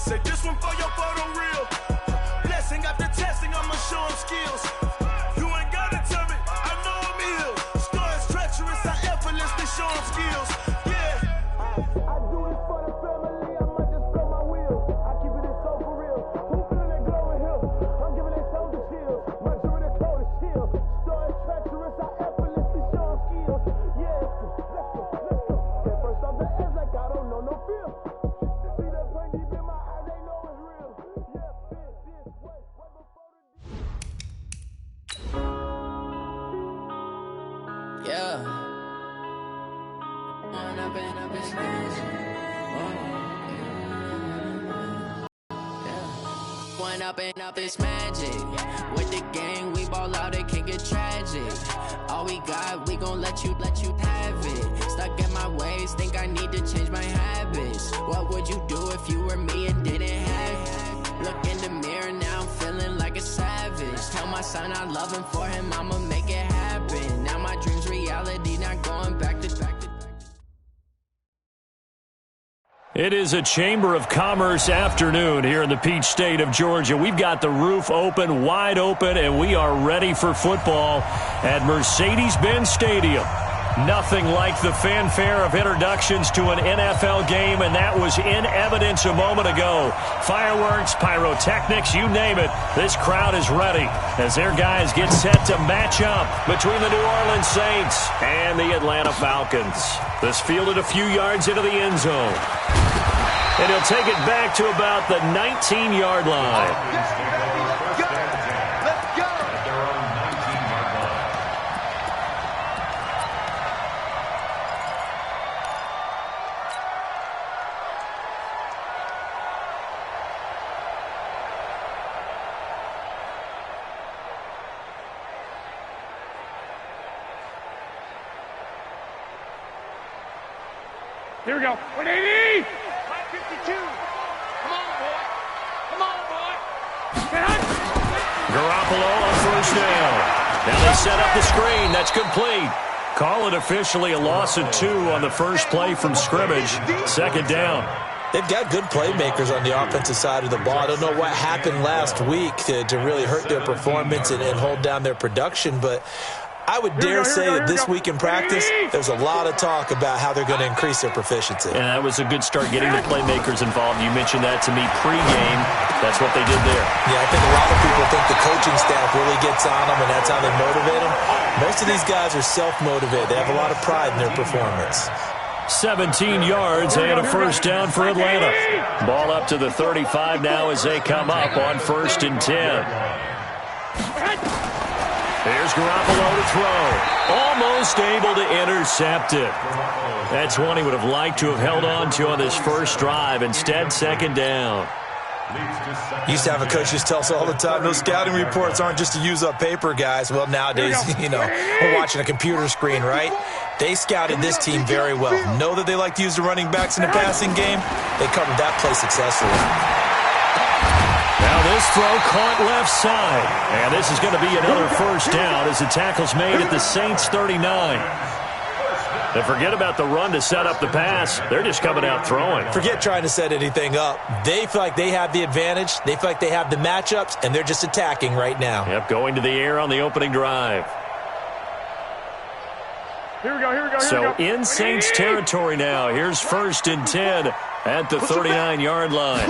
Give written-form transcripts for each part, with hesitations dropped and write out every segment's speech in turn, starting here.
Say this one for your photo reel. Blessing after testing, I'ma show him skills. You ain't gotta tell me, I know I'm ill. Stories treacherous, I effortlessly show him skills. Yeah. I do this for the family, I might just blow my wheels. I keep it so for real. Who feeling that glowing hill? I'm giving it so the chills. My dream of cold is chill. Stories treacherous, I effortlessly show him skills. Yeah. Let's go. Get first off the edge like I don't know no feel. See that pain deep in my eyes, they know it's real. Yeah, fit this way, way before the Yeah. One up and up is magic. With the gang, we ball out, it can get tragic. All we got, we gon' let you have it. Stuck in my ways, think I need to change my habits. What would you do if you were me and didn't have it? Look in the mirror, now I'm feeling like a savage. Tell my son I love him, for him I'ma make it happen. Now my dream's reality, not going back to. It is a Chamber of Commerce afternoon here in the Peach State of Georgia. We've got the roof open, wide open, and we are ready for football at Mercedes-Benz Stadium. Nothing like the fanfare of introductions to an NFL game, and that was in evidence a moment ago. Fireworks, pyrotechnics, you name it. This crowd is ready as their guys get set to match up between the New Orleans Saints and the Atlanta Falcons. This fielded a few yards into the end zone. And he'll take it back to about the 19-yard line. Here we go. 180! 552. Come on, boy. Come on, boy. Garoppolo on first down. Now they set up the screen. That's complete. Call it officially a loss of 2 on the first play from scrimmage. Second down. They've got good playmakers on the offensive side of the ball. I don't know what happened last week to really hurt their performance and hold down their production, but I would dare say that this week in practice, there's a lot of talk about how they're going to increase their proficiency. And that was a good start getting the playmakers involved. You mentioned that to me pregame. That's what they did there. Yeah, I think a lot of people think the coaching staff really gets on them, and that's how they motivate them. Most of these guys are self-motivated. They have a lot of pride in their performance. 17 yards and a first down for Atlanta. Ball up to the 35 now as they come up on 1st and 10. There's Garoppolo to throw. Almost able to intercept it. That's one he would have liked to have held on to on this first drive. Instead, second down. Used to have a coach just tell us all the time, those scouting reports aren't just to use up paper, guys. Well, nowadays, we're watching a computer screen, right? They scouted this team very well. Know that they like to use the running backs in the passing game. They covered that play successfully. Now this throw caught left side. And this is going to be another first down as the tackle's made at the Saints 39. And forget about the run to set up the pass. They're just coming out throwing. Forget trying to set anything up. They feel like they have the advantage. They feel like they have the matchups, and they're just attacking right now. Yep, going to the air on the opening drive. Here we go. So in Saints territory now. Here's 1st and 10 at the 39-yard line.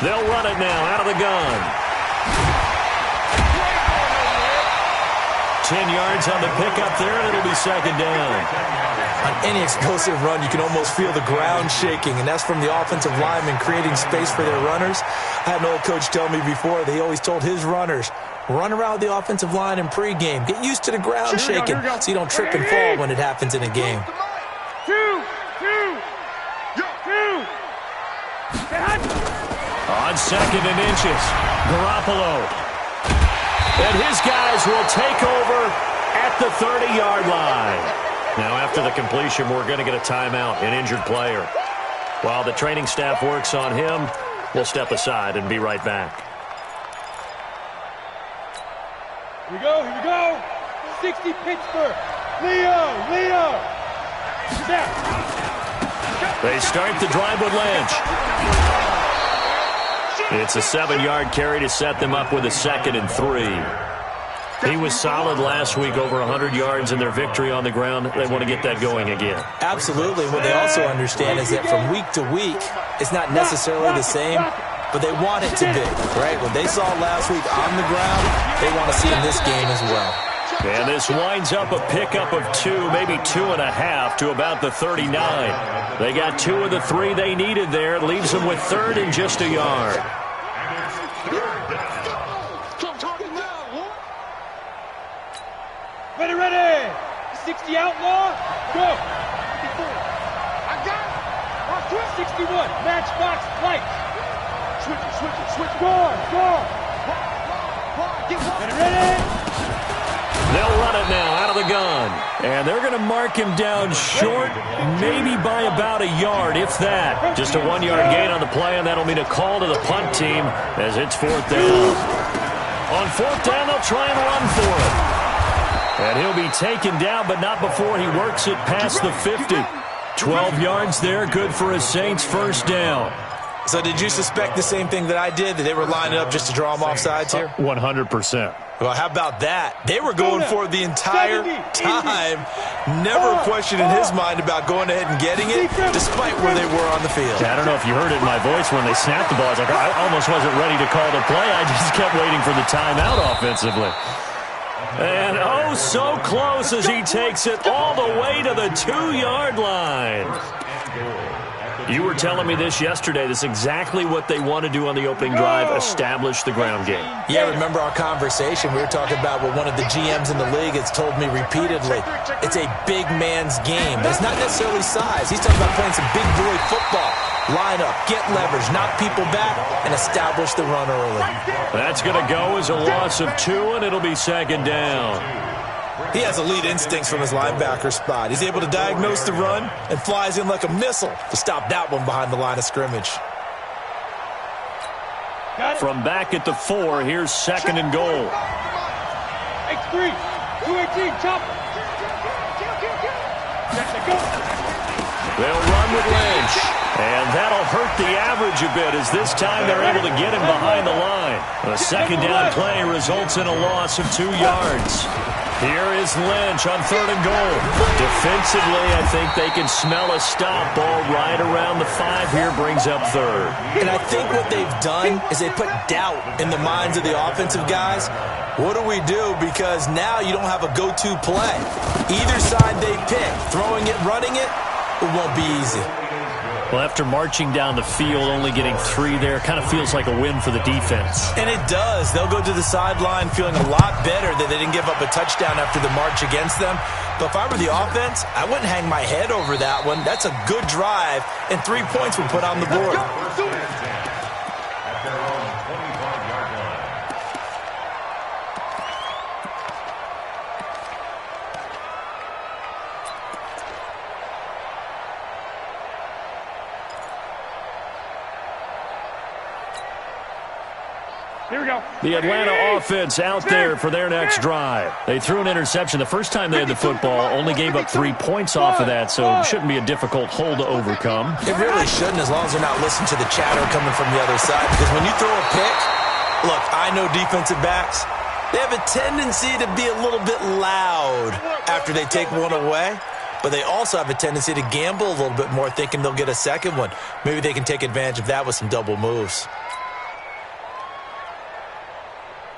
They'll run it now out of the gun. 10 yards on the pickup there, and it'll be second down. On any explosive run, you can almost feel the ground shaking, and that's from the offensive linemen creating space for their runners. I had an old coach tell me before, they always told his runners, run around the offensive line in pregame. Get used to the ground shaking so you don't trip and fall when it happens in a game. Two. On 2nd and inches, Garoppolo. And his guys will take over at the 30-yard line. Now, after the completion, we're going to get a timeout, an injured player. While the training staff works on him, we'll step aside and be right back. Here we go. 60 Pittsburgh. Leo. Step. They start the drive with Lynch. It's a 7-yard carry to set them up with a 2nd and 3. He was solid last week, over 100 yards in their victory on the ground. They want to get that going again. Absolutely. What they also understand is that from week to week, it's not necessarily the same, but they want it to be, right? What they saw last week on the ground, they want to see in this game as well. And this winds up a pickup of 2, maybe 2.5 to about the 39. They got 2 of the 3 they needed there. Leaves them with 3rd and just a yard. Ready. 60 outlaw. Go. 54. I got it. 61. Matchbox light. Switch. Go. Ready. They'll run it now out of the gun. And they're going to mark him down short, maybe by about a yard, if that. Just a 1-yard gain on the play, and that'll mean a call to the punt team as it's 4th down. On 4th down, they'll try and run for it. And he'll be taken down, but not before he works it past the 50. 12 yards there, good for a Saints 1st down. So did you suspect the same thing that I did, that they were lining up just to draw him off sides here? 100%. Well, how about that? They were going for it the entire time. Never a question in his mind about going ahead and getting it, despite where they were on the field. Yeah, I don't know if you heard it in my voice when they snapped the ball. I was like, I almost wasn't ready to call the play. I just kept waiting for the timeout offensively. And oh, so close as he takes it all the way to the 2-yard line. You were telling me this yesterday. This is exactly what they want to do on the opening drive, establish the ground game. Yeah, remember our conversation? We were talking about what one of the GMs in the league has told me repeatedly. It's a big man's game. It's not necessarily size. He's talking about playing some big boy football. Line up, get leverage, knock people back, and establish the run early. That's going to go as a loss of 2, and it'll be 2nd down. He has elite instincts from his linebacker spot. He's able to diagnose the run and flies in like a missile to stop that one behind the line of scrimmage. From back at the 4, here's 2nd and goal. X3, 218, chop. They'll run with Lynch, and that'll hurt the average a bit as this time they're able to get him behind the line. A 2nd down play results in a loss of 2 yards. Here is Lynch on 3rd and goal. Defensively, I think they can smell a stop. Ball right around the 5 here, brings up 3rd. And I think what they've done is they put doubt in the minds of the offensive guys. What do we do? Because now you don't have a go-to play. Either side they pick, throwing it, running it, it won't be easy. Well, after marching down the field, only getting 3 there, kind of feels like a win for the defense. And it does. They'll go to the sideline feeling a lot better that they didn't give up a touchdown after the march against them. But if I were the offense, I wouldn't hang my head over that one. That's a good drive, and 3 points would put on the board. Here we go. The Atlanta offense out there for their next drive. They threw an interception the first time they had the football, only gave up 3 points off of that, so it shouldn't be a difficult hole to overcome. It really shouldn't, as long as they're not listening to the chatter coming from the other side, because when you throw a pick, look, I know defensive backs, they have a tendency to be a little bit loud after they take one away, but they also have a tendency to gamble a little bit more, thinking they'll get a second one. Maybe they can take advantage of that with some double moves.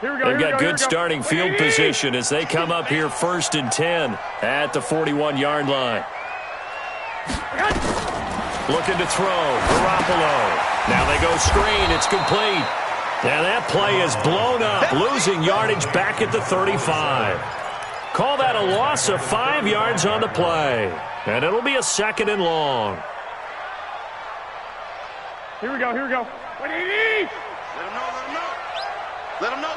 They've got good starting field position as they come up here 1st and 10 at the 41-yard line. Looking to throw. Garoppolo. Now they go screen. It's complete. And that play is blown up, losing yardage back at the 35. Call that a loss of 5 yards on the play. And it'll be a 2nd and long. Here we go. 180. Let him know.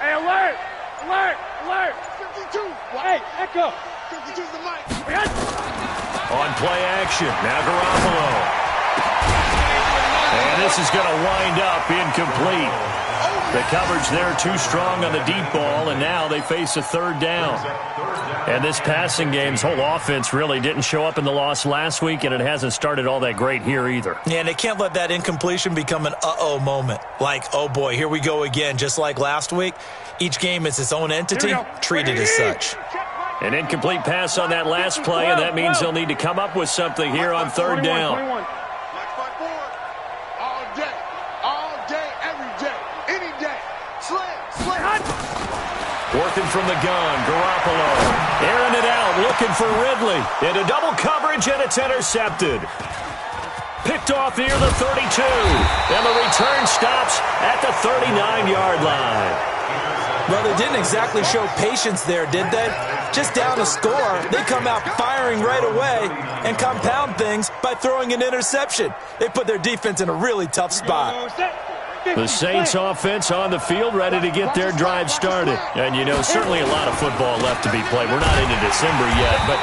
Hey, alert! 52. Hey, echo. 52's the mic. On play action, now Garoppolo. And this is going to wind up incomplete. The coverage there too strong on the deep ball, and now they face a third down. And this passing game's whole offense really didn't show up in the loss last week, and it hasn't started all that great here either. Yeah, and they can't let that incompletion become an uh-oh moment. Like, oh boy, here we go again, just like last week. Each game is its own entity, treated as such. An incomplete pass on that last play, and that means they'll need to come up with something here on third down. Working from the gun, Garoppolo. Airing it out, looking for Ridley. Into double coverage, and it's intercepted. Picked off near the 32. And the return stops at the 39-yard line. Well, they didn't exactly show patience there, did they? Just down a score, they come out firing right away and compound things by throwing an interception. They put their defense in a really tough spot. The Saints offense on the field, ready to get their drive started. And, you know, certainly a lot of football left to be played. We're not into December yet, but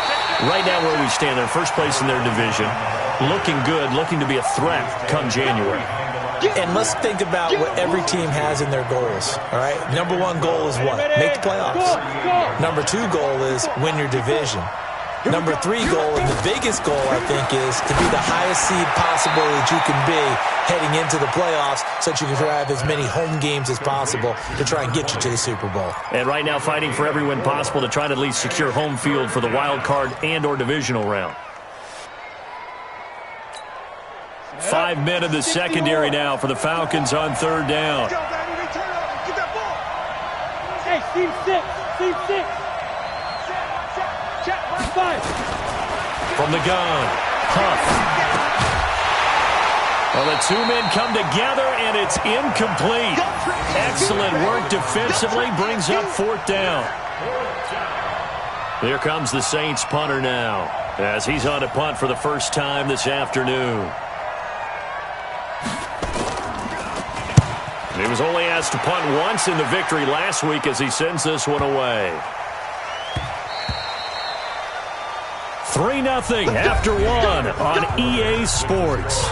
right now where we stand, they're first place in their division, looking good, looking to be a threat come January. And let's think about what every team has in their goals, all right? Number one goal is what? Make the playoffs. Number two goal is win your division. Number three goal, and the biggest goal, I think, is to be the highest seed possible that you can be heading into the playoffs so that you can have as many home games as possible to try and get you to the Super Bowl. And right now fighting for every win possible to try to at least secure home field for the wild card and or divisional round. 5 men in the secondary now for the Falcons on third down. Hey, Steve 6. Steve 6. From the gun, Huff. Well, the two men come together, and it's incomplete. Excellent work defensively, brings up fourth down. Here comes the Saints punter now, as he's on to punt for the first time this afternoon. He was only asked to punt once in the victory last week as he sends this one away. 3-0 after one on EA Sports.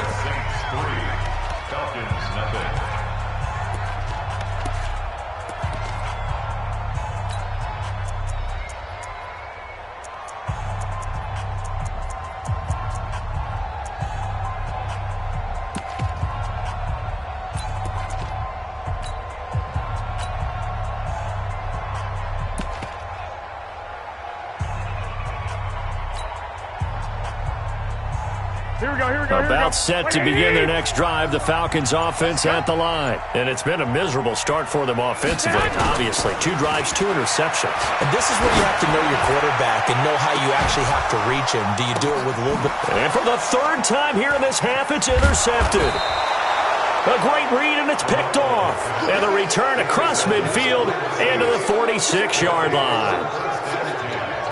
About set to begin their next drive, the Falcons offense at the line. And it's been a miserable start for them offensively, obviously. 2 drives, 2 interceptions. And this is where you have to know your quarterback and know how you actually have to reach him. Do you do it with a little bit? And for the third time here in this half, it's intercepted. A great read, and it's picked off. And the return across midfield and to the 46-yard line.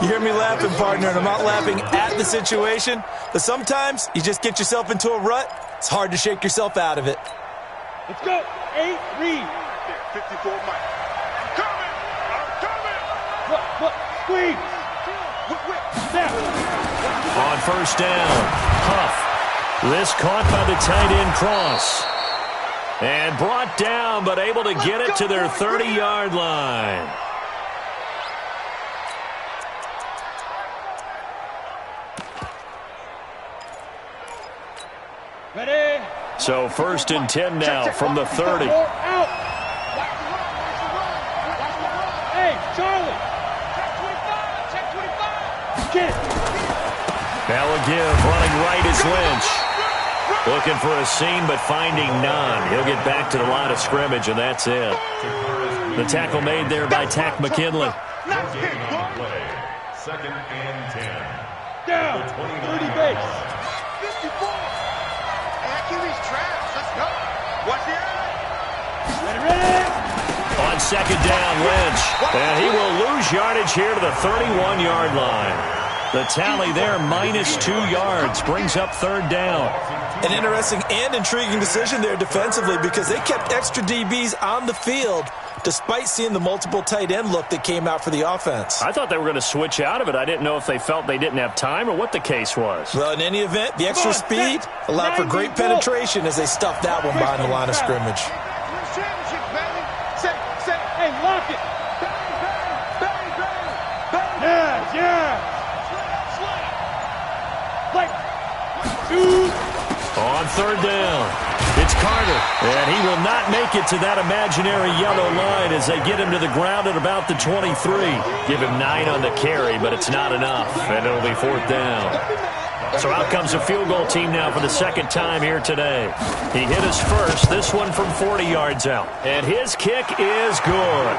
You hear me laughing, partner, and I'm not laughing at the situation, but sometimes you just get yourself into a rut. It's hard to shake yourself out of it. Let's go. 8, read. 54, Mike. I'm coming. Squeeze. On first down, Huff. This caught by the tight end cross. And brought down, but able to get it to their 30-yard line. Ready? So 1st and 10 now from the 30. Out. Hey, Charlie. Check 25. Get it. Now a give, running right is Lynch. Looking for a seam, but finding none. He'll get back to the line of scrimmage, and that's it. The tackle made there by Tack McKinley. 2nd and 10. Down. 30 base. 54. Achilles traps. Let's go. Watch the eye. Ready? On 2nd down, Lynch. And he will lose yardage here to the 31-yard line. The tally there, -2 yards, brings up 3rd down. An interesting and intriguing decision there defensively because they kept extra DBs on the field despite seeing the multiple tight end look that came out for the offense. I thought they were going to switch out of it. I didn't know if they felt they didn't have time or what the case was. Well, in any event, the extra speed allowed for great penetration as they stuffed that one behind the line of scrimmage. Championship, baby. On third down, it's Carter, and he will not make it to that imaginary yellow line as they get him to the ground at about the 23. Give him 9 on the carry, but it's not enough, and it'll be fourth down. So out comes a field goal team now for the second time here today. He hit us first, this one from 40 yards out, and his kick is good.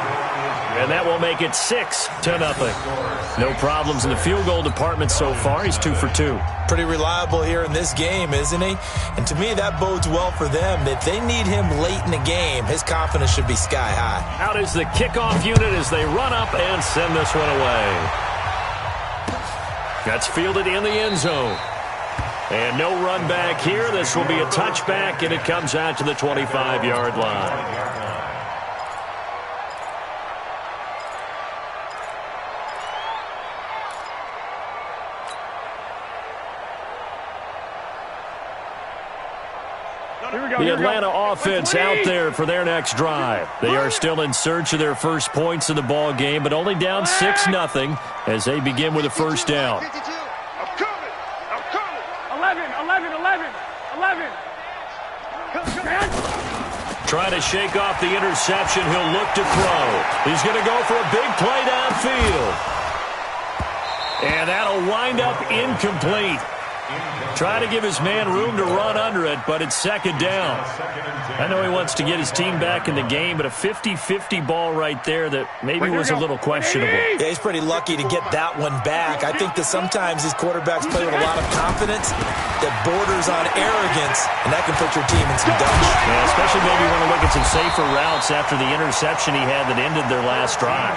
And that will make it 6-0. No problems in the field goal department so far. He's 2 for 2. Pretty reliable here in this game, isn't he? And to me, that bodes well for them. If they need him late in the game, his confidence should be sky high. Out is the kickoff unit as they run up and send this one away. That's fielded in the end zone. And no run back here. This will be a touchback, and it comes out to the 25-yard line. The Atlanta offense out there for their next drive. They are still in search of their first points in the ball game, but only down 6-0 as they begin with a first down. I'm coming. 11. Trying to shake off the interception. He'll look to throw. He's going to go for a big play downfield. And that'll wind up incomplete. Trying to give his man room to run under it, but it's second down. I know he wants to get his team back in the game, but a 50-50 ball right there that maybe was a little questionable. Yeah, he's pretty lucky to get that one back. I think that sometimes these quarterbacks play with a lot of confidence that borders on arrogance, and that can put your team in some dutch. Yeah, especially maybe want to look at some safer routes after the interception he had that ended their last drive.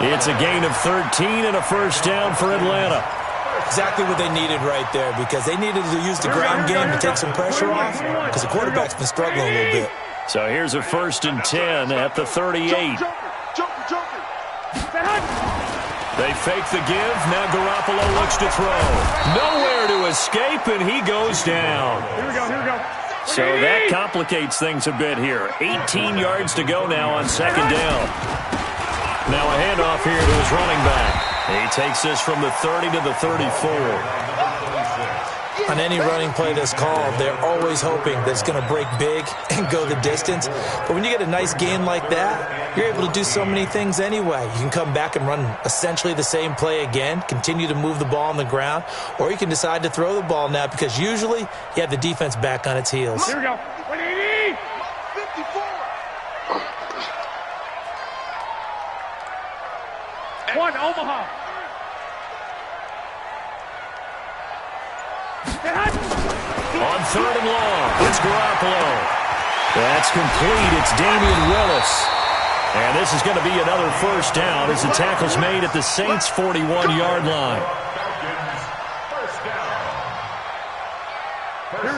It's a gain of 13 and a first down for Atlanta. Exactly what they needed right there, because they needed to use the ground game to take some pressure off, because the quarterback's been struggling a little bit. So here's a 1st and 10 at the 38. They fake the give. Now Garoppolo looks to throw. Nowhere to escape, and he goes down. Here we go. So that complicates things a bit here. 18 yards to go now on second down. Now a handoff here to his running back. He takes this from the 30 to the 34. On any running play that's called, they're always hoping that it's going to break big and go the distance. But when you get a nice gain like that, you're able to do so many things anyway. You can come back and run essentially the same play again, continue to move the ball on the ground, or you can decide to throw the ball now, because usually you have the defense back on its heels. Here we go. 180. 54. One, Omaha. On third and long, it's Garoppolo. That's complete. It's Damian Willis. And this is going to be another first down as the tackle's made at the Saints' 41-yard line.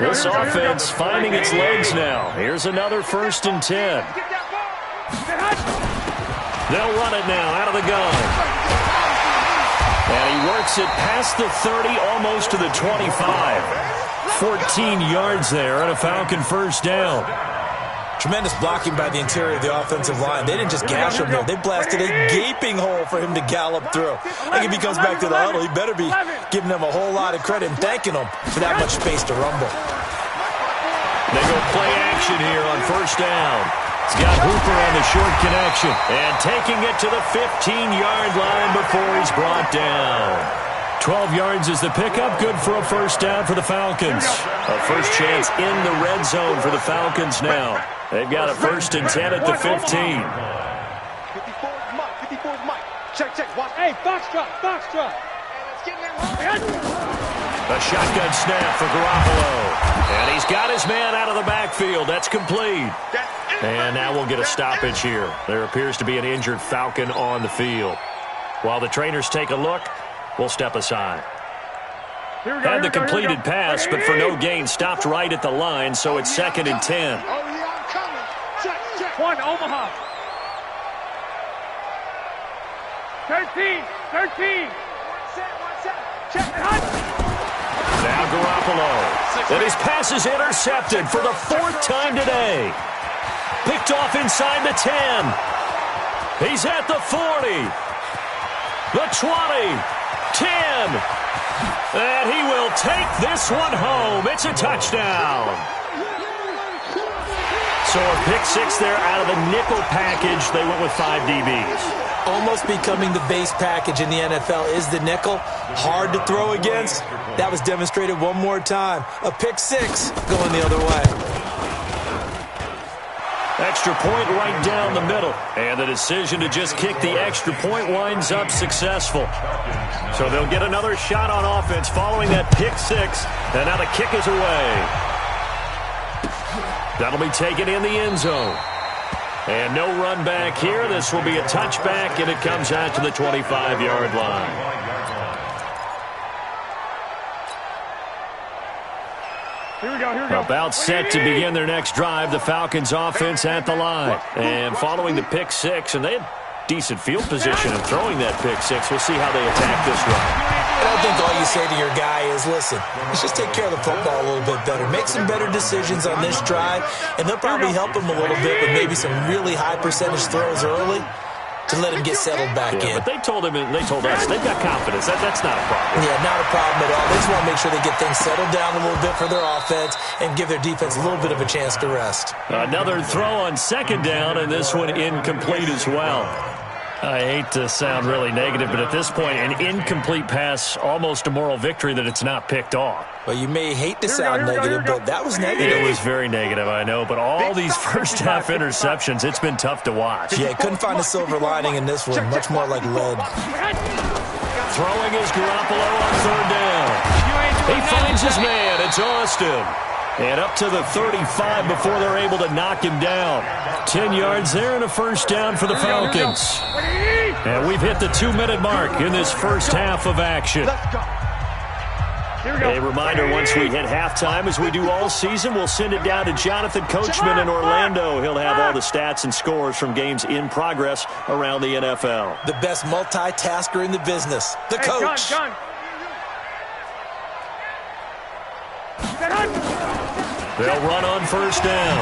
This offense finding its legs now. Here's another 1st and 10. They'll run it now out of the gun. And he works it past the 30, almost to the 25. 14 yards there and a Falcon first down. Tremendous blocking by the interior of the offensive line. They didn't just gash him there. They blasted a gaping hole for him to gallop through. I think if he comes back to the huddle, he better be giving them a whole lot of credit and thanking them for that much space to rumble. They go play action here on first down. He's got Hooper on the short connection and taking it to the 15-yard line before he's brought down. 12 yards is the pickup. Good for a first down for the Falcons. A first chance in the red zone for the Falcons now. They've got a 1st and 10 at the 15. 54's Mike. Check. Hey, Foxtrot. A shotgun snap for Garoppolo. And he's got his man out of the backfield. That's complete. And now we'll get a stoppage here. There appears to be an injured Falcon on the field. While the trainers take a look, we'll step aside. Had the completed pass, but for no gain, stopped right at the line, so it's 2nd and 10. Oh, yeah, I'm coming. Check. One, Omaha. 13. Check. Now Garoppolo. And his pass is intercepted for the 4th time today. Picked off inside the 10. He's at the 40. The 20. 10. And he will take this one home. It's a touchdown. So a pick six there out of the nickel package. They went with 5 DBs. Almost becoming the base package in the NFL is the nickel. Hard to throw against. That was demonstrated one more time. A pick six going the other way. Extra point right down the middle. And the decision to just kick the extra point winds up successful. So they'll get another shot on offense following that pick six. And now the kick is away. That'll be taken in the end zone. And no run back here. This will be a touchback, and it comes out to the 25-yard line. Here we go. About set to begin their next drive. The Falcons offense at the line. And following the pick six, and they had decent field position in throwing that pick six. We'll see how they attack this run. I don't think all you say to your guy is, listen, let's just take care of the football a little bit better. Make some better decisions on this drive, and they'll probably help him a little bit with maybe some really high percentage throws early to let him get settled back in. But they told him, and they told us, they've got confidence. That's not a problem. Yeah, not a problem at all. They just want to make sure they get things settled down a little bit for their offense and give their defense a little bit of a chance to rest. Another throw on second down, and this one incomplete as well. I hate to sound really negative, but at this point, an incomplete pass, almost a moral victory that it's not picked off. Well, you may hate to sound negative, but that was negative. It was very negative, I know, but all these first-half interceptions, it's been tough to watch. Yeah, couldn't find a silver lining in this one, much more like lead. Throwing is Garoppolo on third down. He finds his man. It's Austin. And up to the 35 before they're able to knock him down. 10 yards there and a first down for the Falcons. And we've hit the 2-minute mark in this first half of action. A reminder, once we hit halftime, as we do all season, we'll send it down to Jonathan Coachman in Orlando. He'll have all the stats and scores from games in progress around the NFL. The best multitasker in the business, the coach. They'll run on first down.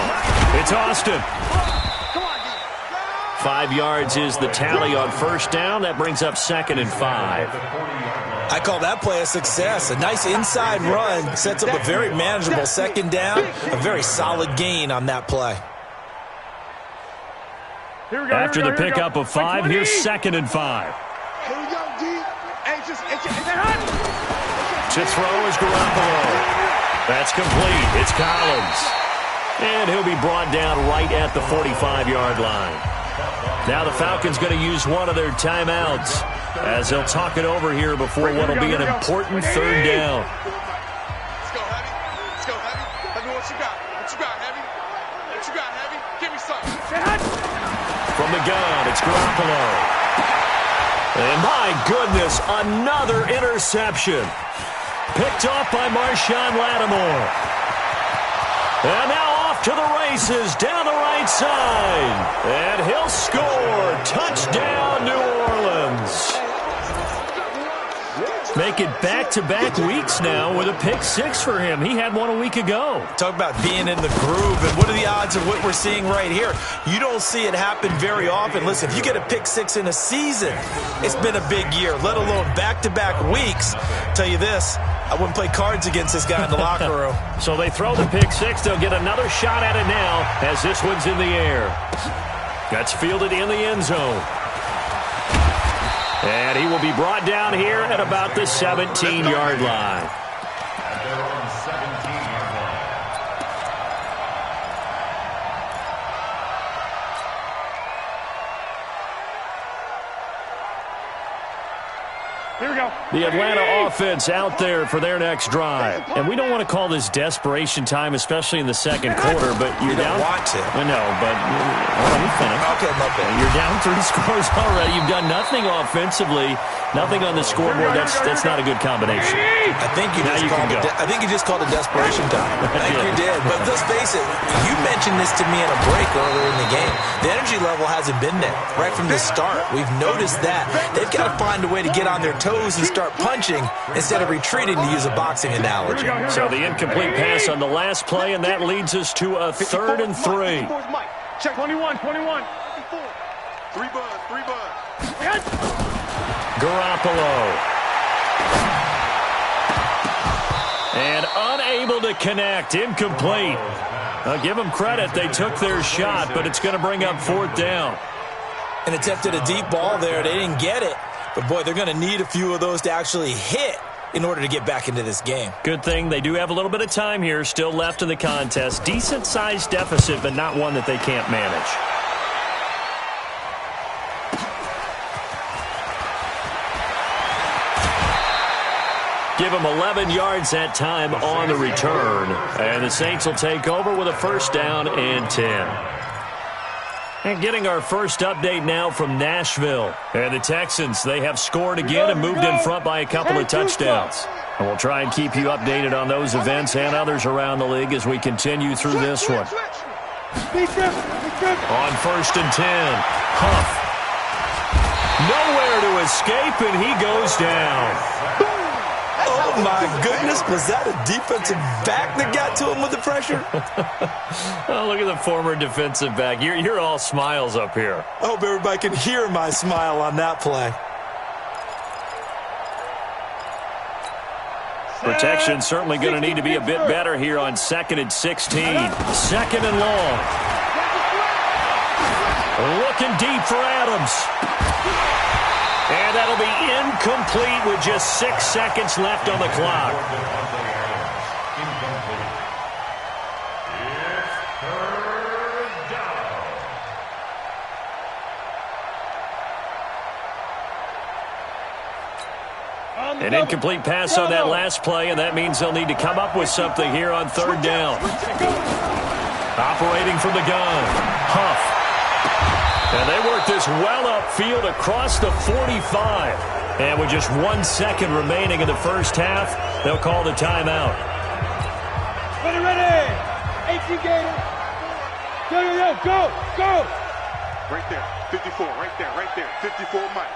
It's Austin. 5 yards is the tally on first down. That brings up 2nd and 5. I call that play a success. A nice inside run sets up a very manageable second down. A very solid gain on that play. After the pickup of 5, here's 2nd and 5. To throw is Garoppolo. That's complete. It's Collins. And he'll be brought down right at the 45-yard line. Now the Falcons going to use one of their timeouts as they'll talk it over here before what will be an important third down. Let's go, Heavy. Let's go, Heavy. Let me what you got. What you got, Heavy? What you got, Heavy? Give me something. From the gun, it's Garoppolo. And my goodness, another interception. Picked off by Marshawn Lattimore. And now off to the races down the right side. And he'll score. Touchdown, New Orleans. Make it back-to-back weeks now with a pick six for him. He had one a week ago. Talk about being in the groove, and what are the odds of what we're seeing right here? You don't see it happen very often. Listen, if you get a pick six in a season, it's been a big year, let alone back-to-back weeks. Tell you this, I wouldn't play cards against this guy in the locker room. So they throw the pick six. They'll get another shot at it now as this one's in the air. That's fielded in the end zone. And he will be brought down here at about the 17-yard line. Here we go. The Atlanta offense out there for their next drive. And we don't want to call this desperation time, especially in the second quarter, but you're down. You don't want to. I know, but let me finish. Okay, my bad. You're down 3 scores already. You've done nothing offensively, nothing on the scoreboard. That's not a good combination. I think you just called it desperation time. I think you did. But let's face it, you mentioned this to me in a break earlier in the game. The energy level hasn't been there right from the start. We've noticed that. They've got to find a way to get on their toes and start punching instead of retreating, to use a boxing analogy. So the incomplete pass on the last play, and that leads us to a 3rd and 3. Check 21. 3 buzz. Garoppolo. unable to connect. Incomplete. I'll give them credit. They took their shot, but it's going to bring up 4th down. And attempted a deep ball there. They didn't get it. But, boy, they're going to need a few of those to actually hit in order to get back into this game. Good thing they do have a little bit of time here still left in the contest. Decent-sized deficit, but not one that they can't manage. Give them 11 yards that time on the return. And the Saints will take over with a 1st down and 10. And getting our first update now from Nashville. And the Texans, they have scored again and moved in front by a couple of touchdowns. And we'll try and keep you updated on those events and others around the league as we continue through this one. On 1st and 10, Huff. Nowhere to escape, and he goes down. Oh, my goodness. Was that a defensive back that got to him with the pressure? Oh, look at the former defensive back. You're all smiles up here. I hope everybody can hear my smile on that play. Protection certainly going to need to be a bit better here on 2nd and 16. 2nd and long. Looking deep for Adams. And that'll be incomplete with just 6 seconds left on the clock. An incomplete pass on that last play, and that means they'll need to come up with something here on 3rd down. Operating from the gun, Huff. And they work this well upfield across the 45. And with just 1 second remaining in the first half, they'll call the timeout. Ready. 18 Gator. Go. Right there. 54. Right there. 54 Mike.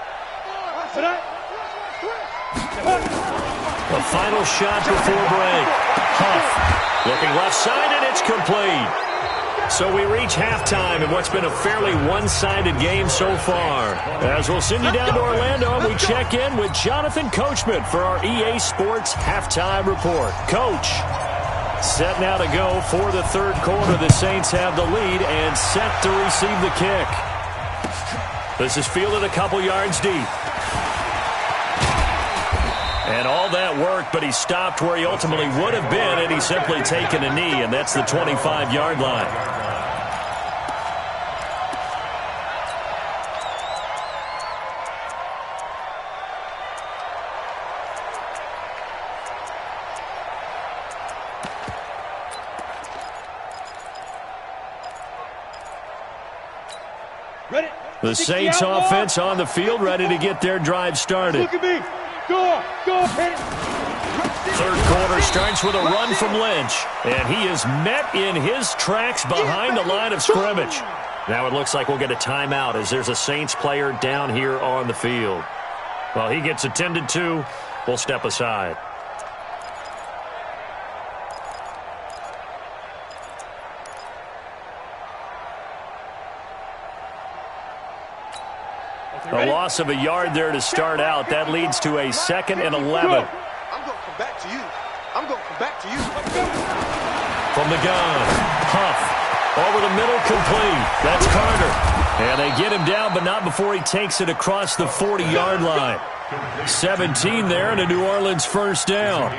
The final shot before break. Huff looking left side, and it's complete. So we reach halftime in what's been a fairly one-sided game so far. As we'll send you down to Orlando, and we check in with Jonathan Coachman for our EA Sports Halftime Report. Coach, set now to go for the 3rd quarter. The Saints have the lead and set to receive the kick. This is fielded a couple yards deep. And all that worked, but he stopped where he ultimately would have been had he simply taken a knee, and that's the 25-yard line. The Saints offense on the field, ready to get their drive started. Look at me. Go. Hit it. 3rd quarter starts with a run from Lynch. And he is met in his tracks behind the line of scrimmage. Now it looks like we'll get a timeout as there's a Saints player down here on the field. While he gets attended to, we'll step aside. A loss of a yard there to start out. That leads to a 2nd and 11. I'm going to come back to you. From the gun, Huff. Over the middle, complete. That's Carter. And they get him down, but not before he takes it across the 40-yard line. 17 there and a New Orleans 1st down.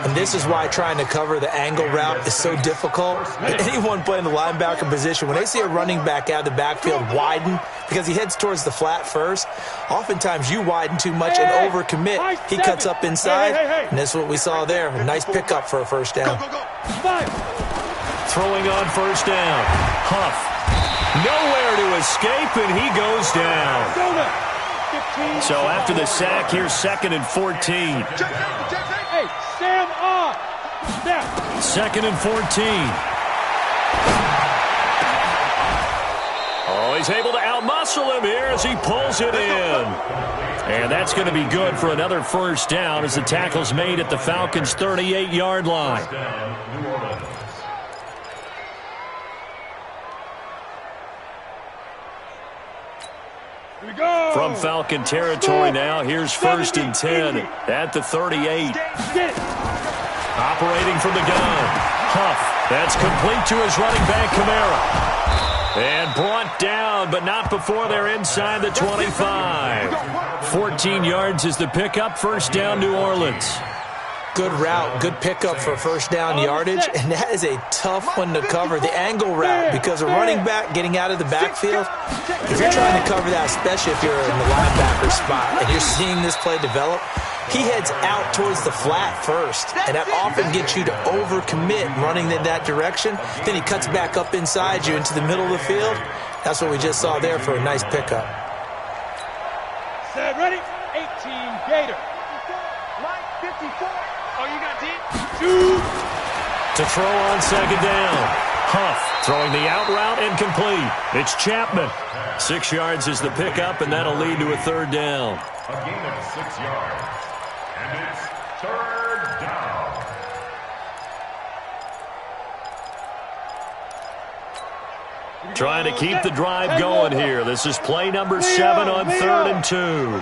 And this is why trying to cover the angle route is so difficult. Anyone playing the linebacker position, when they see a running back out of the backfield widen, because he heads towards the flat first, oftentimes you widen too much and overcommit. He cuts up inside, and that's what we saw there. A nice pickup for a 1st down. Throwing on 1st down. Huff. Nowhere to escape, and he goes down. So after the sack, here's 2nd and 14. Hey, Sam off. 2nd and 14. Oh, he's able to outmuscle him here as he pulls it in. And that's going to be good for another 1st down as the tackle's made at the Falcons' 38-yard line. From Falcon territory now, here's 1st and 10 at the 38. Operating from the gun. Huff. That's complete to his running back, Kamara. And brought down, but not before they're inside the 25. 14 yards is the pickup. First down, New Orleans. Good route, good pickup for first down yardage, and that is a tough one to cover, the angle route, because a running back getting out of the backfield, if you're trying to cover that, especially if you're in the linebacker spot and you're seeing this play develop, he heads out towards the flat first, and that often gets you to overcommit running in that direction. Then he cuts back up inside you into the middle of the field. That's what we just saw there for a nice pickup. Set, ready? 18 Gator. Line 54. Oh, you got deep? Shoot! To throw on second down. Huff throwing the out route incomplete. It's Chapman. 6 yards is the pickup, and that'll lead to a third down. A gain of 6 yards. And it's third down. Trying to keep the drive going here. This is play number 7 on 3rd and 2.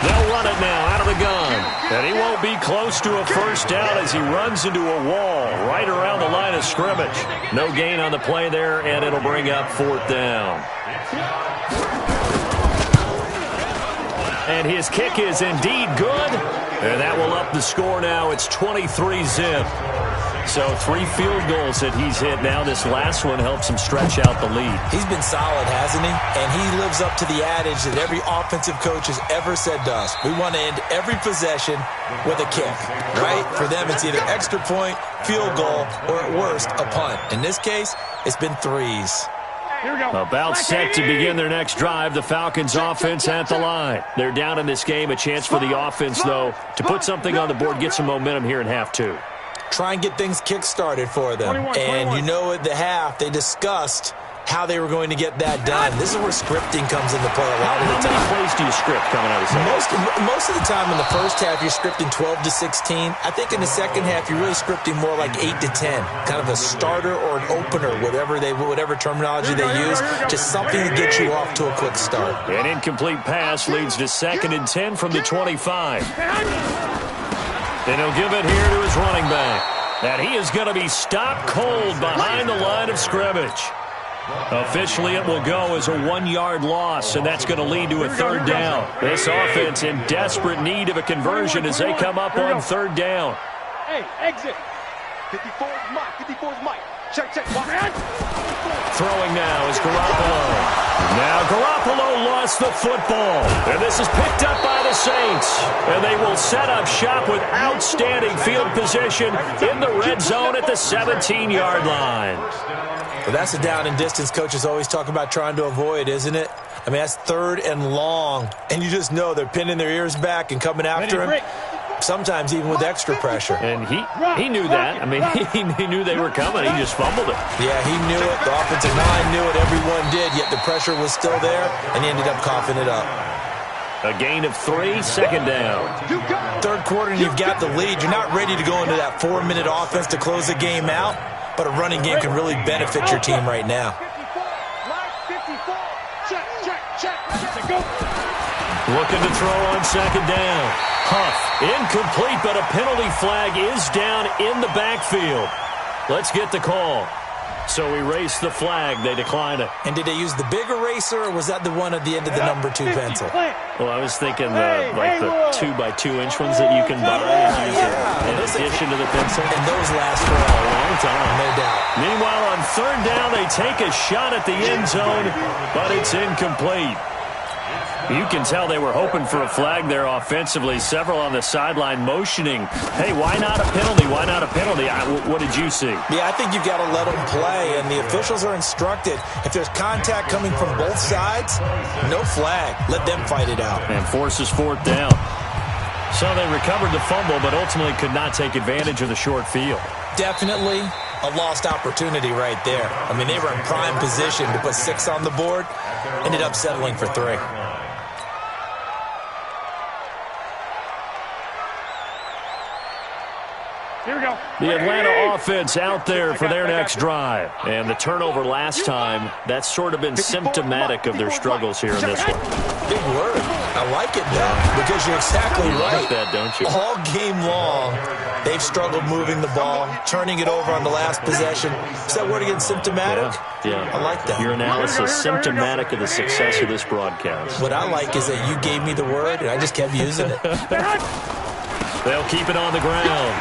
They'll run it now out of the gun. And he won't be close to a first down as he runs into a wall right around the line of scrimmage. No gain on the play there, and it'll bring up 4th down. And his kick is indeed good. And that will up the score now. It's 23-zip. So 3 field goals that he's hit now. This last one helps him stretch out the lead. He's been solid, hasn't he? And he lives up to the adage that every offensive coach has ever said to us. We want to end every possession with a kick, right? For them, it's either extra point, field goal, or at worst, a punt. In this case, it's been 3s. Here we go. About set to begin their next drive, the Falcons offense at the line. They're down in this game. A chance for the offense, though, to put something on the board, get some momentum here in half 2. Try and get things kick-started for them. 21. You know at the half, they discussed how they were going to get that done. This is where scripting comes into play a lot of the time. How many plays do you script coming out of the second? Most of the time in the first half, you're scripting 12 to 16. I think in the second half, you're really scripting more like 8 to 10. Kind of a starter or an opener, whatever terminology they use. Just something to get you off to a quick start. An incomplete pass leads to 2nd and 10 from the 25. And he'll give it here to his running back. And he is going to be stopped cold behind the line of scrimmage. Officially, it will go as a 1-yard loss, and that's going to lead to a 3rd down. This offense in desperate need of a conversion as they come up on 3rd down. Hey, exit. 54 is Mike. 54 is Mike. Check. Throwing now is Garoppolo. Now Garoppolo lost the football. And this is picked up by the Saints. And they will set up shop with outstanding field position in the red zone at the 17-yard line. Well, that's a down and distance coaches always talk about trying to avoid, isn't it? I mean, that's 3rd and long. And you just know they're pinning their ears back and coming after him. Sometimes even with extra pressure. And he knew that. I mean, he knew they were coming. He just fumbled it. Yeah, he knew it. The offensive line knew it. Everyone did, yet the pressure was still there, and he ended up coughing it up. A gain of 3, 2nd down. 3rd quarter, and you've got the lead. You're not ready to go into that 4-minute offense to close the game out, but a running game can really benefit your team right now. Looking to throw on 2nd down. Huff, incomplete, but a penalty flag is down in the backfield. Let's get the call. So erase the flag. They decline it. And did they use the big eraser, or was that the one at the end of the number 2 pencil? Well, I was thinking the 2x2-inch ones that you can buy in addition to the pencil. And those last for a long time, no doubt. Meanwhile, on 3rd down, they take a shot at the end zone, but it's incomplete. You can tell they were hoping for a flag there offensively. Several on the sideline motioning, hey, why not a penalty? Why not a penalty? What did you see? Yeah, I think you've got to let them play, and the officials are instructed. If there's contact coming from both sides, no flag. Let them fight it out. And forces 4th down. So they recovered the fumble, but ultimately could not take advantage of the short field. Definitely a lost opportunity right there. I mean, they were in prime position to put 6 on the board, ended up settling for 3. Here we go. The Atlanta offense out there for their next drive. And the turnover last time, that's sort of been symptomatic of their struggles here in this one. Big word. I like it, though, because you're exactly right. You like that, don't you? All game long, they've struggled moving the ball, turning it over on the last possession. Is that word again, symptomatic? Yeah. I like that. Your analysis symptomatic of the success of this broadcast. What I like is that you gave me the word, and I just kept using it. They'll keep it on the ground.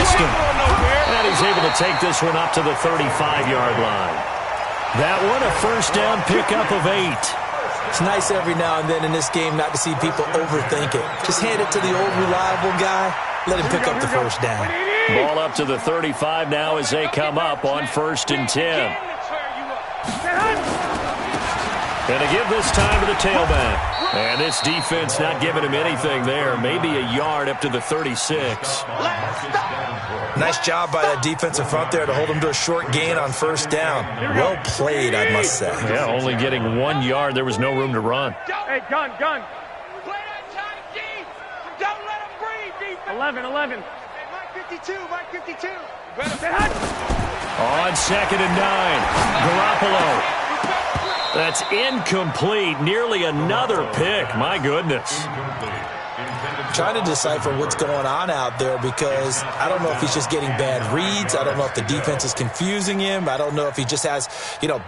Austin. And he's able to take this one up to the 35-yard line. That one a first down pickup of 8. It's nice every now and then in this game not to see people overthink it. Just hand it to the old reliable guy. Let him pick up the first down. Ball up to the 35 now as they come up on 1st and 10. And to give this time to the tailback. And this defense not giving him anything there. Maybe a yard up to the 36. Nice job by that defensive front there to hold him to a short gain on first down. Well played, I must say. Yeah, only getting 1 yard. There was no room to run. Hey, gun. Play that tight D. Don't let him breathe, defense. 11. Hey, Mike 52. On 2nd and 9. Garoppolo. That's incomplete. Nearly another pick. My goodness. Trying to decipher what's going on out there because I don't know if he's just getting bad reads. I don't know if the defense is confusing him. I don't know if he just has,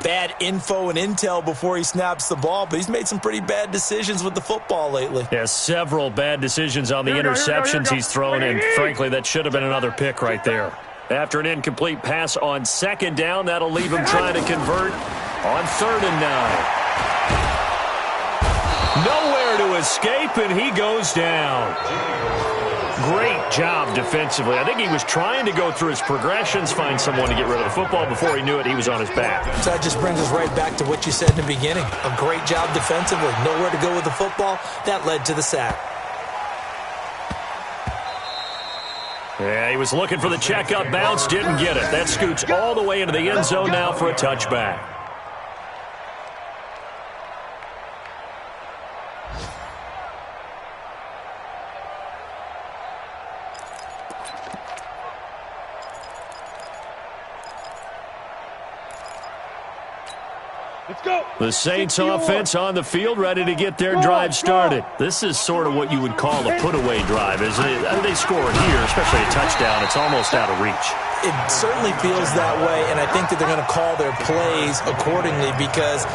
bad info and intel before he snaps the ball. But he's made some pretty bad decisions with the football lately. Yeah, several bad decisions on the interceptions he's thrown. And frankly, that should have been another pick right there. After an incomplete pass on 2nd down, that'll leave him trying to convert on 3rd and 9. Nowhere to escape, and he goes down. Great job defensively. I think he was trying to go through his progressions, find someone to get rid of the football. Before he knew it, he was on his back. So that just brings us right back to what you said in the beginning. A great job defensively. Nowhere to go with the football. That led to the sack. Yeah, he was looking for the checkup bounce, didn't get it. That scoots all the way into the end zone now for a touchback. Let's go. The Saints offense on the field, ready to get their drive started. This is sort of what you would call a put-away drive, isn't it? They score here, especially a touchdown. It's almost out of reach. It certainly feels that way, and I think that they're going to call their plays accordingly because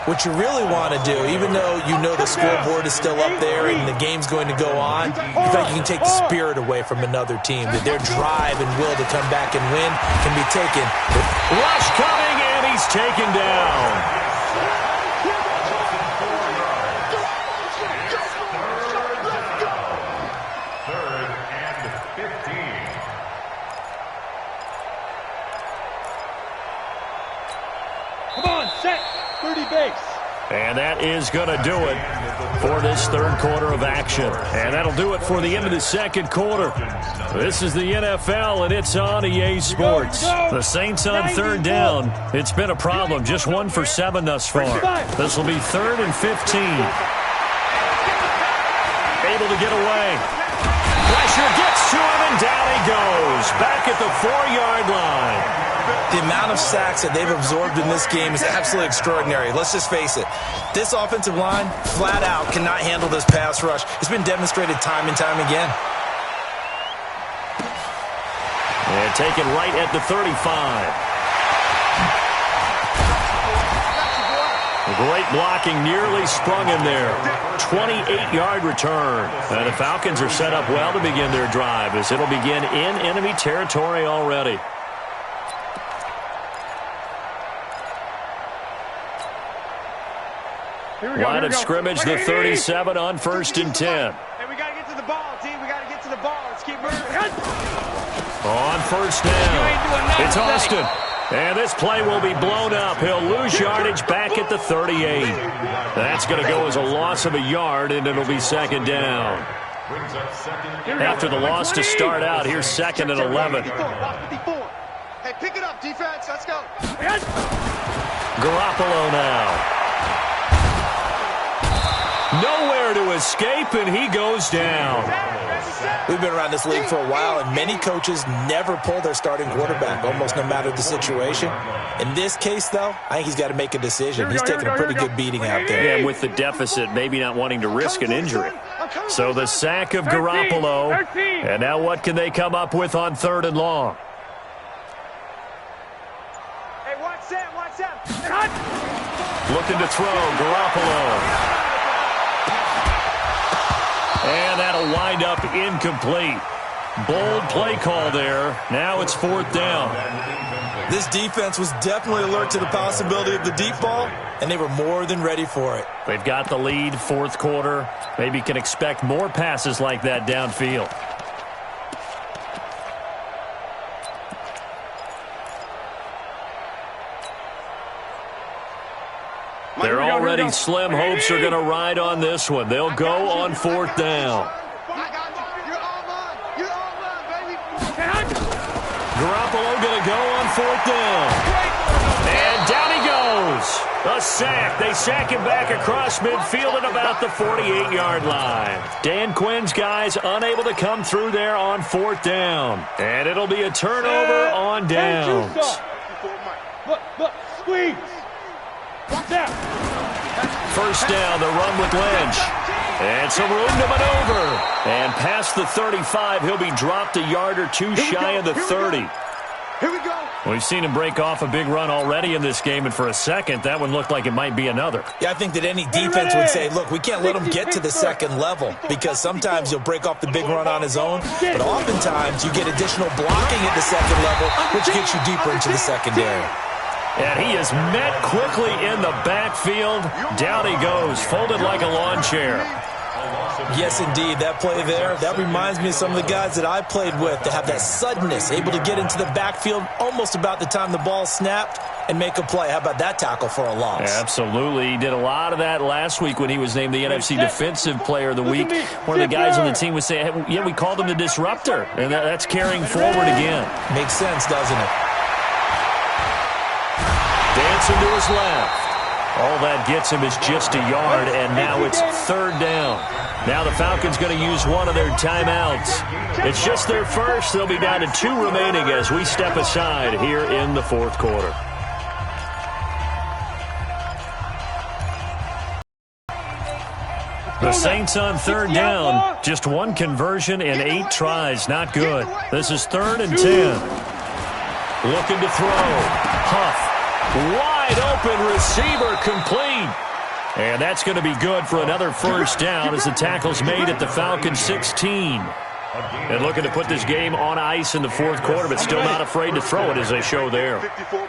what you really want to do, even though you know the scoreboard is still up there and the game's going to go on, you feel like you can take the spirit away from another team, that their drive and will to come back and win can be taken. Rush coming, and he's taken down. Come on, set. 30 base. And that is going to do it for this 3rd quarter of action. And that'll do it for the end of the 2nd quarter. This is the NFL, and it's on EA Sports. The Saints on 3rd down. It's been a problem. Just 1 for 7 thus far. This will be 3rd and 15. Able to get away. Pressure gets to him, and down he goes. Back at the 4-yard line. The amount of sacks that they've absorbed in this game is absolutely extraordinary. Let's just face it. This offensive line, flat out, cannot handle this pass rush. It's been demonstrated time and time again. And taken right at the 35. Great blocking, nearly sprung him there. 28-yard return. And the Falcons are set up well to begin their drive as it'll begin in enemy territory already. Line of scrimmage, the 37 on 1st and 10. Hey, we got to get to the ball, team. We got to get to the ball. Let's keep moving. On 1st down, it's Austin. And this play will be blown up. He'll lose yardage back at the 38. That's going to go as a loss of a yard, and it'll be 2nd down. After the loss to start out, here's 2nd and 11. Hey, pick it up, defense. Let's go. Garoppolo now. Nowhere to escape, and he goes down. We've been around this league for a while, and many coaches never pull their starting quarterback, almost no matter the situation. In this case, though, I think he's got to make a decision. He's taking a pretty good beating out there. Yeah, with the deficit, maybe not wanting to risk an injury. So the sack of Garoppolo. And now what can they come up with on 3rd and long? Hey, watch that. Looking to throw, Garoppolo. And that'll wind up incomplete. Bold play call there. Now it's 4th down. This defense was definitely alert to the possibility of the deep ball, and they were more than ready for it. They've got the lead, 4th quarter. Maybe can expect more passes like that downfield. They're already slim hopes are going to ride on this one. They'll go on 4th down. Garoppolo going to go on 4th down. And down he goes. A sack. They sack him back across midfield at about the 48-yard line. Dan Quinn's guys unable to come through there on 4th down. And it'll be a turnover on downs. Look, squeeze. Watch out. 1st down, the run with Lynch. And some room to maneuver. And past the 35, he'll be dropped a yard or two shy of the 30. Here we go. We've seen him break off a big run already in this game, and for a second, that one looked like it might be another. Yeah, I think that any defense would say, look, we can't let him get to the 2nd level, because sometimes he'll break off the big run on his own, but oftentimes you get additional blocking at the 2nd level, which gets you deeper into the secondary. And he is met quickly in the backfield. Down he goes, folded like a lawn chair. Yes, indeed. That play there, that reminds me of some of the guys that I played with to have that suddenness, able to get into the backfield almost about the time the ball snapped and make a play. How about that tackle for a loss? Yeah, absolutely. He did a lot of that last week when he was named the NFC Defensive Player of the Week. One of the guys on the team would say, hey, yeah, we called him the disruptor. And that's carrying forward again. Makes sense, doesn't it? Dancing to his left. All that gets him is just a yard, and now it's 3rd down. Now the Falcons going to use one of their timeouts. It's just their first. They'll be down to 2 remaining as we step aside here in the 4th quarter. The Saints on 3rd down. Just 1 conversion in 8 tries. Not good. This is 3rd and 10. Looking to throw. Huff. Wide open receiver complete. And that's going to be good for another 1st down as the tackle's made at the Falcons 16. And looking to put this game on ice in the 4th quarter, but still not afraid to throw it as they show there.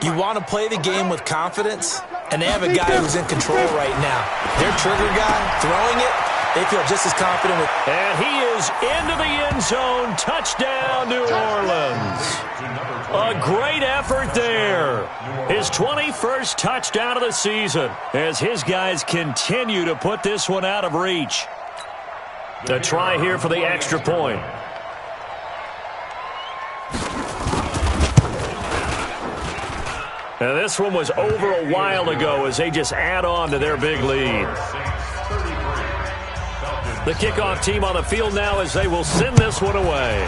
You want to play the game with confidence, and they have a guy who's in control right now. Their trigger guy throwing it, they feel just as confident with. And he is into the end zone. Touchdown, New Orleans. A great effort there. His 21st touchdown of the season as his guys continue to put this one out of reach. The try here for the extra point. Now this one was over a while ago as they just add on to their big lead. The kickoff team on the field now as they will send this one away.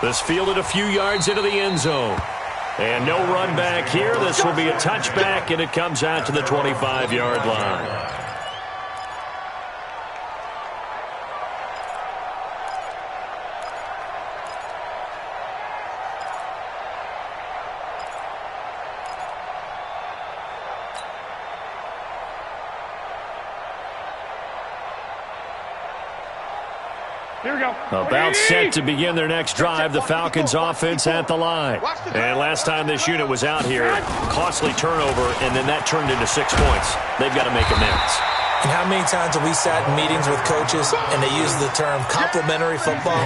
This fielded a few yards into the end zone. And no run back here. This will be a touchback, and it comes out to the 25-yard line. Here we go. About set to begin their next drive, the Falcons offense at the line. And last time this unit was out here, costly turnover, and then that turned into 6 points. They've got to make amends. And how many times have we sat in meetings with coaches and they use the term complementary football?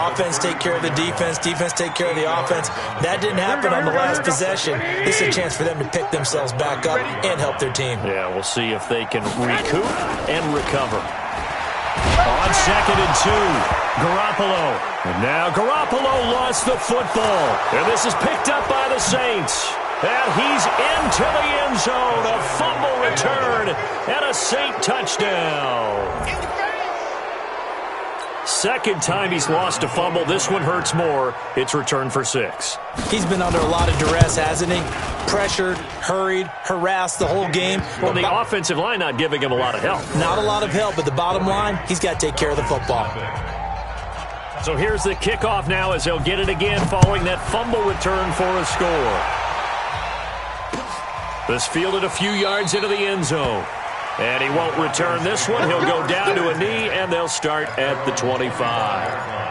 Offense take care of the defense, defense take care of the offense. That didn't happen on the last possession. This is a chance for them to pick themselves back up and help their team. Yeah, we'll see if they can recoup and recover. On 2nd and 2, Garoppolo. And now Garoppolo lost the football. And this is picked up by the Saints. And he's into the end zone. A fumble return and a Saint touchdown. Second time he's lost a fumble. This one hurts more. It's returned for 6. He's been under a lot of duress, hasn't he? Pressured, hurried, harassed the whole game. Well, the offensive line not giving him a lot of help. Not a lot of help, but the bottom line, he's got to take care of the football. So here's the kickoff now as they'll get it again following that fumble return for a score. This fielded a few yards into the end zone. And he won't return this one. He'll go down to a knee, and they'll start at the 25.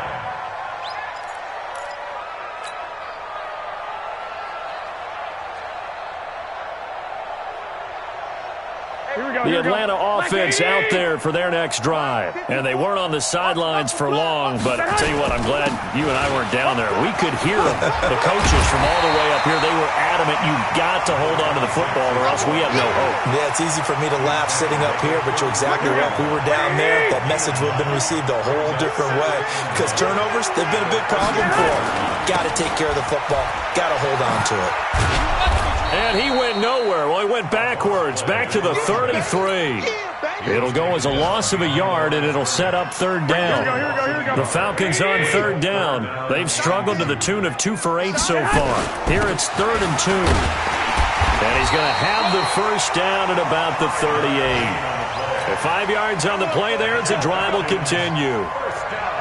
The Atlanta offense out there for their next drive. And they weren't on the sidelines for long, but I'll tell you what, I'm glad you and I weren't down there. We could hear them. The coaches from all the way up here, they were adamant, you've got to hold on to the football or else we have no hope. Yeah, it's easy for me to laugh sitting up here, but you're exactly right. If we were down there, that message would have been received a whole different way. Because turnovers, they've been a big problem for them. Got to take care of the football. Got to hold on to it. And he went nowhere. Well, he went backwards, back to the 33. It'll go as a loss of a yard, and it'll set up third down. The Falcons on third down. They've struggled to the tune of 2 for 8 so far. Here it's 3rd and 2. And he's going to have the first down at about the 38. At 5 yards on the play there, as the drive will continue.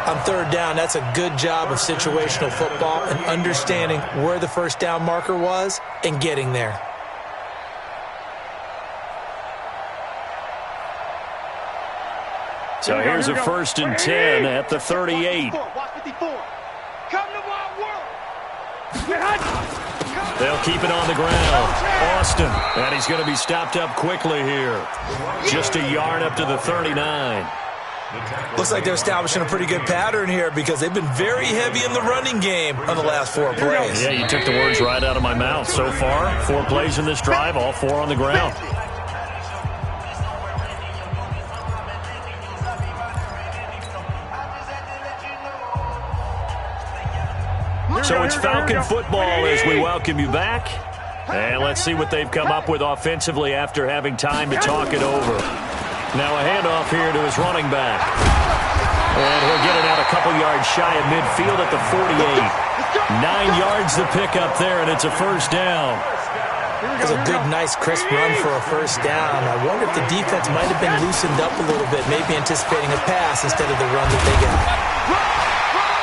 On third down, that's a good job of situational football and understanding where the first down marker was and getting there. So here's a 1st and 10 at the 38. They'll keep it on the ground. Austin, and he's going to be stopped up quickly here. Just a yard up to the 39. Looks like they're establishing a pretty good pattern here because they've been very heavy in the running game on the last 4 plays. Yeah, you took the words right out of my mouth. So far, 4 plays in this drive, all 4 on the ground. So it's Falcon football as we welcome you back. And let's see what they've come up with offensively after having time to talk it over. Now a handoff here to his running back. And he'll get it out a couple yards shy of midfield at the 48. 9 yards to pick up there, and it's a first down. It was a good, nice, crisp run for a first down. I wonder if the defense might have been loosened up a little bit, maybe anticipating a pass instead of the run that they got.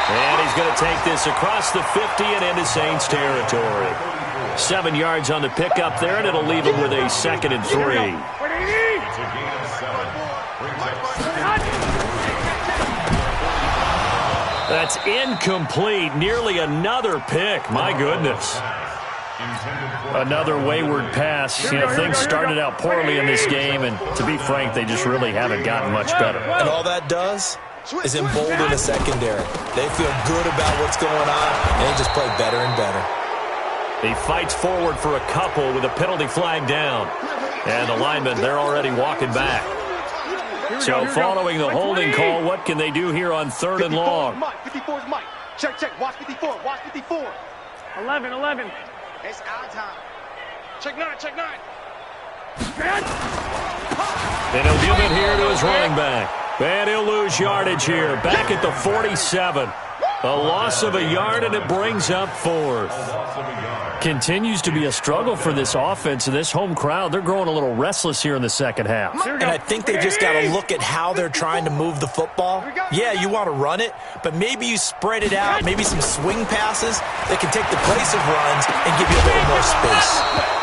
And he's going to take this across the 50 and into Saints territory. 7 yards on the pickup there, and it'll leave him with a 2nd and 3. That's incomplete. Nearly another pick. My goodness. Another wayward pass. You know, things started out poorly in this game, and to be frank, they just really haven't gotten much better. And all that does is embolden the secondary. They feel good about what's going on, and they just play better and better. He fights forward for a couple with a penalty flag down. And the linemen, they're already walking back. So following the holding call, what can they do here on 3rd and long? 54 is Mike. Check. Watch 54. 11. It's our time. Check 9. And he'll give it here to his running back. And he'll lose yardage here. Back at the 47. A loss of a yard, and it brings up 4th. Continues to be a struggle for this offense and this home crowd. They're growing a little restless here in the second half. And I think they just got to look at how they're trying to move the football. Yeah, you want to run it, but maybe you spread it out, maybe some swing passes that can take the place of runs and give you a little more space.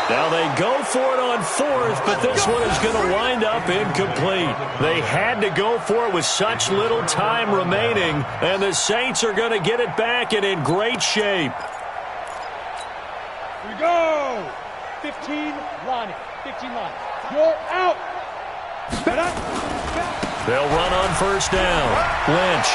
Now they go for it on 4th, but this one is going to wind up incomplete. They had to go for it with such little time remaining, and the Saints are going to get it back and in great shape. Here we go. 15 line. You're out. They'll run on first down. Lynch.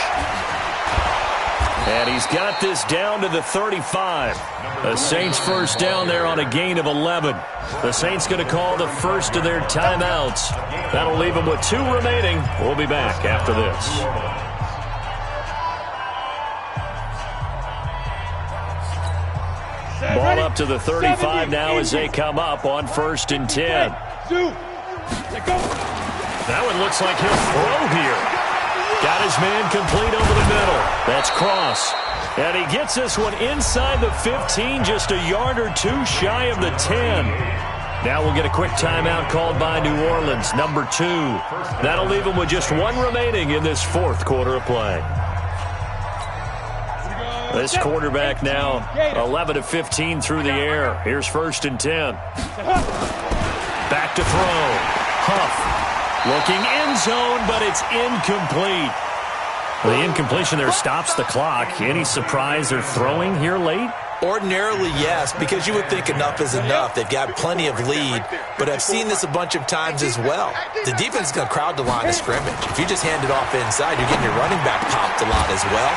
And he's got this down to the 35. The Saints first down there on a gain of 11. The Saints going to call the first of their timeouts. That'll leave them with 2 remaining. We'll be back after this. Ball up to the 35 now as they come up on 1st and 10. That one looks like he'll throw here. Got his man complete over the middle. That's Cross. And he gets this one inside the 15, just a yard or two shy of the 10. Now we'll get a quick timeout called by New Orleans, number 2. That'll leave them with just one remaining in this 4th quarter of play. This quarterback now 11 of 15 through the air. Here's 1st and 10. Back to throw. Huff looking end zone, but it's incomplete. The incompletion there stops the clock. Any surprise they're throwing here late? Ordinarily, yes, because you would think enough is enough. They've got plenty of lead, but I've seen this a bunch of times as well. The defense is going to crowd the line of scrimmage. If you just hand it off inside, you're getting your running back popped a lot as well.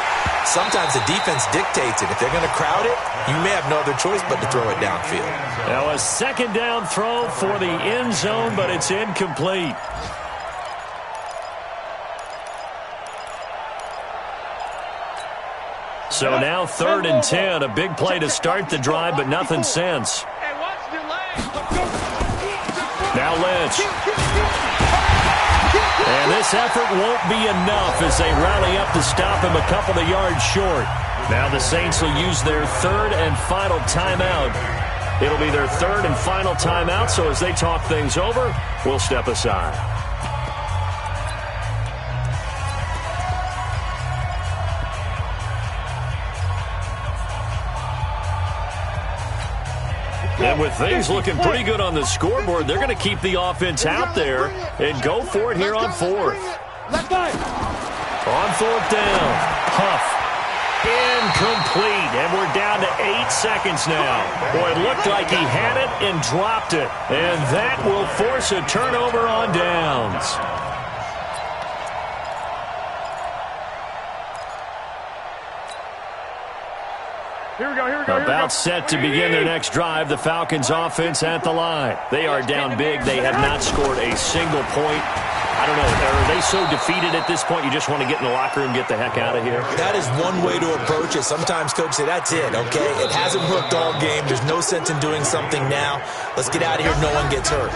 Sometimes the defense dictates it. If they're going to crowd it, you may have no other choice but to throw it downfield. Now a 2nd down throw for the end zone, but it's incomplete. So now 3rd and 10, a big play to start the drive, but nothing since. Now Lynch. And this effort won't be enough as they rally up to stop him a couple of yards short. Now the Saints will use their 3rd and final timeout. It'll be their 3rd and final timeout, so as they talk things over, we'll step aside. And with things looking pretty good on the scoreboard, they're going to keep the offense out there and go for it here on 4th. On 4th down, Huff. Incomplete, and we're down to 8 seconds now. Boy, it looked like he had it and dropped it. And that will force a turnover on downs. Here we go. About set to begin their next drive, the Falcons offense at the line. They are down big. They have not scored a single point. I don't know, are they so defeated at this point you just want to get in the locker room and get the heck out of here? That is one way to approach it. Sometimes coaches say, that's it, okay? It hasn't hooked all game. There's no sense in doing something now. Let's get out of here. No one gets hurt.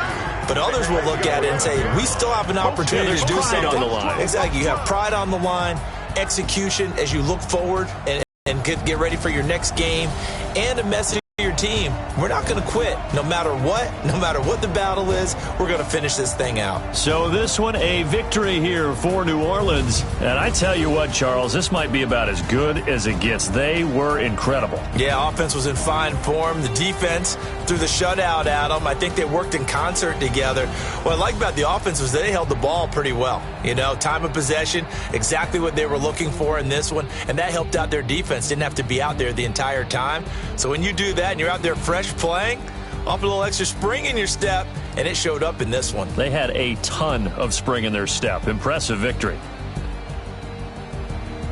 But others will look at it and say, we still have an opportunity to do something. On the line. Exactly. You have pride on the line, execution as you look forward and get ready for your next game, and a message to your team. We're not going to quit. No matter what the battle is, we're going to finish this thing out. So this one, a victory here for New Orleans. And I tell you what, Charles, this might be about as good as it gets. They were incredible. Yeah, offense was in fine form. The defense threw the shutout at them. I think they worked in concert together. What I like about the offense was they held the ball pretty well. You know, time of possession, exactly what they were looking for in this one, and that helped out their defense. Didn't have to be out there the entire time. So when you do that and you're out there fresh playing, off a little extra spring in your step, and it showed up in this one. They had a ton of spring in their step. Impressive victory.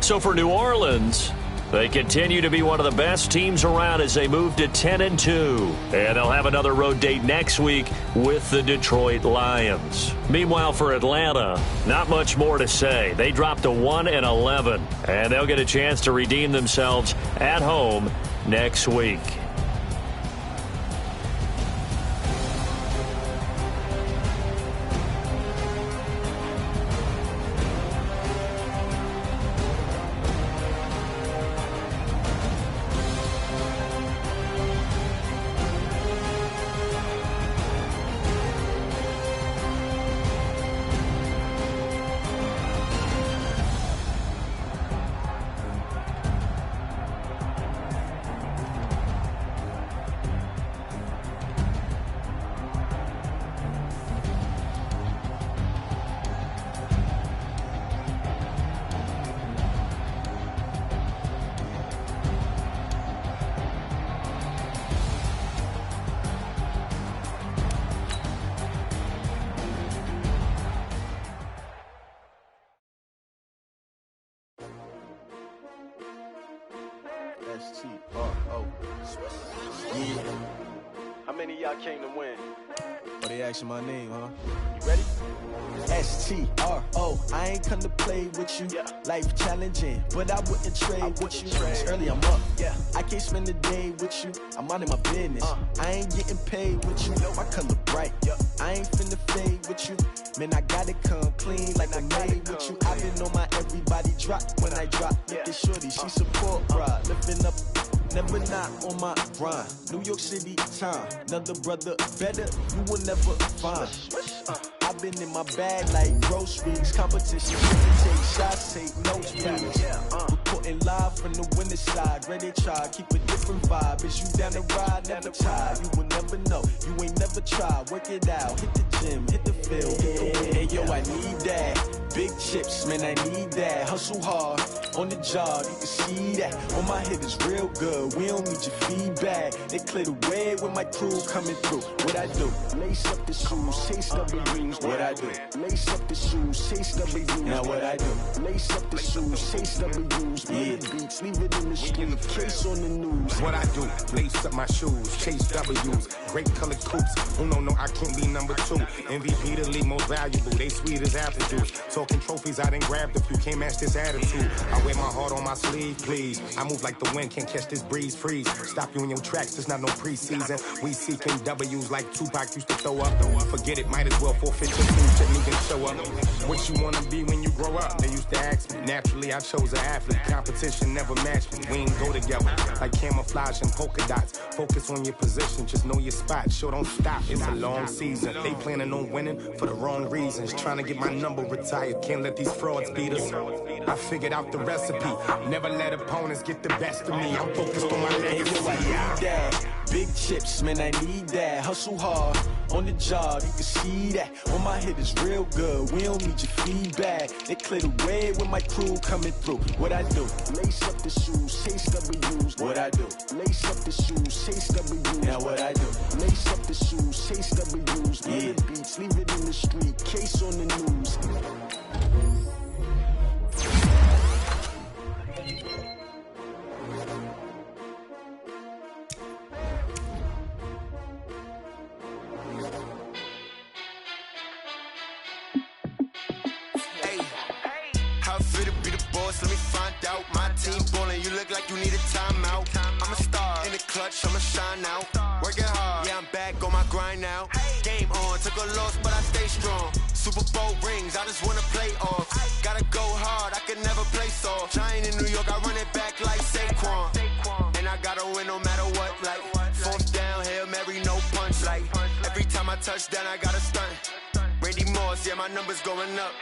So for New Orleans, they continue to be one of the best teams around as they move to 10-2. And they'll have another road date next week with the Detroit Lions. Meanwhile, for Atlanta, not much more to say. They dropped to 1-11, and they'll get a chance to redeem themselves at home next week. STRO. Yeah. How many of y'all came to win? Oh, they asking my name, huh? You ready? S-T-R-O. I ain't come to play with you. Life challenging, but I wouldn't trade with you. It's early, I'm up. I can't spend the day with you. I'm out of my business. I ain't getting paid with you. My color bright. I ain't finna fade with you. Man, I gotta come clean like I made with you. I been on my everybody drop when I drop. Look at shorty, she support ride. Lifting up, never not on my grind. New York City time, another brother better, you will never find. I've been in my bag like groceries. Competition, take shots, take notes, please. Reporting live from the winter side. Ready to try, keep a different vibe. Is you down the ride, never tired. You will never know, you ain't never tried. Work it out, hit the gym, hit the field. Hey yo, I need that. Big chips, man, I need that. Hustle hard, on the job, you can see that. On my head is real good, we don't need your feedback. They clear the way with my crew coming through. What I do? Lace up the shoes, chase W's. What I do? Lace up the shoes, chase W's. Now what I do? Lace up the shoes, chase W's. Yeah, beats, leave it in the street, case on the news. What I do? Lace up my shoes, chase W's. Great colored coops. Oh no, I can't be number 2. MVP the league most valuable. They sweet as apple juice. Talking trophies, I done grabbed a few. Can't match this attitude. I wear my heart on my sleeve, please. I move like the wind, can't catch this breeze, freeze. Stop you in your tracks, it's not no preseason. We seeking W's like Tupac used to throw up. Forget it, might as well forfeit your team, shouldn't even show up. What you wanna be when you grow up? They used to ask me. Naturally, I chose an athlete. Competition never matched me. We ain't go together. Like camouflage and polka dots. Focus on your position, just know your spot. Sure, don't stop, it's a long season. They planning on winning for the wrong reasons. Trying to get my number retired, can't let these frauds beat us. I figured out the recipe. Never let opponents get the best of me. I'm focused on my legacy. I need that. Big chips, man, I need that. Hustle hard, on the job, you can see that. On my head is real good, we don't need your feedback. They clear the way with my crew coming through. What I do? Lace up the shoes, chase W's. What I do? Lace up the shoes, chase W's. Now what I do? Lace up the shoes, chase W's. Yeah, beats, leave it in the street, case on the news. Let me find out. My team ballin', you look like you need a timeout. I'm a star in the clutch, I'ma shine out. Working hard, yeah, I'm back on my grind now. Game on, took a loss, but I stay strong. Super Bowl rings, I just wanna play off. Gotta go hard, I can never play soft. Giant in New York, I run it back like Saquon. And I gotta win no matter what, like 4th down, Hail Mary, no punch. Like every time I touch down, I gotta stunt. Randy Moss, yeah, my numbers going up.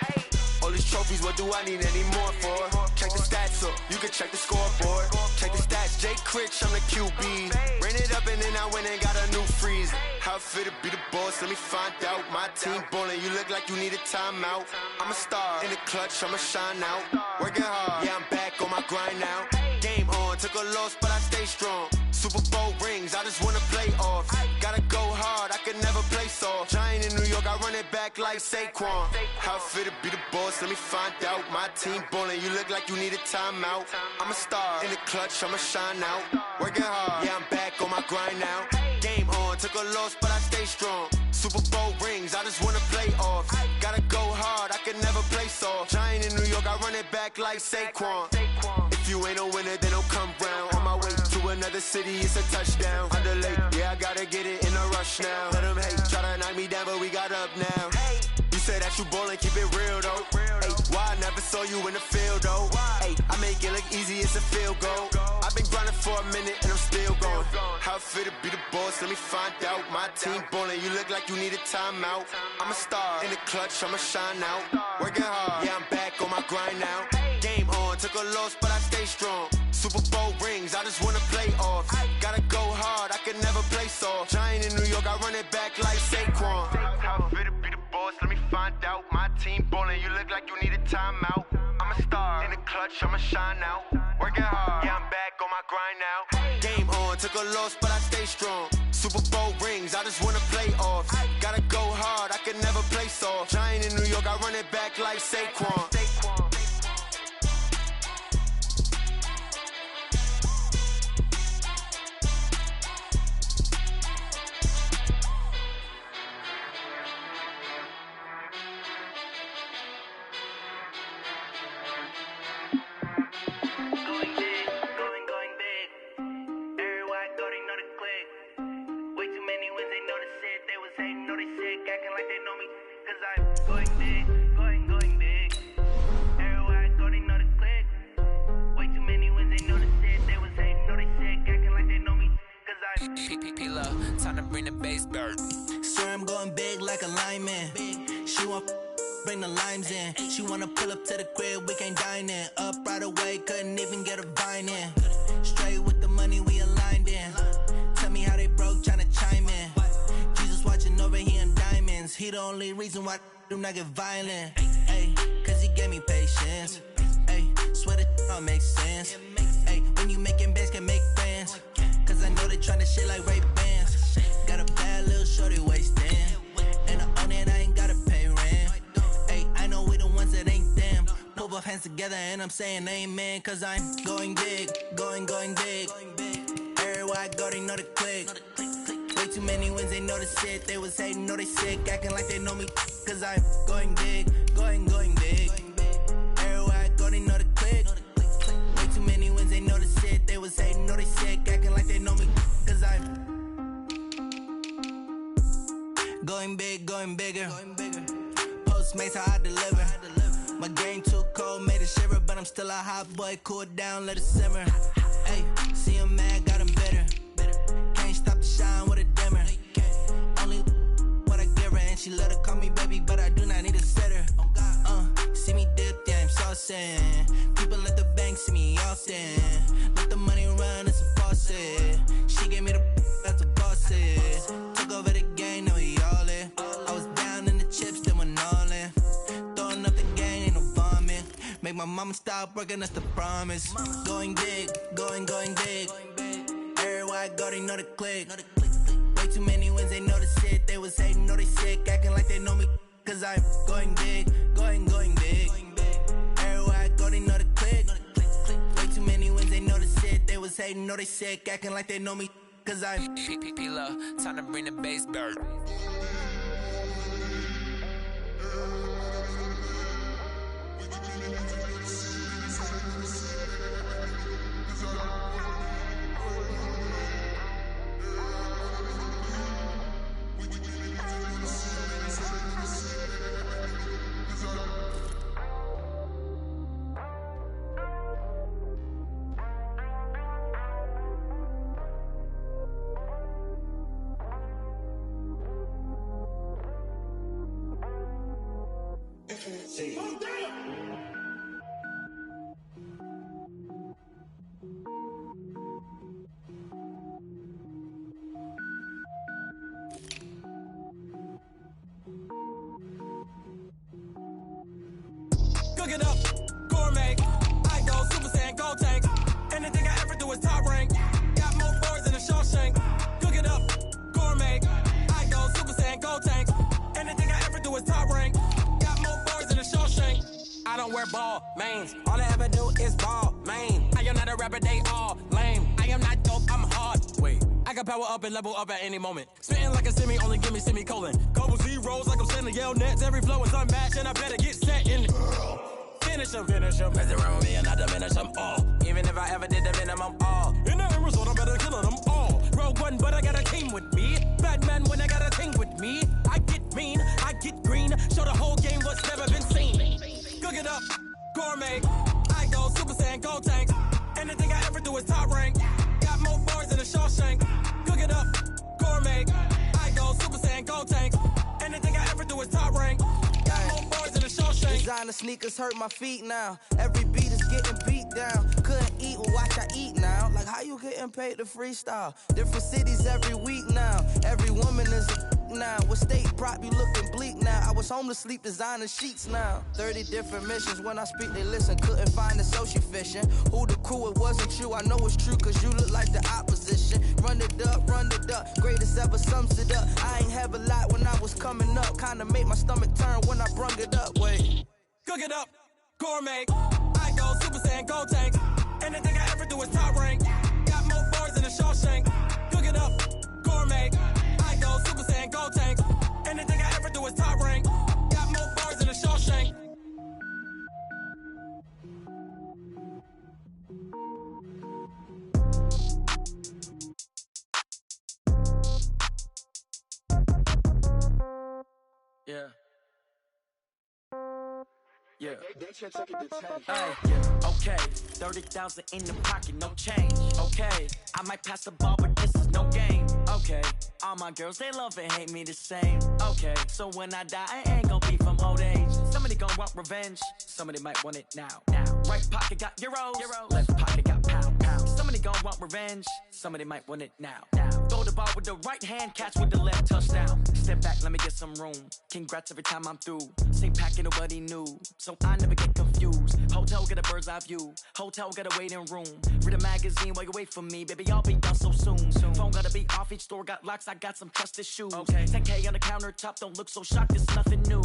All these trophies, what do I need any more for? Check the stats up, you can check the scoreboard. Check the stats, Jay Critch, I'm the QB. Ran it up and then I went and got a new freeze. How it feel to be the boss, let me find out. My team ballin', you look like you need a timeout. I'm a star in the clutch, I'ma shine out. Working hard, yeah, I'm back on my grind now. Game on, took a loss, but I stay strong. Super Bowl rings, I just wanna play off. Gotta go hard, I can never play soft. Giant in New York, I run it back like Saquon. How it feel to be the boss, let me find out. My team ballin', you look like you need a timeout. I'm a star in the clutch, I'ma shine out. Working hard, yeah, I'm back on my grind now. Game on, took a loss, but I stay strong. Super Bowl rings, I just wanna play off. Gotta go hard, I can never play soft. Giant in New York, I run it back like Saquon. If you ain't a winner, then don't come round. On my way to another city, it's a touchdown. Underlay, yeah, I gotta get it in a rush now. Let them hate, try to knock me down, but we got up now. You said that you ballin', keep it real though. Hey, why I never saw you in the field though? Hey, I make it look easy, it's a field goal. I've been grinding for a minute and I'm still going. How it feel to be the boss, let me find out. My team ballin', you look like you need a timeout. I'm a star in the clutch, I'ma shine out. Working hard, yeah, I'm back on my grind now. Game on, took a loss, but I stay strong. Super Bowl rings, I just wanna play off. Gotta go hard, I can never play soft. Giant in New York, I run it back like Saquon. How it feel to be the boss, let me find out. My team ballin', you look like you need a timeout. I'm a star in the clutch, I'ma shine out. Working hard, yeah, I'm back on my grind now. Game on, took a loss, but I stay strong. Super Bowl rings, I just wanna play off. Gotta go hard, I can never play soft. Giant in New York, I run it back like Saquon. Going big, going big. Everywhere I go, they know the click. Way too many wins, they know the shit. They was hating, know they sick, acting like they know me. Cause I'm going big, going big. Everywhere I go, they know the click. Way too many wins, they know the shit. They was hating, know they sick, acting like they know me. Cause I'm P-P-P-Love, time to bring the bass back. Swear I'm going big like a lineman. She want bring the limes in. She wanna pull up to the crib, we can't dine in. Up right away, couldn't even get a vine in. Straight with the money, we aligned in. Tell me how they broke, tryna chime in. Jesus watching over here in diamonds. He the only reason why I do not get violent. Ay, cause he gave me patience. Ay, swear that all makes sense. Ay, when you making bands, can make friends. Cause I know they tryna shit like Ray-Bans. Got a bad little shorty wasting. And I own it, I ain't gotta pay rent. Ay, I know we the ones that ain't them. Put both hands together and I'm saying amen. Cause I'm going big, going big. Everywhere I go, they know the click. Way too many wins, they know the shit. They was hating, know they sick, acting like they know me. Cause I'm going big, going big. Everywhere I go, they know the click. Way too many wins, they know the shit. They was hating, know they sick, acting like they know me. Cause I'm going big, going bigger. Postmates how I deliver. My game too cold, made it shiver, but I'm still a hot boy. Cool it down, let it simmer. Hey, see him mad, got him bitter. Can't stop the shine with a dimmer. Only what I give her, and she let her call me baby, but I do not need a sitter. See me dip, yeah, I'm saucing. People at the bank see me often. Let the money run, it's a faucet. She gave me the that's a boss is. Took over the game, now we all in. I was down in the chips, then went all in. Throwing up the gang, ain't no vomit. Make my mama stop working, that's the promise. Going big, going big. Everywhere I go, they know the click. Way too many wins, they know the shit. They was hating, know they sick, acting like they know me. Cause I'm going big, going big. Everywhere I go, they know the click. Way too many wins, they know the shit. They was hating, know they sick, acting like they know me. Cause I'm P-P-P-Love, time to bring the bass back. Cook it up, gourmet. I go Super Saiyan, gold tank. Anything I ever do is top rank. Got more boards than a Shawshank. Cook it up, gourmet. I go Super Saiyan, gold tank. Anything I ever do is top rank. Got more boards than a Shawshank. I don't wear ball mains. All I ever do is ball main. I am not a rapper, they all lame. I am not dope, I'm hard. Wait, I can power up and level up at any moment. Spitting like a semi, only give me semicolon. Couple zeros like I'm sending yell nets. Every flow is unmatched and I better get set in. Finish them. Mess around with me and I diminish them all. Even if I ever did the minimum, all. In the end result, I'm better killing them all. Rogue One, but I got a team with me. Batman when I got a team with me. I get mean, I get green. Show the whole game what's never been seen. Cook it up, gourmet. I go Super Saiyan, gold tank. Anything I ever do is top rank. Got more bars than a Shawshank. Cook it up, gourmet. I go Super Saiyan, gold tank. Anything I ever do is top rank. Got more bars than a Shawshank. Designer sneakers hurt my feet now. Every beat is getting beat down. Couldn't eat, well watch I eat now. Like how you getting paid to freestyle? Different cities every week now. Every woman is a now. With state prop, you looking bleak now. I was home to sleep, designer sheets now. 30 different missions. When I speak, they listen. Couldn't find the social fishing. Who the crew, it wasn't you. I know it's true, cause you look like the opposition. Run it up. Greatest ever sums it up. I ain't have a lot when I was coming up. Kinda made my stomach turn when I brung it up. Wait. Cook it up, gourmet. I go Super Saiyan, gold tank. Anything I ever do is top rank. Got more bars than a Shawshank. Cook it up, gourmet. I go Super Saiyan, gold tank. Anything I ever do is top rank. Got more bars than a Shawshank. Yeah. Yeah. Okay, 30,000 in the pocket, no change. Okay, I might pass the ball, but this is no game. Okay, all my girls, they love and hate me the same. Okay, so when I die, I ain't gon' be from old age. Somebody gon' want revenge, somebody might want it now. Right pocket got euros, left pocket got pound. Somebody gon' want revenge, somebody might want it now. Throw the ball with the right hand, catch with the left, touchdown. Step back, let me get some room. Congrats every time I'm through. Same packet, nobody knew, so I never get confused. Hotel get a bird's eye view, hotel get a waiting room. Read a magazine while you wait for me, baby, I'll be done so soon. Phone gotta be off, each store got locks, I got some trusted shoes. 10K on the countertop, don't look so shocked, it's nothing new.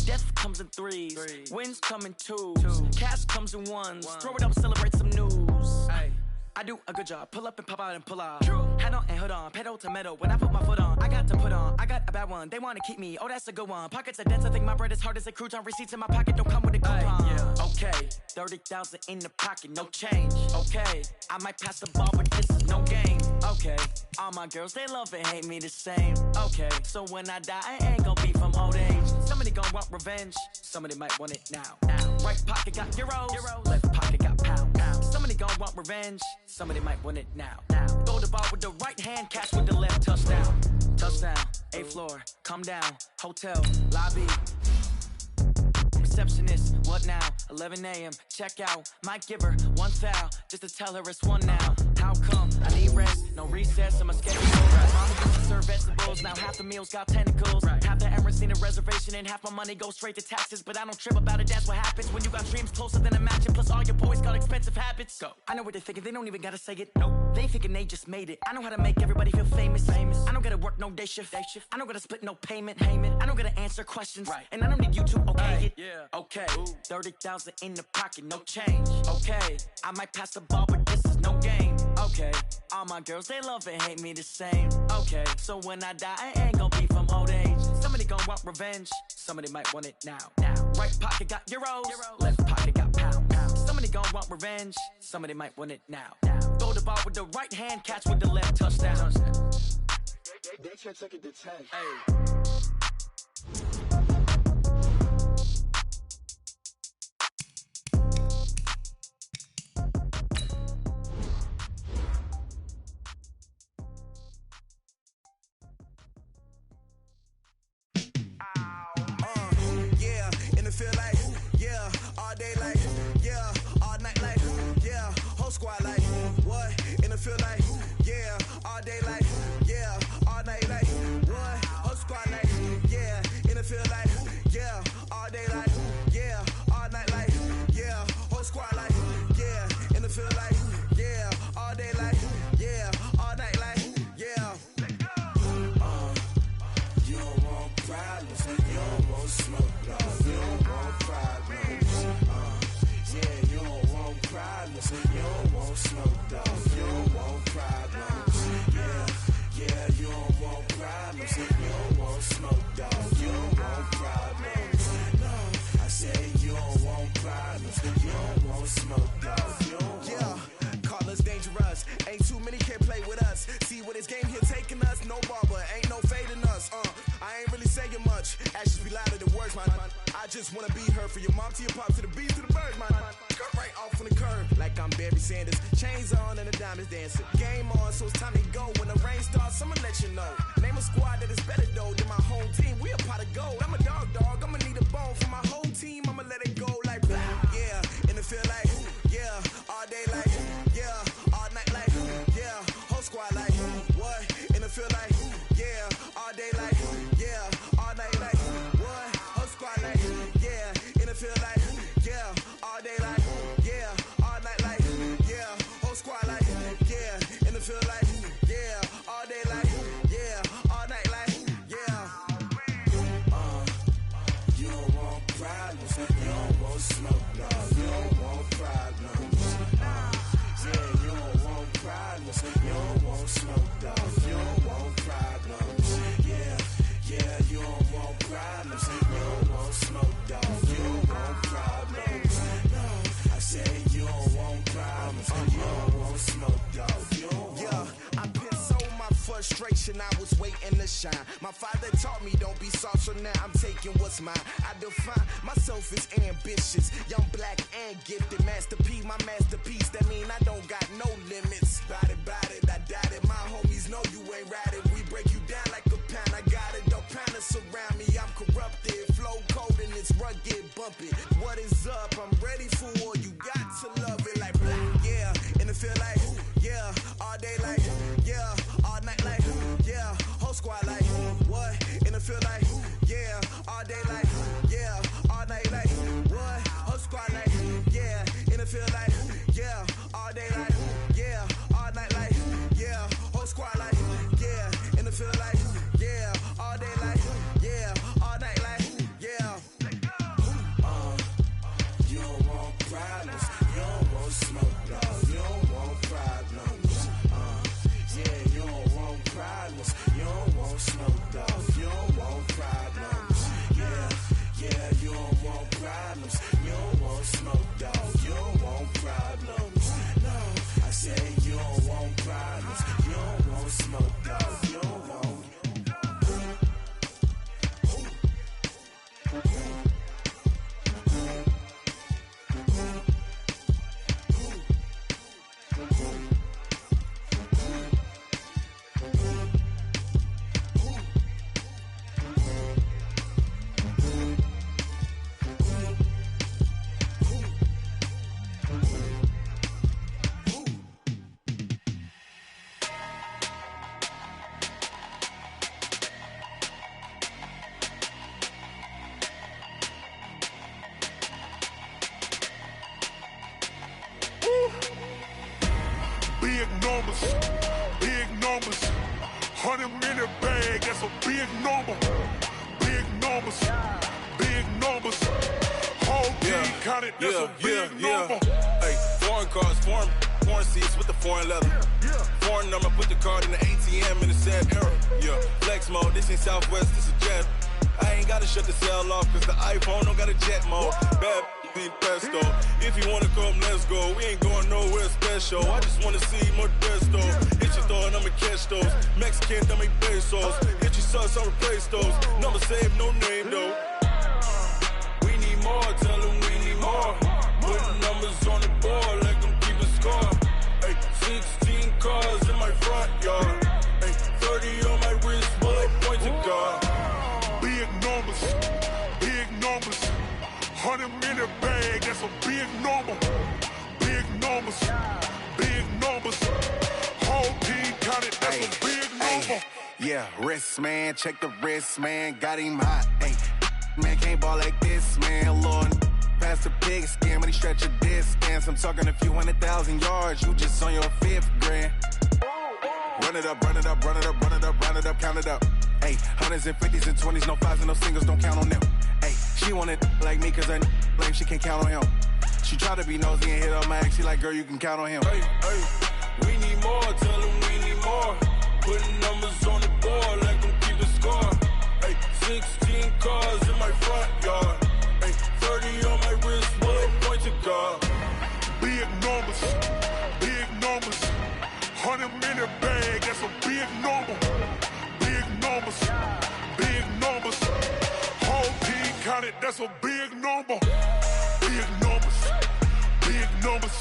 Death comes in threes, wins come in twos. Cash comes in ones, throw it up, celebrate some news. I do a good job, pull up and pop out and pull out. Head on and hood on, pedal to metal. When I put my foot on, I got to put on. I got a bad one, they wanna keep me, oh that's a good one. Pockets are dense, I think my bread is hard as a crouton. Receipts in my pocket don't come with a coupon. Okay, 30,000 in the pocket, no change. Okay, I might pass the ball, but this is no game. Okay, all my girls, they love and hate me the same. Okay, so when I die, I ain't gon' be from old age. Somebody gon' want revenge, somebody might want it now. Right pocket got euros, left pocket got pound. Somebody gon' want revenge, somebody might want it now. Throw the ball with the right hand, catch with the left, touchdown. Touchdown, 8th floor, come down, hotel, lobby. Receptionist, what now? 11 a.m., check out. Might give her one foul, just to tell her it's one now. How come? I need rest, no recess on my schedule. Mama used to serve vegetables, now half the meals got tentacles. Half the Emirates need a reservation and half my money goes straight to taxes. But I don't trip about it, that's what happens when you got dreams closer than a match. And plus all your boys got expensive habits. Go. I know what they're thinking, they don't even gotta say it. Nope. They thinking they just made it. I know how to make everybody feel famous. I don't gotta work no day shift. I don't gotta split no payment. I don't gotta answer questions. And I don't need you to okay it. Okay, 30,000 in the pocket, no change. Okay, I might pass the ball, but this is no game. Okay, all my girls, they love and hate me the same. Okay, so when I die, I ain't gon' be from old age. Somebody gon' want revenge, somebody might want it now. Right pocket got euros, left pocket got pound. Somebody gon' want revenge, somebody might want it now. Throw the ball with the right hand, catch with the left, touchdown. They can't take it to 10. Feel like, yeah, all day like, yeah, all night like, yeah, whole squad like, what? And it feel like, yeah, all day like, yeah, all night like, what? Whole squad like, yeah, and it feel like, yeah, all day like, yeah, all night like, yeah, whole squad like, yeah, and it feel like, yeah, all day like, yeah, all night like, yeah. You don't want problems, you don't want smoke, you don't want problems. Yeah, you don't want problems, you don't want smoke, dog. You don't want problems. Yeah, you don't want problems, you don't want smoke, dog. You don't want problems. No, I said you don't want problems, you don't want smoke, dog. You don't want. Call us dangerous. Ain't too many can play with us. See what this game here taking us. No barber, ain't no fading us. I ain't really saying much. Actions be louder than words, man. I just wanna be heard from your mom to your pop to the beat to the bird, man. Cut right off on the curb like I'm Barry Sanders. Chains on and the diamonds dancing. Game on, so it's time to go. When the rain starts, I'ma let you know. Name a squad that is better though than my home team. We a pot of gold. I'm a dog. I'ma need a bone for my whole team. I'ma let it go like blah. Yeah, and it feel like yeah, all day like yeah, all night like yeah, whole squad like what? And it feel like yeah, all day like yeah, all night like what? Whole squad like yeah, and it feel like yeah, all day like yeah, all night like yeah, whole squad like yeah, and it feel like yeah, all day like yeah, all night like yeah. You don't want problems, you don't want smoke, no, you don't want problems. Yeah, you don't want problems, you don't want smoke, dog. You don't want problems. Yeah, you don't want problems, you don't want smoke, dog. You don't want problems. No, I said you don't want problems, you don't want smoke, dog. You don't want. Yeah, I've been so my frustration, I was waiting and the shine. My father taught me don't be soft, so now I'm taking what's mine. I define myself as ambitious, young, black, and gifted. Master P, my masterpiece. That mean I don't got no limits. Bout it, I doubt it. My homies know you ain't right it. We break you down like a pound. I got it, don't panic surround me. I'm corrupted, flow cold and it's rugged, bumpy. What is up? I'm ready for war. You got to love it like black, yeah. And it feel like, yeah. All day like, yeah. All night like, yeah. Whole squad like, what? And it feel like, yeah. All day like, yeah. All night like, what? Whole squad like, yeah. And it feel like, yeah. All day like, yeah. All night like, yeah. Whole squad like, yeah. And it feel like, yeah. All day like, yeah. All night like, yeah. You don't want problems. You don't want smoke, no. You don't want problems. Yeah, you don't want problems. You don't want smoke, dog. You don't want problems. Yeah, you don't want problems. You don't want smoke, dog. You don't want problems. No, I said you don't want problems. You don't want smoke, dog. You don't want. Big numbers, 100-minute bag, that's a big number. Big numbers, whole team counted, that's a big number. Hey, foreign cars, foreign seats with the foreign leather. Foreign number, put the card in the ATM in the sad era. Yeah, flex mode, this ain't Southwest, this is jet. I ain't gotta shut the cell off, cause the iPhone don't got a jet mode. Bad ain't pesto. If you wanna come, let's go. We ain't going nowhere special. I just wanna see more Desto. Hit your thought, I'ma catch those. Mexican, dummy pesos. Hit your sauce, I'll replace those. Number saved, no name though. We need more, tell them we need more. Putting numbers on the board, let them keep a score. Hey, 16 cars in my front yard. Hey, 30 on my wrist, bullet point to God. Big numbers, 100-minute bag, that's a big number. Big numbers, whole team counted, that's a big number. Yeah, wrist man, check the wrist man, got him hot. Hey, man can't ball like this, man. Lord, past the pig skin, but he stretch a distance. I'm talking a few 100,000 yards, you just on your 5th grand. Run it up, count it up. Hey, hundreds and 50s and 20s, no 5s and no singles, don't count on them. Hey, she want it like me, cause her lame, she can't count on him. She try to be nosy and hit on my ex, she like, girl, you can count on him. Hey, we need more, tell them we need more. Putting numbers on the board, let them keep a score. Hey, 16 cars in my front yard. Hey, 30 on my wrist, bullet point to God. Big numbers, 100-minute bag, that's a big number. Big numbers, whole team counted, that's a big number. Big numbers,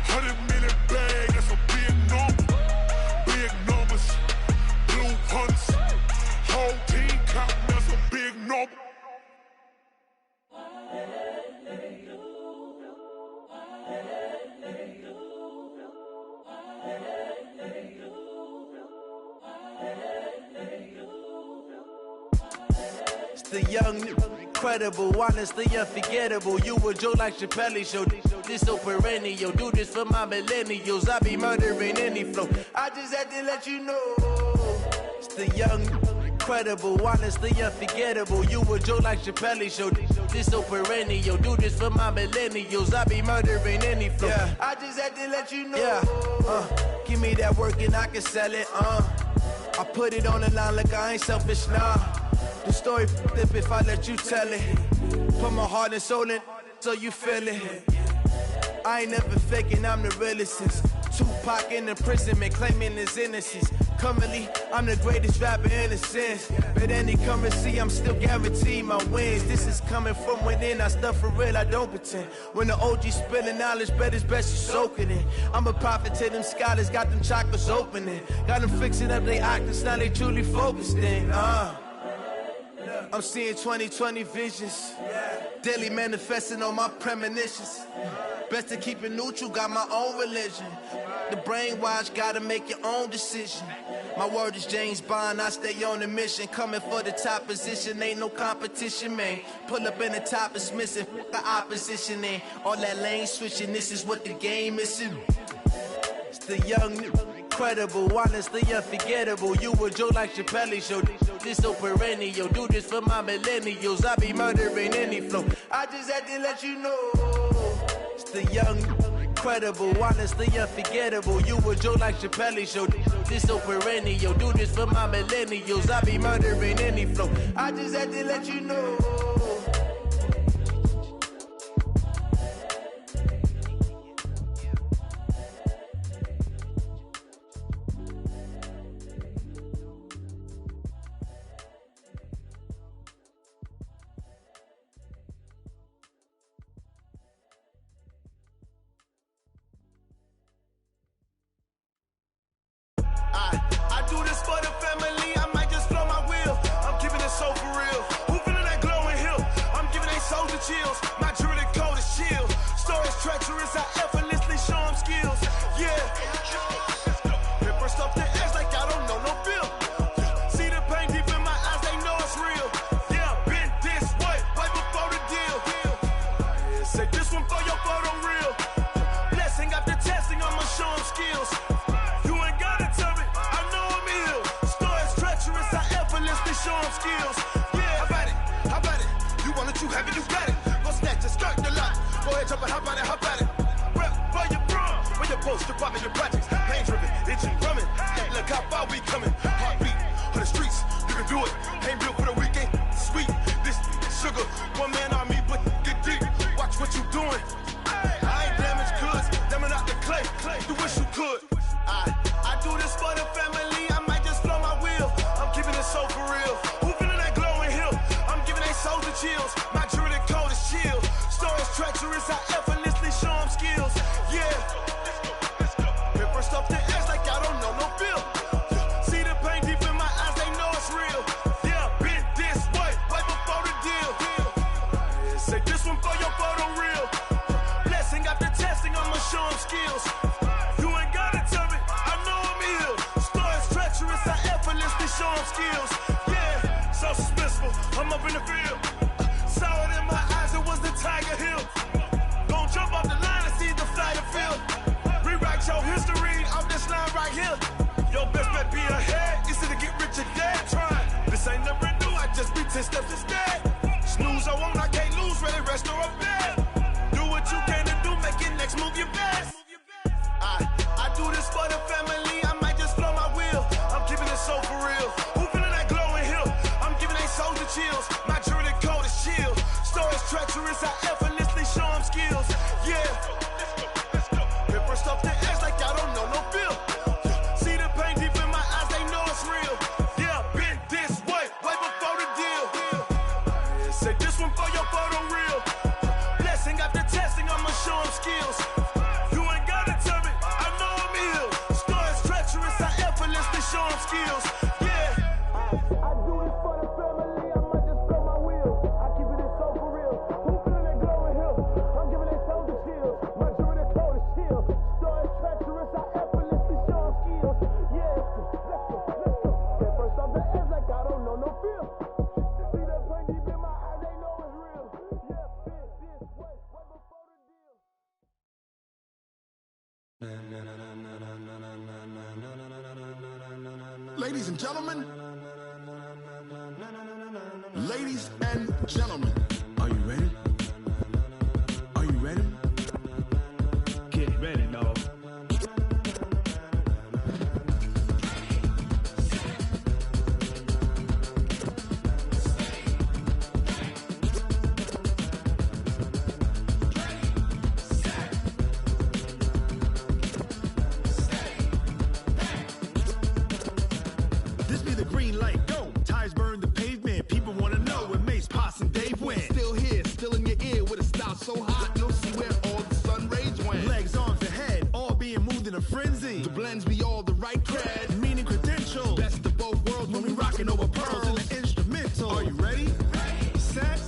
100-minute bag, that's a big number. Big numbers, blue hunts, whole team counting, that's a big number. The young, incredible, honestly unforgettable. You a joke like Chappelle show. This so perennial. Do this for my millennials. I be murdering any flow. I just had to let you know. It's the young, incredible, honestly unforgettable. You a joke like Chappelle show. This so perennial. Do this for my millennials. I be murdering any flow. Yeah. I just had to let you know. Yeah. Give me that work and I can sell it. I put it on the line like I ain't selfish, nah. The story flip if I let you tell it. Put my heart and soul in so you feel it. I ain't never faking, I'm the realest since Tupac in imprisonment, claiming his innocence. Currently, I'm the greatest rapper in a sense. But any currency, I'm still guaranteed my wins. This is coming from within, I stuff for real, I don't pretend. When the OG spilling knowledge, bet it's best you soak it in. I'm a prophet to them scholars, got them chakras opening. Got them fixing up their octaves, now they truly focused in. I'm seeing 2020 visions. Daily manifesting on my premonitions. Best to keep it neutral, got my own religion. The brainwash, gotta make your own decision. My word is James Bond, I stay on the mission. Coming for the top position, ain't no competition, man. Pull up in the top, it's missing, the opposition in. All that lane switching, this is what the game is. It's the young, incredible, honestly unforgettable. You a Joe like Chappelle show, this so perennial. Do this for my millennials, I be murdering any flow. I just had to let you know. It's the young, incredible, honestly unforgettable. You a Joe like Chappelle show, this so perennial. Do this for my millennials, I be murdering any flow. I just had to let you know. I do this for the family, I might just blow my wheel. I'm keeping it so for real. Who feeling that glowing hill? I'm giving they soldier chills. My jewelry cold as chill. Stories treacherous, I effortlessly show them skills. Yeah. Paper stuff the edge like I don't know no feel. See the pain deep in my eyes, they know it's real. Yeah, been this way, right before the deal. Say this one for your photo real. Blessing after testing, I'ma show them skills. Show them skills. Yeah, how about it? You want it, you have it, you got it. Go snatch it, skirt the lot. Go ahead, jump it, how about it? Rep for your bro, for your post, your pop, and your projects. Pain driven, itching, drumming. Look how far we coming. Heartbeat for the streets, you can do it. Ain't built for the weekend. Sweet, this sugar. One man army, but get deep. Watch what you doing. I ain't damaged goods, damn it out the clay. You wish you could. I do this for the family. I might just blow my wheel. I'm keeping it so for real. Who feeling that glowing hill? I'm giving they soldier chills. My jewelry cold as chill. Stories treacherous, I effortlessly show them skills. Yeah. Paper stuff the edge like I don't know no feel. See the pain deep in my eyes, they know it's real. Yeah, been this way, right before the deal. Say this one for your photo real. Blessing after testing, I'ma show them skills. You ain't gotta tell me, I know I'm ill. Stories treacherous, I effortlessly show them skills. Yeah, so suspenseful, I'm up in the field. Saw it in my eyes, it was the Tiger Hill. Gon' jump off the line and see the fly the field. Rewrite your history off this line right here. Your best bet be ahead, easy to get rich or dead. Trying, this ain't never new, I just be 10 steps instead. Snooze I won't, I can't lose, ready, rest or up bed. Do what you can to do, make your next move your best. I do this for the family, I might just blow my wheel. I'm keeping it so for real. Who feeling that glowing hill? I'm giving they soldier chills. My jewelry cold as chill. Stories treacherous, I effortlessly show them skills. Yeah. Paper stuff the edge like I don't know no feel. See the pain deep in my eyes, they know it's real. Yeah, been this way, right before the deal. Say this one for your photo real. Blessing after testing, I'ma show them skills. Show them skills, yeah. I do it for the family, I might just blow my wheel. I keep it so for real. Who feeling that glowing hill? I'm giving they soldier chills. My jewelry cold as chill. Stories treacherous, I effortlessly show them skills. Yeah, let's go. Get first off the edge like I don't know no feel. See that pain deep in my eyes, they know it's real. Yeah, been this way, right before the deal. Ladies and gentlemen, ladies and gentlemen, are you ready? Are you ready? Get ready, dog. frenzy. The blends be all the right cred, meaning credential. Best of both worlds when we rockin' over pearls in the instrumental. Are you ready? Set.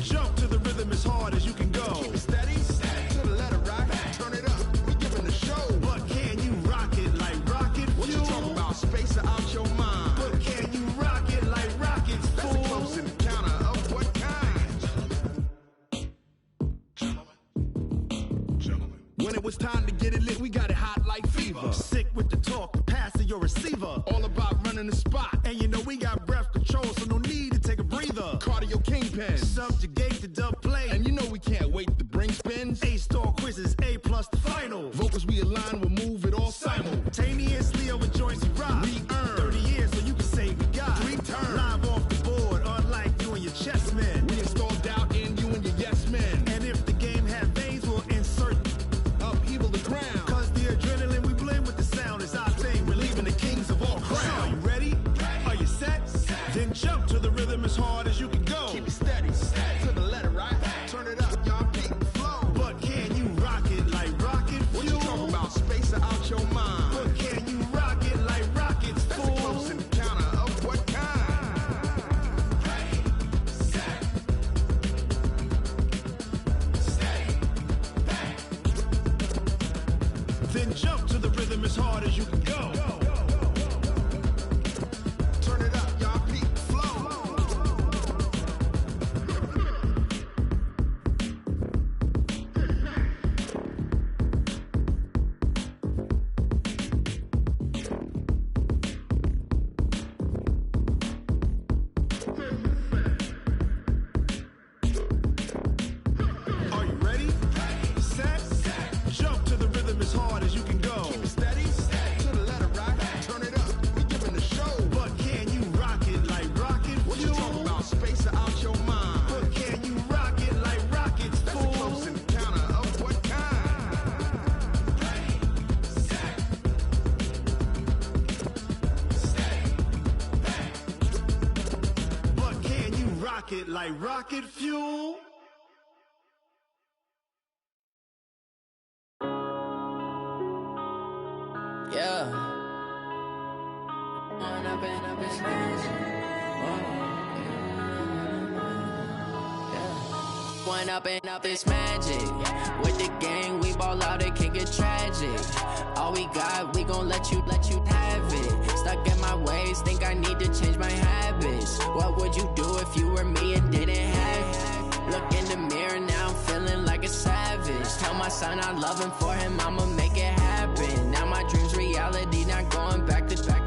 Jump to the rhythm as hard as you can go. Keep it steady. To the letter right. Turn it up. We giving the show. But can you rock it like rocket fuel? What you talking about? Space out your mind. But can you rock it like rockets, fool? That's a close encounter of what kind? Gentlemen. When it was time to get it lit, we got it hot like fever. Sick with the talk, pass to your receiver. All about running the spot. And you know we got breath control, so no need to take a breather. Cardio kingpin, subjugate the dub play. And you know we can't wait to bring spins. A-star quizzes, A+ the final. Vocals we align, we'll move it all simultaneously over joints we rock. We earn 30 years, so you can say we got 3 turns. Live off the board, unlike you and your chess men. We install doubt in you and your yes men. And if the game had veins, we'll insert upheaval the crown. Cause the adrenaline we blend with the sound is our thing. We're leaving the kings of all crowns. Are you ready? Are you set? Then jump to the rhythm as hard as you can go. Keep it steady. To the letter right. Turn it up, y'all beat the flow. But can you rock it like rocket fuel? What you talking about? Space out your mind. But can you rock it like rockets, fool? That's a close encounter of what kind? Then jump to the rhythm as hard as you can go. Turn it up, y'all beat the flow. Are you ready? Set. Jump to the rhythm as hard as you can go. Keep it steady. To the letter right. Turn it up. We giving the show. But can you rock it like rocket fuel? What you talking about? Space out your mind. But can you rock it like rockets, fool? That's a close encounter of what kind? But can you rock it like rocket fuel? Yeah. One up and up is magic. With the gang, we ball out, it can get tragic. All we got, we gon' let you have it. Stuck in my ways, think I need to change my habits. What would you do if you were me and didn't have it? Look in the mirror now, I'm feeling like a savage. Tell my son I love him, for him I'ma make it happen. Now my dream's reality, not going back to back.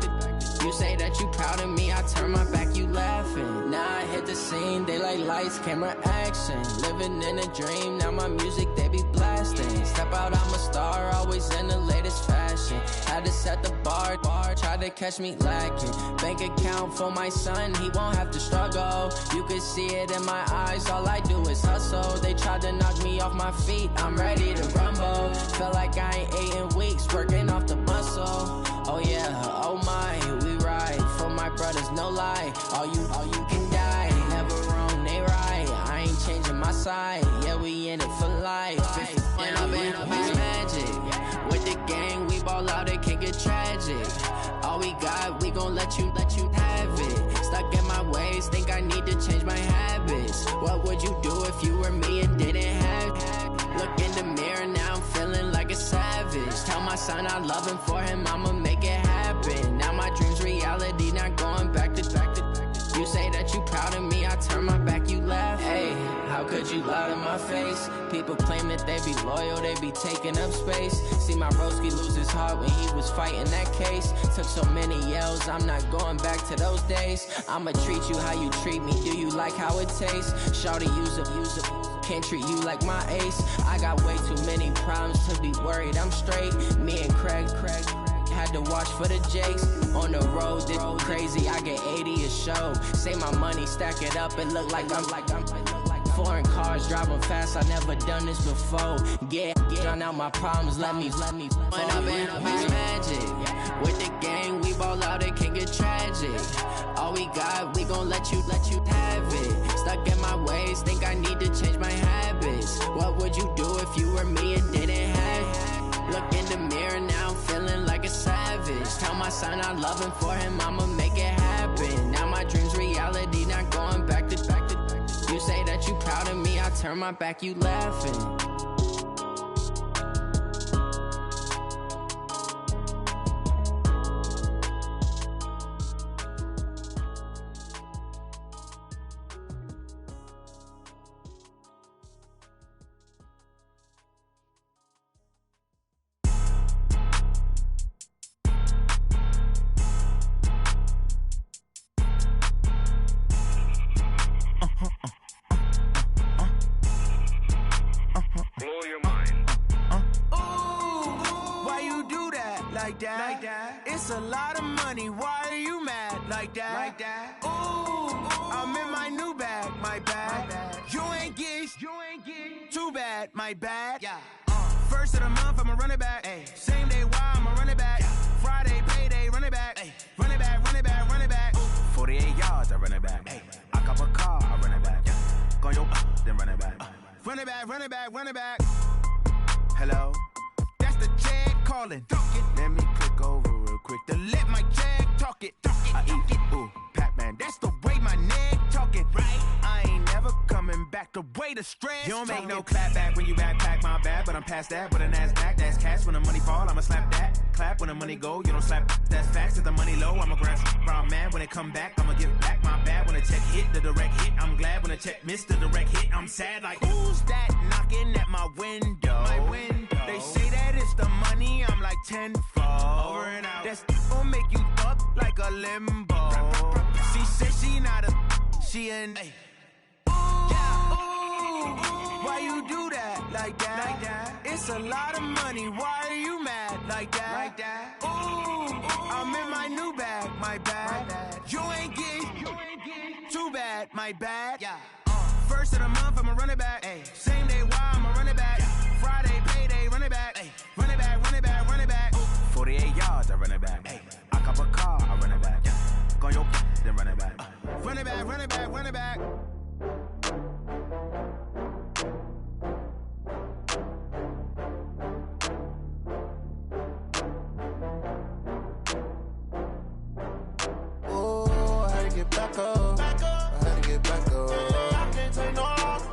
You say that you proud of me, I turn my back, you laughing. Now I hit the scene, they like lights, camera, action. Living in a dream, now my music, they be blasting. Step out, I'm a star, always in the latest fashion. Had to set the bar, try to catch me lacking. Bank account for my son, he won't have to struggle. You could see it in my eyes, all I do is hustle. They tried to knock me off my feet, I'm ready to rumble. Felt like I ain't ate in weeks, working off the muscle. Oh yeah, oh my, we ride for my brothers, no lie. All you can die, never wrong, they right. I ain't changing my side, yeah, we in it for life. And I've been magic. With the gang, we ball out, it can get tragic. All we got, we gon' let you have it. Stuck in my ways, think I need to change my habits. What would you do if you were me and didn't have it? Look in the mirror, now I'm feeling like a savage. Tell my son I love him, for him I'ma make it happen. Now my dream's reality, not going back to back. You say that you proud of me, I turn my back, you laugh. Hey, how could you lie to my face? People claim that they be loyal, they be taking up space. See my broski lose his heart when he was fighting that case. Took so many yells, I'm not going back to those days. I'ma treat you how you treat me, do you like how it tastes? Shawty, use up, can't treat you like my ace. I got way too many problems to be worried, I'm straight. Me and Craig had to watch for the Jakes. On the road, this crazy, I get 80 a show. Say my money, stack it up, it look like I'm foreign cars, driving fast, I never done this before. Yeah, drown out my problems, let me When I've been magic. With the gang, we ball out, it can get tragic. All we got, we gon' let you have it. Stuck in my ways, think I need to change my habits. What would you do if you were me and didn't have it? Look in the mirror now, I'm my son, I love him for him, I'ma make it happen. Now my dream's reality, not going back to. You say that you proud of me, I turn my back, you laughing. It's a lot of money, why are you mad like that? Ooh, I'm in my new bag, my bad. You ain't get too bad, my bad. First of the month, I'ma run it back. Same day, why I'ma run it back. Friday, payday, run it back. Run it back, run it back, run it back. 48 yards, I run it back. I cop a car, I run it back. Go yo, then run it back. Run it back, run it back, run it back. Hello? That's the jag calling. Let me click over real quick to let my jag talk it. I eat it, ooh, Pac-Man. That's the way my neck talking. Right? I ain't never coming back the way the stress. You don't make no clap back when you backpack, my bad, but I'm past that. With a Nasdaq, that's cash. When the money fall, I'ma slap that. Clap when the money go, you don't slap. That's facts. If the money low, I'ma grab brown man. When it come back, I'ma give back my bad. When the check hit, the direct hit, I'm glad. When the check missed the direct hit, I'm sad. Like, who's that knocking at my window? My window. They say that it's the money, I'm like tenfold. Over and out. That's gon' make you up like a limbo. She said she not a, she an. Ooh, why you do that like that? It's a lot of money, why are you mad like that? Ooh, I'm in my new bag, my bad. You ain't get too bad, my bad. First of the month, I'ma run it back. Same day, why I'ma run it back. Friday, payday, run it back. Run it back, run it back, run it back. 48 yards, I run it back. I cop a car, I run it back. Go yo, then run it back. Run it back, run it back, run it back. Oh, I had to get back up. I had to get back up. I can't take no loss.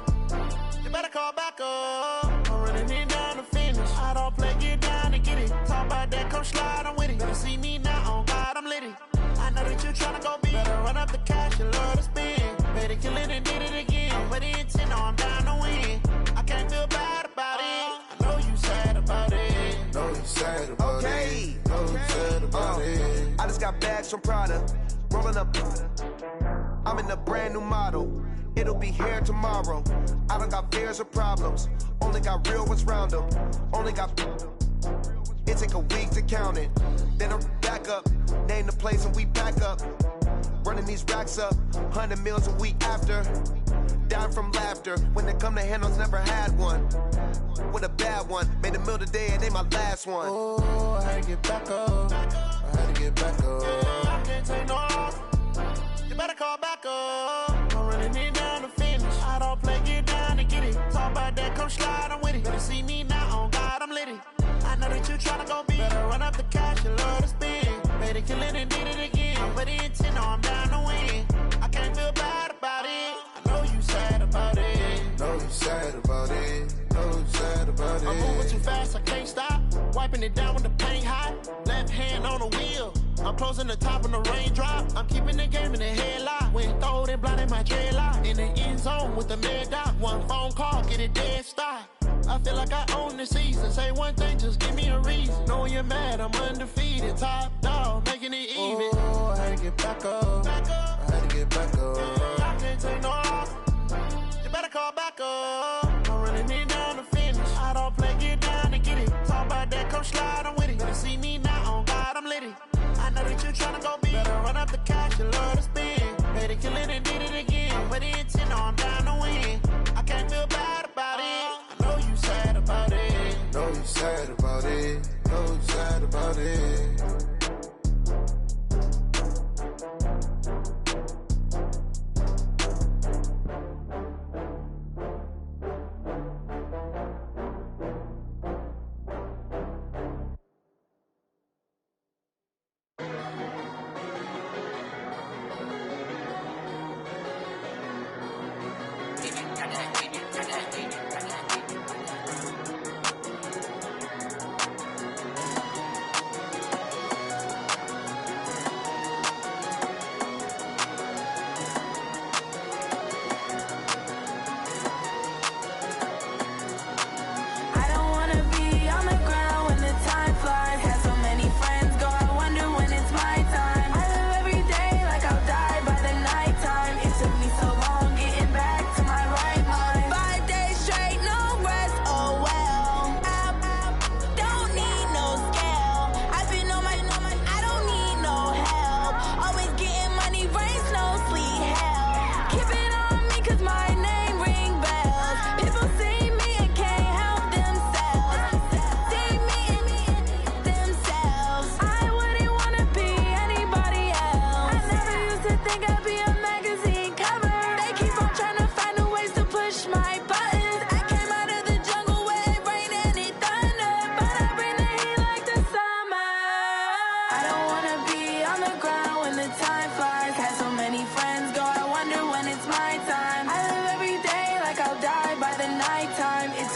You better call back up. I'm running it down to finish. I don't play, get down and get it. Talk about that, come slide, I'm with it. Better see me now, on God, I'm litty. I know that you tryna go big. Better run up the cash, you love to spend. Better kill it and did it again. I'm with the intent, no, I'm down to win. I can't feel bad about it. I know you sad about it. Know you sad about it. Know you sad about it. I just got bags from Prada. Rolling up. I'm in a brand new model. It'll be here tomorrow. I don't got fears or problems. Only got real ones round them. Only got. It take a week to count it. Then I back up. Name the place and we back up. Running these racks up. 100 meals a week after. Down from laughter. When they come to handles, never had one. With a bad one. Made a meal today and they my last one. Oh, I had to get back up. I had to get back up. I can't take no loss. You better call back up. I'm running it down to finish. I don't play, get down and get it. Talk about that, come slide, I'm with it. Better see me now, on God, I'm litty. I know that you tryna go big. Better run up the cash, you love to spend. Better kill it and did it again. I'm with the intent, no, I'm down to win. I can't feel bad about it. I know you sad about it. Know you sad about it. Know you sad about it. I'm moving too fast, I can't stop. Wiping it down with the paint hot. Left hand on the wheel. I'm closing the top on the raindrop. I'm keeping the game in the headlock. When throwed and blinded my dreadlock. In the end zone with the mad dot. One phone call, get it dead stop. I feel like I own the season. Say one thing, just give me a reason. Knowing you're mad, I'm undefeated. Top dog, making it even. Oh, I had to get back up. I had to get back up. I can't take no loss. You better call back up. I'm running it down to finish. I don't play, get down and get it. Talk about that, come slide, I'm with it. Better see me now, on God, I'm litty. I know that you tryna go big. Better run up the cash, you love to spend. Better kill it and did it again. I'm with the intent, no, I'm down to win. I can't feel bad about it. I know you sad about it. Know you sad about it. Know you sad about it.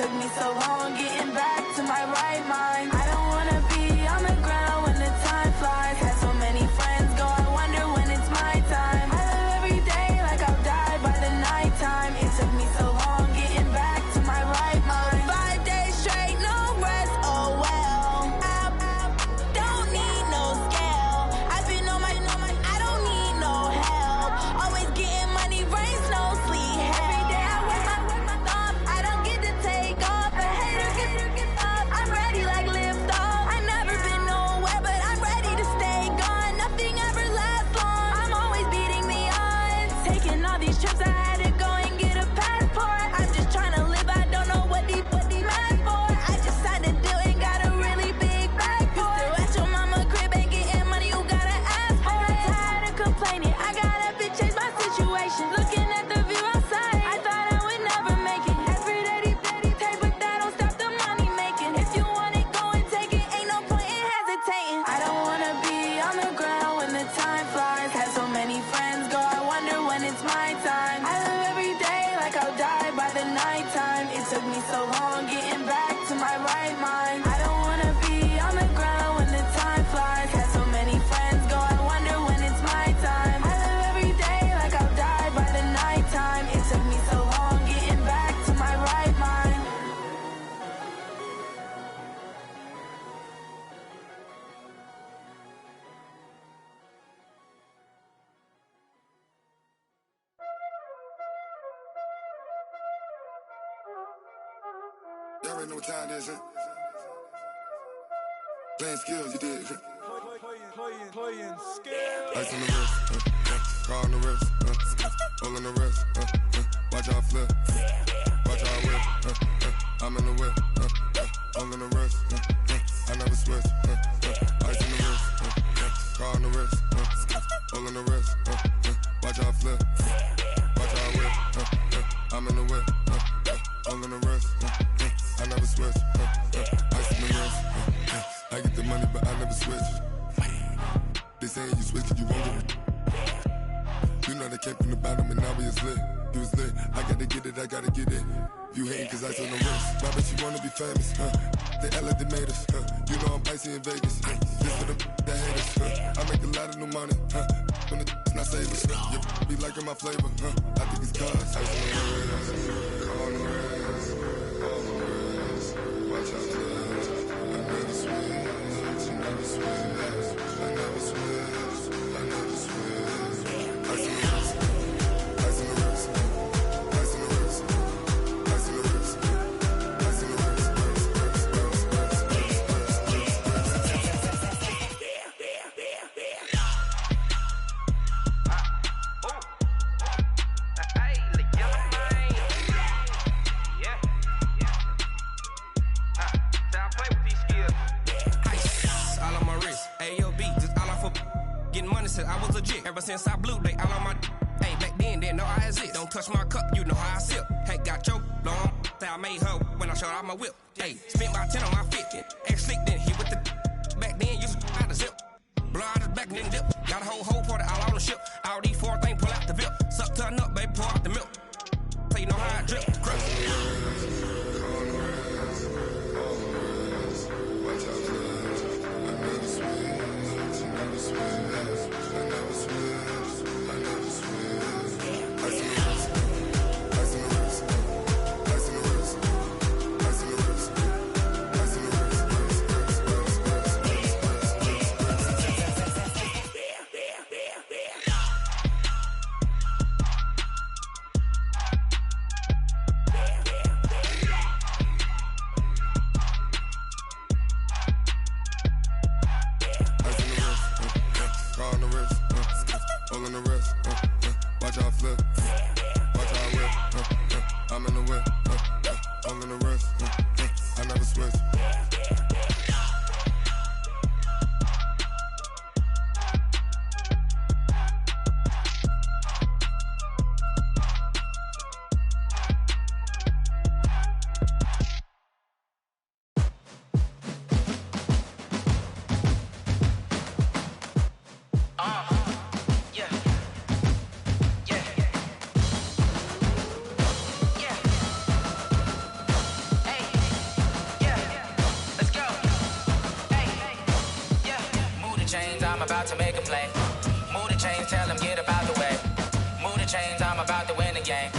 took me so long getting back to my right mind. I don't wanna be on the ground when the time flies. Had so many friends go, I wonder when it's my time. I live every day like I'll die by the nighttime. It took me so long getting back to my right mind. 5 days straight, no rest, oh well. I don't need no scale. I've been on my, I don't need no help. Always getting money, rains, no sleep. Every day I work my thumb. I don't get to take off. A hater get up. I'm ready like lift off. I never been nowhere, but I'm ready to stay gone. Nothing ever lasts long. I'm always beating the odds. Taking all these trips, I had to go and get a passport. I'm just trying to live. I don't know what the mad for. I just signed a deal and got a really big bag for it. Still at your mama crib ain't getting money, you gotta ask for it. I'm tired of complaining. I got up and changed my situation. Looking at the view outside, I thought I would never make it. Every day, take, but that don't stop the money making. If you want it, go and take it. Ain't no point in hesitating. I don't wanna be on the ground when the time flies. Had so many friends go, I wonder when it's my time. I live every day like I'll die by the nighttime. It took me so long getting back to my right mind. I don't wanna be on the ground when the time flies. Had so many friends go, I wonder when it's my time. I live every day like I'll die by the nighttime. It took me so long getting back to my right mind. Y'all already know what time it is, huh? Playing skills, you did. Playing skills. Ice on the wrist, car on the wrist, hole in the wrist, watch out flip, watch out whip, I'm in the whip, hole in the wrist, I never switch, ice on the wrist, car on the wrist, hole in the wrist, watch out flip, watch out whip, I'm in the whip, hole in the wrist, I never switch, ice on the wrist, I get the money but I never switch. They saying you switch it, you won't get it. You know they came from the bottom and now we is lit. You was lit, I gotta get it, I gotta get it. You hating cause ice on the wrist. Why bet you wanna be famous, They Ella they made us, You know I'm icy in Vegas, This for the that hate us, I make a lot of new money, When the not savers, You be liking my flavor, I think it's cause ice on the wrist, on the wrist, on the wrist. Watch out, cuz I never switch, I never switch. I never switch, I never switch. Ice on the wrist, ice on the wrist, ice on the wrist, ice on the wrist, ice on the wrist. I was legit ever since I blew they all on my hey back then didn't know I exist. Don't touch my cup, you know how I sip. Hey, got your long say I made her when I showed out my whip. Hey, spent about 10 on my fit. Ex slick then hit with the back then used to out the zip. Blow out his back and then dip. Got a whole party all on the ship. All these 4 things pull out the VIP. Suck to a nut, baby, pour out the milk. So you know how I drip. Crush. Watch out, cuz I never switch, I never switch. I never switch, I never switch. Ice on the wrist, ice on the wrist, ice on the wrist, ice on the wrist, ice on the wrist. I'm about to make a play. Move the chains, tell them get up out the way. Move the chains, I'm about to win the game.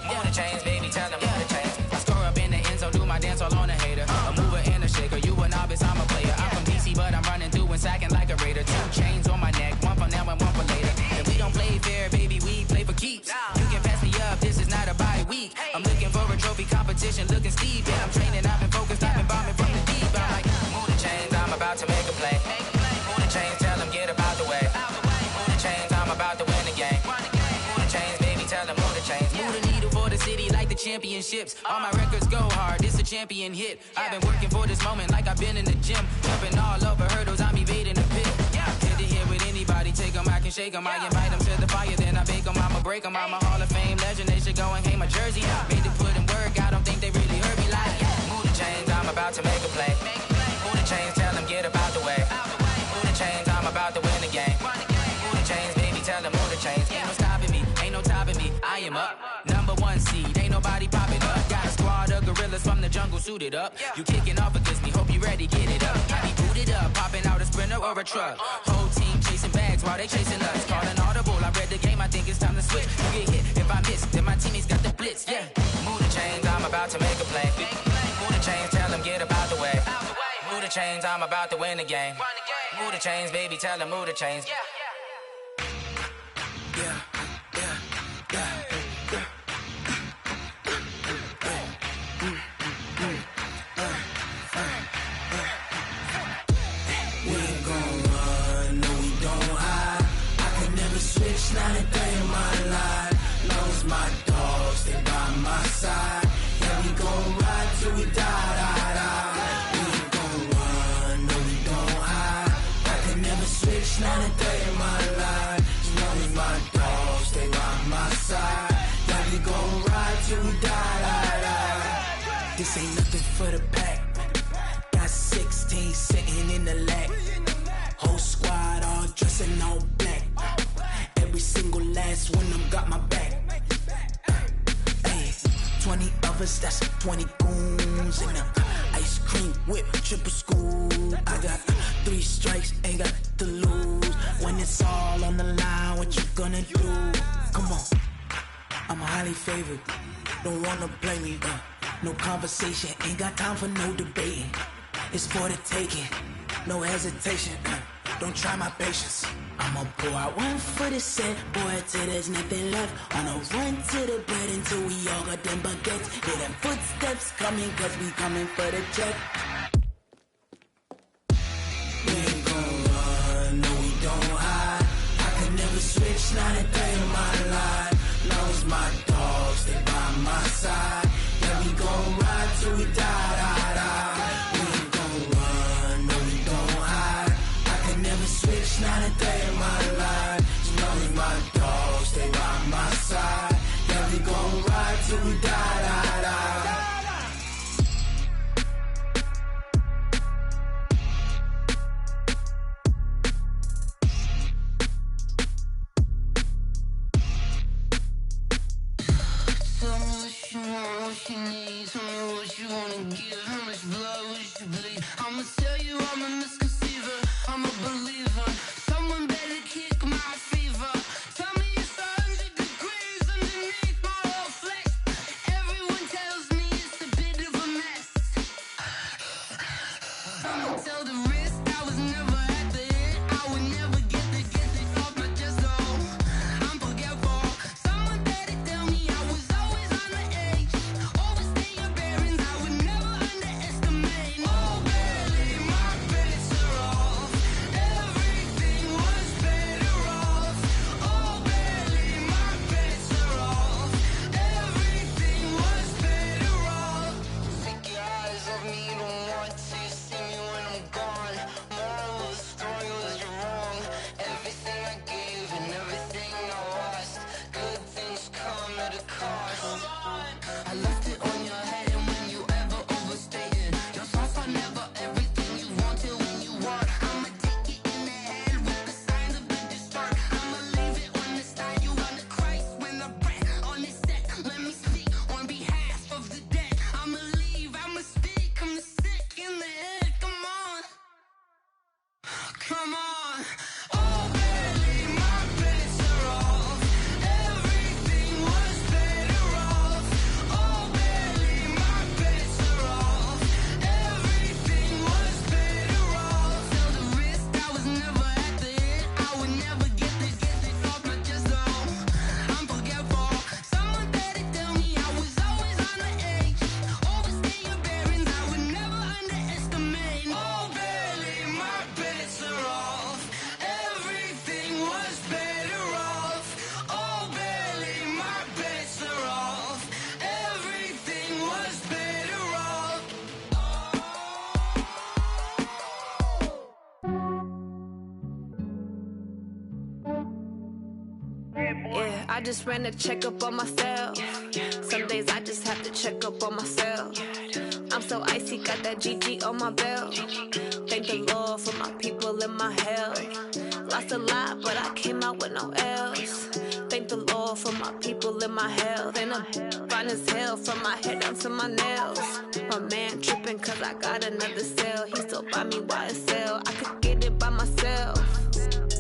Move the chains, baby, tell them move the chains. I score up in the end zone, do my dance all on a hater. A mover and a shaker, you a novice, I'm a player. I'm from DC, but I'm running through and sacking like a raider. 2 chains on my neck, one for now and one for later. And we don't play fair, baby, we play for keeps. You can pass me up, this is not a bye week. I'm looking for a trophy competition, looking steep. And I'm training, I've been focused, I've been bombing from the deep. I'm like, move the chains, I'm about to make a play. Move the chains, tell them get up out the way. Move the chains, I'm about to win the game. Move the chains, baby, tell them move the chains. Move the needle for the city like the championships. All my records go hard, this a champion hit. I've been working for this moment like I've been in the gym. Jumping all over hurdles, I'm evading the pit. Hit to hit with anybody, take them, I can shake them. I invite them to the fire, then I bake them, I'ma break them. I'm a Hall of Fame legend, they should go and hang my jersey. Made to put in work, I don't think they really heard me like, move the chains, I'm about to make a play. Move the chains, tell them get up out the way. Move the chains, I'm about to win the game. Move the chains, baby, tell them move the chains. Ain't no stopping me, ain't no topping me, I am up. #1 seed, ain't nobody popping up. Got a squad of gorillas from the jungle suited up. You kicking off against me, hope you ready, get it up. I be booted up, popping out a Sprinter or a truck. Whole team chasing bags while they chasing us. Call an audible, I read the game, I think it's time to switch. You get hit, if I miss, then my teammates got the blitz, yeah. Move the chains, I'm about to make a play. Move the chains, tell them get up out the way. Move the chains, I'm about to win the game. Move the chains, baby, tell them move the chains. Not a day in my life. Knows my dogs, they by my side. Yeah, we gon' ride till we die. We ain't gon' run, no, we don't hide. I can never switch, not a day in my life. Knows my dogs, they by my side. Yeah, we gon' ride till we die. This ain't nothing for the pack. Got 16 sitting in the lag. Whole squad all dressing all black. Every single last one of them got my back. Hey, 20 of us, that's 20 goons. And ice cream whip, triple scoop. I got 3 strikes, ain't got to lose. When it's all on the line, what you gonna do? Come on, I'm highly favored. Don't wanna play me, no conversation. Ain't got time for no debating. It's for the taking, no hesitation. Don't try my patience. I'ma pour out one for the set, boy, till there's nothing left. On a run to the bread until we all got them baguettes. Hear them footsteps coming, cause we coming for the check. We ain't gon' run, no, we don't hide. I could never switch, not a day in my life. Knows my dogs, they by my side. Yeah, we gon' ride till we die. We ain't gon' run, no, we don't hide. I could never switch, not a day in my life. Knows my dogs, they by my side. Yeah, we gon' ride till we die. Tell me what you want, what you need. Tell me what you wanna give. How much blood would you bleed? I'ma tell you I'm a misconceiver. I'm a believer. Someone better kick my fever. Tell me it's 100 degrees underneath my whole flesh. Everyone tells me it's a bit of a mess. I'ma tell the risk I was never at the end. I would never get it off my chest. Oh, I'm forgetful. Someone better tell me I was always on the edge. Overstay your bearings, I would never underestimate. Oh, barely my bets are off. Everything I just ran a checkup on myself. Some days I just have to check up on myself. I'm so icy, got that GG on my belt. Thank the Lord for my people and my health. Lost a lot, but I came out with no L's. Thank the Lord for my people and my health. And I'm fine as hell from my head down to my nails. My man tripping cause I got another cell. He still buy me YSL. I could get it by myself.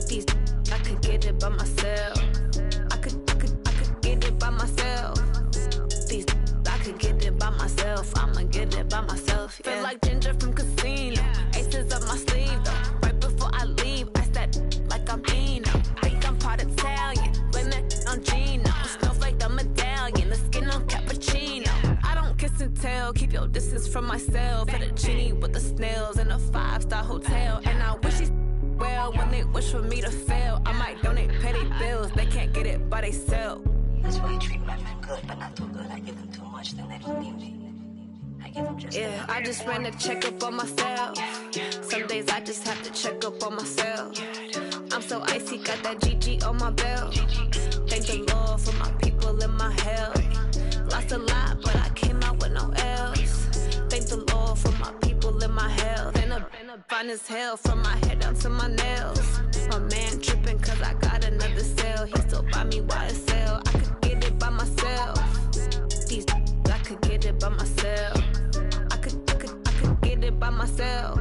These I could get it by myself. I could get it by myself. These I could get it by myself. I'ma get it by myself. Yeah. Feel like Ginger from Casino. Aces up my sleeve though. Right before I leave, I said like I'm Dino. Think I'm part Italian. Blame it on Gino. Snowflake the medallion. The skin on cappuccino. I don't kiss and tell. Keep your distance from myself. At a genie with the snails in a 5-star hotel. And I wish he's well when they wish for me to fail. I might donate petty bills. They can't get it by they sell. That's why you treat my men good, but not too good. I give them too much, then they don't need me. I give them just yeah, I just ran a checkup on myself. Some days I just have to check up on myself. I'm so icy, got that GG on my belt. Thank the Lord for my people and my health. Lost a lot, but I came out with no L's. Thank the Lord for my people and my health. And I'm fine as hell from my head down to my nails. My man tripping cause I got another cell. He still buy me YSL. I could get it by myself. These I could get it by myself. I could get it by myself.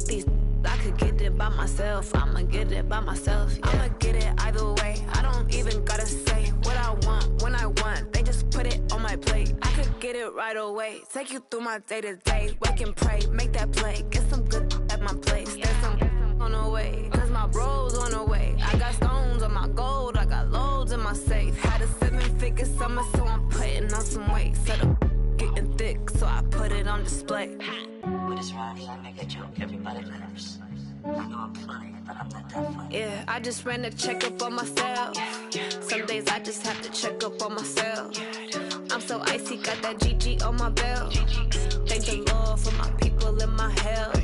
These I could get it by myself. I'ma get it by myself. Yeah. I'ma get it either way. I don't even gotta say what I want when I want. They just put it on my plate. I could get it right away. Take you through my day to day. Wake and pray, make that play. Get some good at my place. There's some on the way. Cause my bros on the way. I got stones on my gold. I got loads in my safe. Had a 7-figure summer, so I'm putting on some weight. Set up getting thick, so I put it on display. With this rhyme, I make a joke, everybody laughs. I know I'm funny, but I'm not that funny. Yeah, I just ran a checkup on myself. Some days I just have to check up on myself. I'm so icy, got that GG on my belt. Thank the Lord for my people and my health.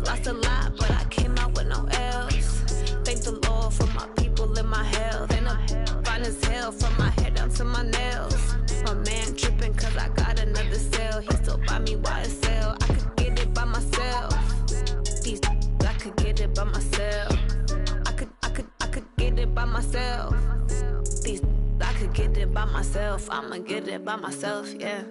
Lost a lot, but I came out with no L's. Thank the Lord for my people and my health. And I'm fine as hell from my head down to my nails. My man tripping cause I got another cell. He still buy me YSL. I could get it by myself. These I could get it by myself. I could get it by myself. These I could get it by myself. I'ma get it by myself, yeah.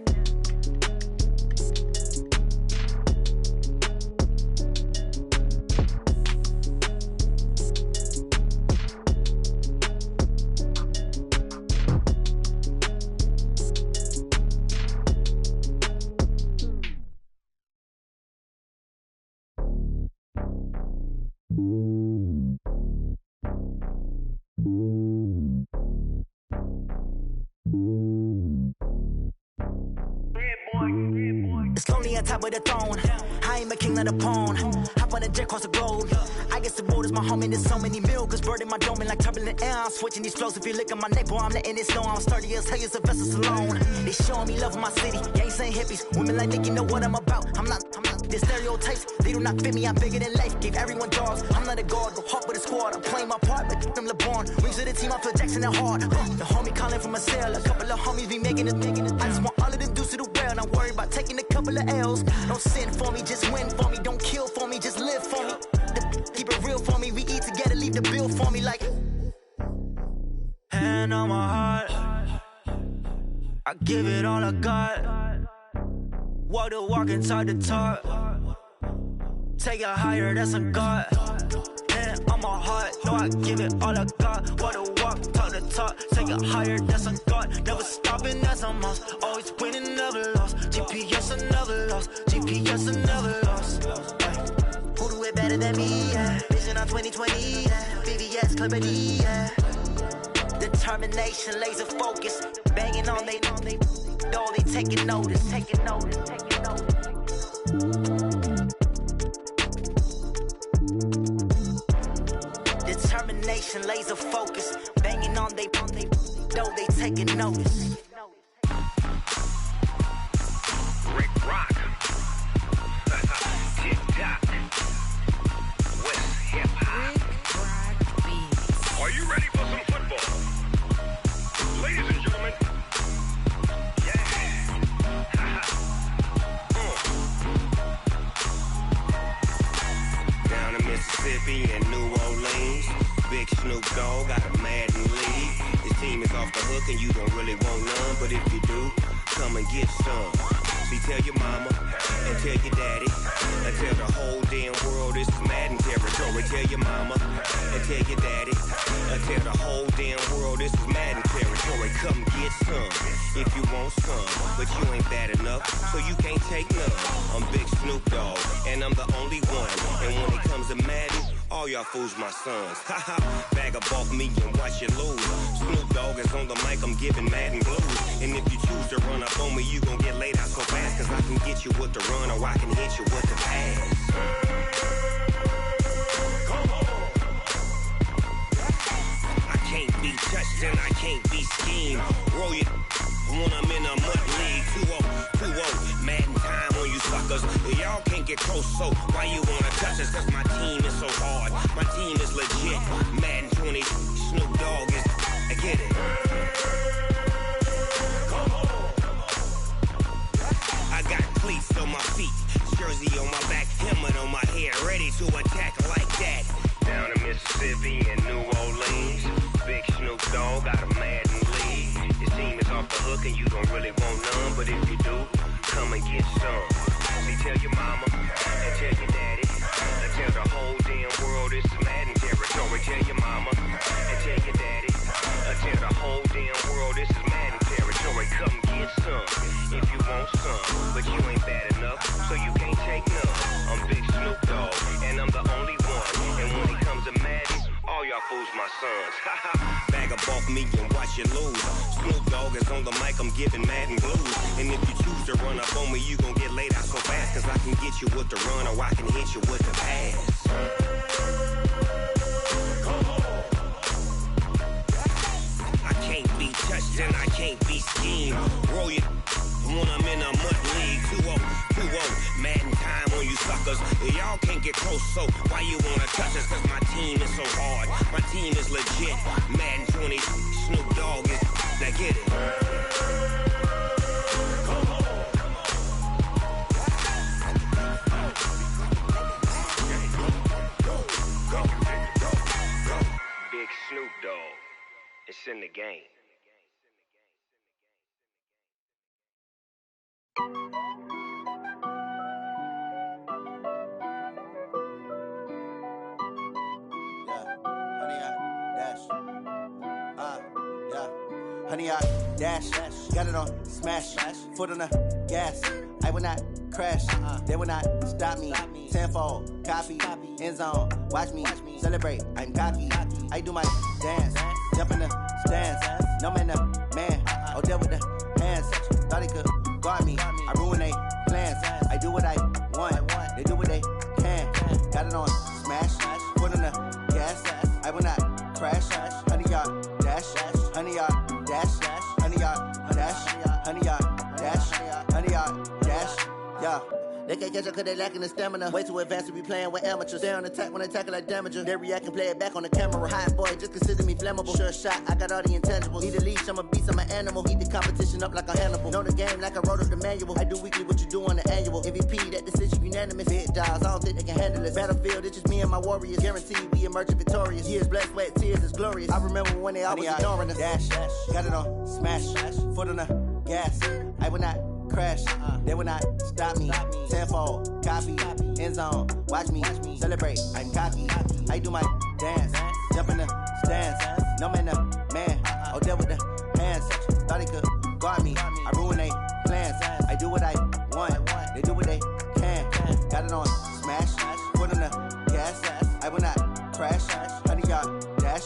It's lonely on top of the throne. I am a king, not a pawn. Hop on a jet across the globe. I guess the road is my home and there's so many milkers. Bird in my dome and like turbulent air. I'm switching these flows. If you look at my neck, boy, I'm letting it snow. I'm sturdy as hell as a vessel alone. They showing me love in my city. Gangs ain't hippies. Women like Nicky know what I'm about. I'm not the stereotypes. They do not fit me. I'm bigger than life. Gave everyone dogs. I'm not a guard. Go hard with a squad. I'm playing my part, but them LeBron. Rings to the team. I feel Jackson and hard. The homie calling from a cell. A couple of homies be making it. I just want all of them dudes to do well. Not worry about taking a couple of L's. Don't sin for me, just win for me. Don't kill for me, just live for me. Keep it real for me. We eat together, leave the bill for me like. Hand on my heart, I give it all I got. Walk the walk inside the talk. Take it higher, that's a God. Hand on my heart, no, I give it all I got. Walk the walk, talk the talk. Take it higher, that's a God. Never stopping, that's a must. Always winning, never lost. GPS, I never lost. GPS, I never lost. Who do it better than me? Yeah. Vision on 2020. Yeah. VVS, Clarity. Yeah. Determination, laser focus. Banging on they know they taking notice. Taking notice. Taking notice. Determination, laser focus. Banging on they know they taking notice. Rick Rock. TikTok. West Hip Hop. Are you ready for some football? Mississippi and New Orleans. Big Snoop Dogg got a Madden lead. His team is off the hook and you don't really want none, but if you do, come and get some. See, tell your mama and tell your daddy and tell the whole damn world this is Madden territory. Tell your mama and tell your daddy and tell the whole damn world this is Madden territory. Come get some if you want some, but you ain't bad enough, so you can't take none. I'm Big Snoop Dogg and I'm the only one, and when it comes to Madden, all y'all fools my sons. Haha, bag up off me and watch you lose. Snoop Dogg is on the mic, I'm giving Madden blues. And if you choose to run up on me, you gon' get laid out so fast, cause I can get you with the run or I can hit you with the pass. Come on. I can't be touched and I can't be schemed. Roll you when I'm in a mud league. 2-0, Madden time on you suckers. Y'all can't get close, so why you wanna touch us? Cause my team is so hard, my team is legit. Madden 20, Snoop Dogg is, I get it. Come on. I got cleats on my feet, jersey on my back, helmet on my head, ready to attack like that. Down in Mississippi and New Orleans, Big Snoop Dogg got a Madden lead. His team is off the hook and you don't really want none, but if you do, come and get some. See, tell your mama and tell your daddy and tell the whole damn world this is Madden territory. Tell your mama and tell your daddy and tell the whole damn world this is Madden territory. Come get some if you want some, but you ain't bad enough, so you can't take none. I'm Big Snoop Dogg and I'm the only one, and when it comes to Madden, all y'all fools my sons. Bag up off me and watch you lose. Snoop Dogg is on the mic, I'm giving Madden blues. And if you choose to run up on me, you gon' get laid out so fast, cause I can get you with the run or I can hit you with the pass. Come on. I can't be touched and I can't be schemed. Roll you when I'm in a mud league. 2-0, Madden time on you suckers. Y'all can't get close, so why you wanna touch us? Cause my team is so hard, my team is legit. Madden 20, Snoop Dogg is, now get it. Come on. Big Snoop Dogg, it's in the game. Honey, I dash, got it on smash, foot on the gas. I will not crash, they will not stop me. Tenfold, copy, end zone, watch me celebrate. I'm cocky, I do my dance, jump in the stands. No man, the man, oh, there with the hands. Thought he could guard me, I ruin they plans. I do what I want, they do what they can. Got it on smash, foot on the gas. I will not crash, honey, y'all dash, honey, y'all dash, honey, y'all dash, honey, y'all dash, honey, y'all dash, yeah. They can't catch up cause they lacking the stamina. Way too advanced to be playing with amateurs. Stay on attack when they tackle like damager. They react and play it back on the camera. Hot boy, just consider me flammable. Sure shot, I got all the intangibles. Need a leash, I'm a beast, I'm an animal. Eat the competition up like a Hannibal. Know the game like I wrote up the manual. I do weekly what you do on the annual. MVP, that decision unanimous. Big dogs, I don't think they can handle this. Battlefield, it's just me and my warriors. Guaranteed we emerge victorious. Years, blood, sweat, tears, it's glorious. I remember when they always ignoring us. Dash, got it on smash, foot on the gas. I will not crash, they will not stop me. Tenfold, copy, end zone, watch me celebrate. I'm cocky, I do my dance, jump in the stands. No man, the man, oh, there with the hands. Thought he could guard me, I ruin they plans. I do what I want, they do what they can. Got it on smash, foot on the gas. I will not crash, honey, y'all dash,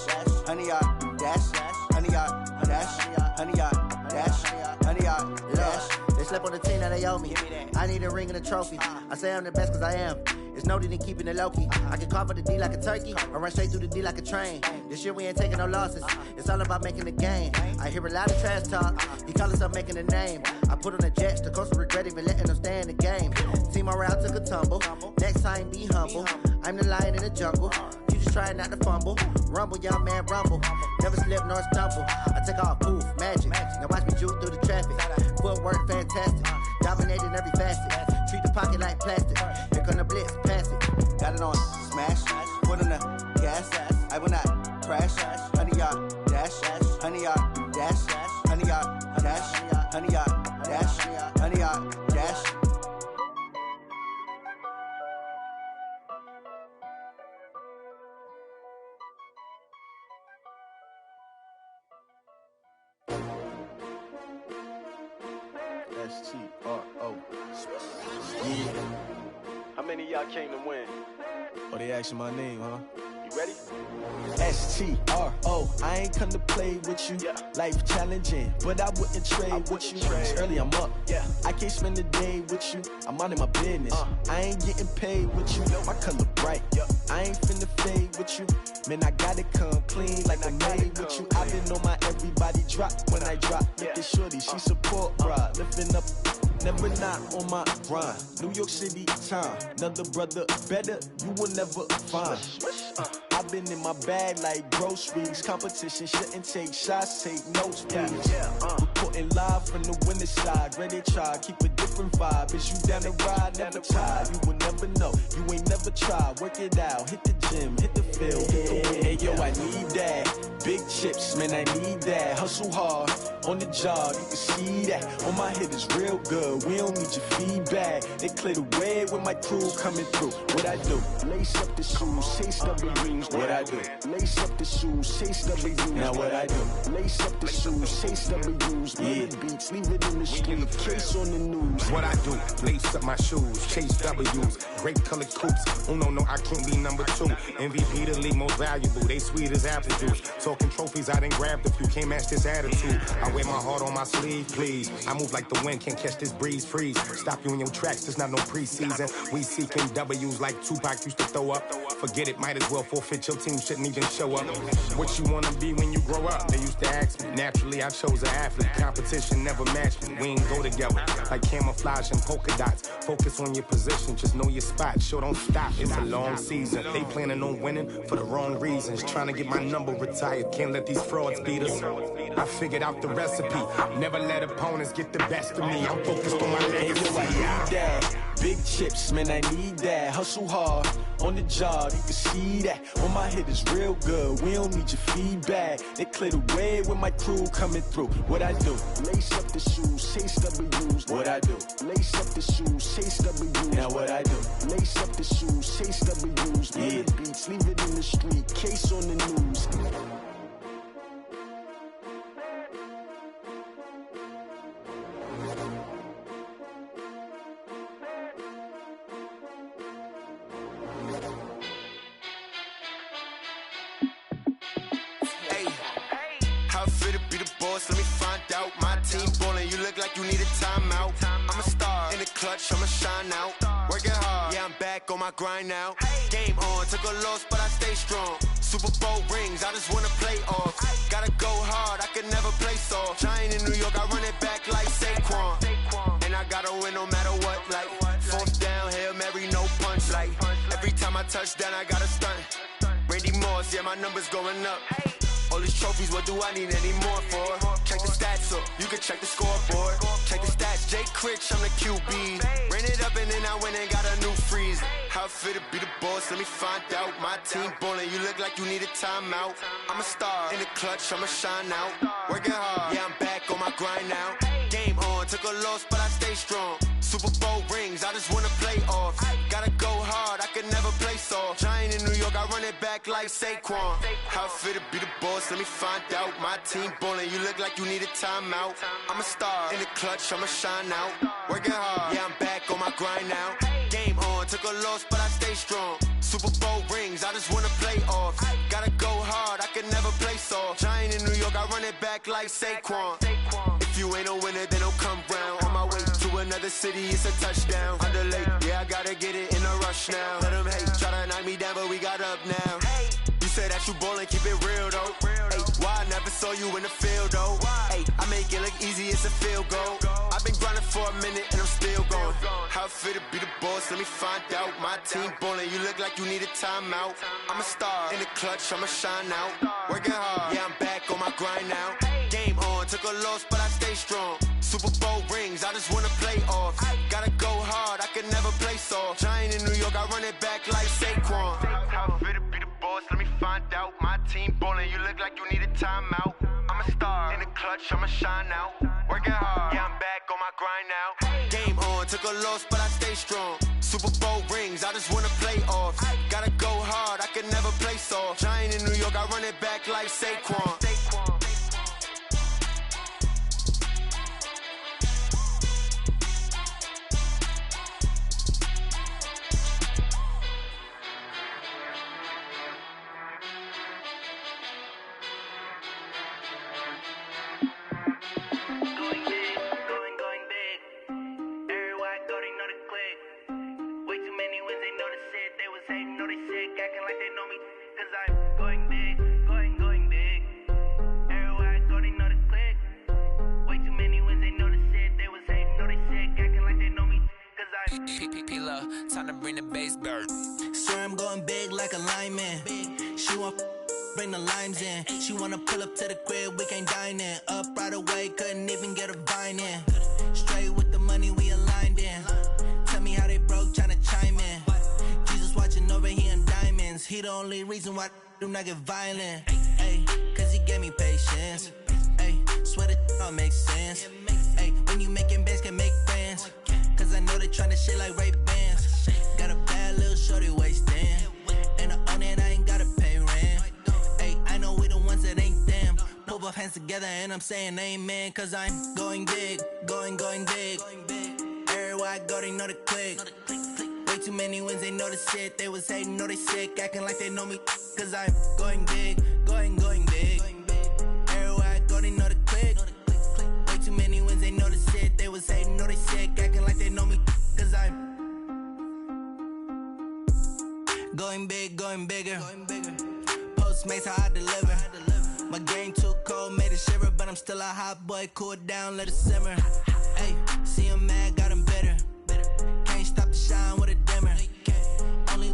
honey, y'all dash, honey, y'all dash, honey, y'all dash, honey, y'all dash. They slept on the team that they owe me. I need a ring and a trophy. I say I'm the best cause I am. It's no need in keeping it low-key. I can carve up the D like a turkey or run straight through the D like a train. This year we ain't taking no losses. It's all about making the game. I hear a lot of trash talk. He call himself making a name. I put on the Jets. The coach will regret even letting them stay in the game. Team morale took a tumble. Next time be humble. I'm the lion in the jungle. You just trying not to fumble. Rumble, young man, rumble. Never slip nor stumble. I take off, poof, magic. Now watch me juke through the traffic. Footwork fantastic. Dominating every facet. Treat the pocket like plastic. Here come the blitz, pass it. Got it on smash, foot on the gas, I will not crash, honey yard dash, honey yard dash, honey yard dash, honey yard dash, honey yard dash. S-T-R-O. Yeah. How many of y'all came to win? Oh, they asking my name, huh? You ready? S-T-R-O. I ain't come to play with you. Yeah. Life challenging, but I wouldn't trade with you. It's early, I'm up. Yeah. I can't spend the day with you. I'm minding my business. I ain't getting paid with you. My color bright. Yeah. I ain't finna fade with you. Man, I gotta come clean like I made with you. I've been on my everybody drop when I drop. Look at shorty, she support, bruh. Lifting up. Never not on my grind. New York City time. Another brother better, you will never find. I've been in my bag like groceries. Competition shouldn't take shots, take notes, please. Reporting live from the winning side. Ready to try, keep a different vibe. Is you down the ride? Never tired. You will never know. You ain't never tried. Work it out. Hit the gym, hit the field, hit the wind. Hey yo, I need that. Big chips, man, I need that. Hustle hard on the job, you can see that. On my head is real good. We don't need your feedback. They clear the way with my crew coming through. What I do? Lace up the shoes, chase W's. What I do? Lace up the shoes, chase W's. Now what I do? Lace up the shoes, chase W's. Yeah. Beats, leave it in the street, case on the news. What I do? Lace up my shoes, chase W's. Great colored coops. Oh no, I can't be number 2. MVP the league most valuable. They sweet as apple juice. Talking trophies, I didn't grab the few. Can't match this attitude. I wear my heart on my sleeve, please. I move like the wind, can't catch this breeze, freeze. Stop you in your tracks, there's not no preseason. We seeking W's like Tupac used to throw up. Forget it, might as well forfeit. Your team shouldn't even show up. What you wanna be when you grow up? They used to ask me. Naturally, I chose an athlete. Competition never matched me. We ain't go together like camouflage and polka dots. Focus on your position, just know your spot. Sure, don't stop. It's a long season. They planning on winning for the wrong reasons. Trying to get my number retired. Can't let these frauds beat us. I figured out the recipe. Never let opponents get the best of me. I'm focused on my legacy. I need that. Big chips, man, I need that. Hustle hard on the job, you can see that. On my head is real good. We don't need your feedback. They clear the way with my crew coming through. What I do? Lace up the shoes, chase W's. What I do? Lace up the shoes, chase W's. Now what I do? Lace up the shoes, chase W's. Yeah. Beats, leave it in the street, case on the news. Let me find out. My team ballin', you look like you need a timeout. I'm a star in the clutch, I'ma shine out. Working hard, yeah, I'm back on my grind now. Game on, took a loss, but I stay strong. Super Bowl rings, I just wanna play off. Gotta go hard, I can never play soft. Giant in New York, I run it back like Saquon. And I gotta win no matter what, like 4th down, Hail Mary, no punch. Like every time I touch down, I gotta stunt. Randy Moss, yeah, my numbers going up. All these trophies, what do I need any more for? Check the stats up, you can check the scoreboard. Check the stats, Jay Critch, I'm the QB. Ran it up and then I went and got a new freeze. How it feel to be the boss, let me find out. My team ballin', you look like you need a timeout. I'm a star in the clutch, I'ma shine out. Working hard, yeah, I'm back on my grind now. Game on, took a loss, but I stay strong. Super Bowl rings, I just wanna play off. Gotta go hard, I can never play soft. Giant in New York, I run it back like Saquon. How it feel to be the boss, let me find out. My team ballin', you look like you need a timeout. I'm a star in the clutch, I'ma shine out. Working hard, yeah, I'm back on my grind now. Game on, took a loss, but I stay strong. Super Bowl rings, I just wanna play off. Gotta go hard, I can never play soft. Giant in New York, I run it back like Saquon. If you ain't a winner, then don't come round. On my way to another city, it's a touchdown. Underlay, yeah, I gotta get it in a rush now. Let them hate, try to knock me down, but we got up now. You said that you ballin', keep it real though. Hey, why I never saw you in the field though? Hey, I make it look easy, it's a field goal. I've been grinding for a minute and I'm still going. How it feel to be the boss, let me find out. My team ballin', you look like you need a timeout. I'm a star in the clutch, I'ma shine out. Working hard, yeah, I'm back on my grind now. Game on, took a loss, but I stay strong. Super Bowl rings, I just wanna play off. Gotta go hard, I can never never play soft. Giant in New York, I run it back like Saquon. How fit to be the boss, let me find out. My team ballin', you look like you need a timeout. I'm a star, in the clutch, I'ma shine out. Working hard, yeah, I'm back on my grind now. Game on, took a loss, but I stay strong. Super Bowl rings, I just wanna play off. Gotta go hard, I can never play soft. Giant in New York, I run it back like Saquon. Time to bring the bass bird. Swear I'm going big like a lineman. She want bring the limes in. She wanna pull up to the crib, we can't dine in. Up right away, couldn't even get a vine in. Straight with the money we aligned in. Tell me how they broke, tryna chime in. Jesus watching over here in diamonds. He the only reason why I do not get violent. Ay, cause he gave me patience. Ay, swear that don't make sense. Ay, when you making bands can make friends. Cause I know they tryna shit like Ray-Bans. Got a bad little shorty wasting. And I own it, I ain't gotta pay rent. Ay, I know we the ones that ain't them. Put both hands together and I'm saying amen. Cause I'm going big, going big. Everywhere I go, they know the click. Way too many wins, they know the shit. They was hating, know they sick, acting like they know me. Cause I'm going big, going big. Everywhere I go, they know the click. Way too many wins, they know the shit. They was hating, know they sick, acting like they know me. Cause I'm going big, going bigger. Postmates how I deliver. My game too cold, made it shiver. But I'm still a hot boy, cool down, let it simmer. Hey, see him mad, got him bitter. Can't stop the shine with a dimmer. Only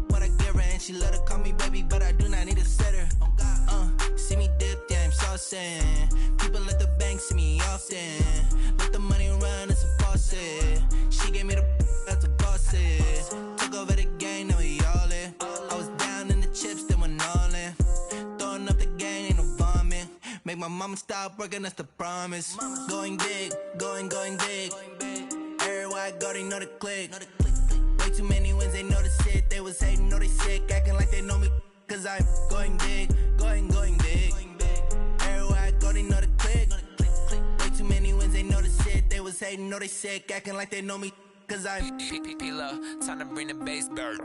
what I give her, and she let her call me baby, but I do not need a sitter. See me dip, yeah, I'm saucing. People at the bank see me often. Let the money run, it's a faucet. She gave me the that's a faucet. Took over the game, now we all in. I was down in the chips, then went all in. Throwing up the game, ain't no vomit. Make my mama stop working, that's the promise. Going big, going big. Everywhere I go, they know the click. Way too many wins, they know the shit. They was hating, know they sick, acting like they know me. Cause I'm going big, going big. Everywhere I go, they know the click. Way too many wins, they know the shit. They was hating, know they sick, acting like they know me. Cause I'm P-P-P-Love, time to bring the bass bird.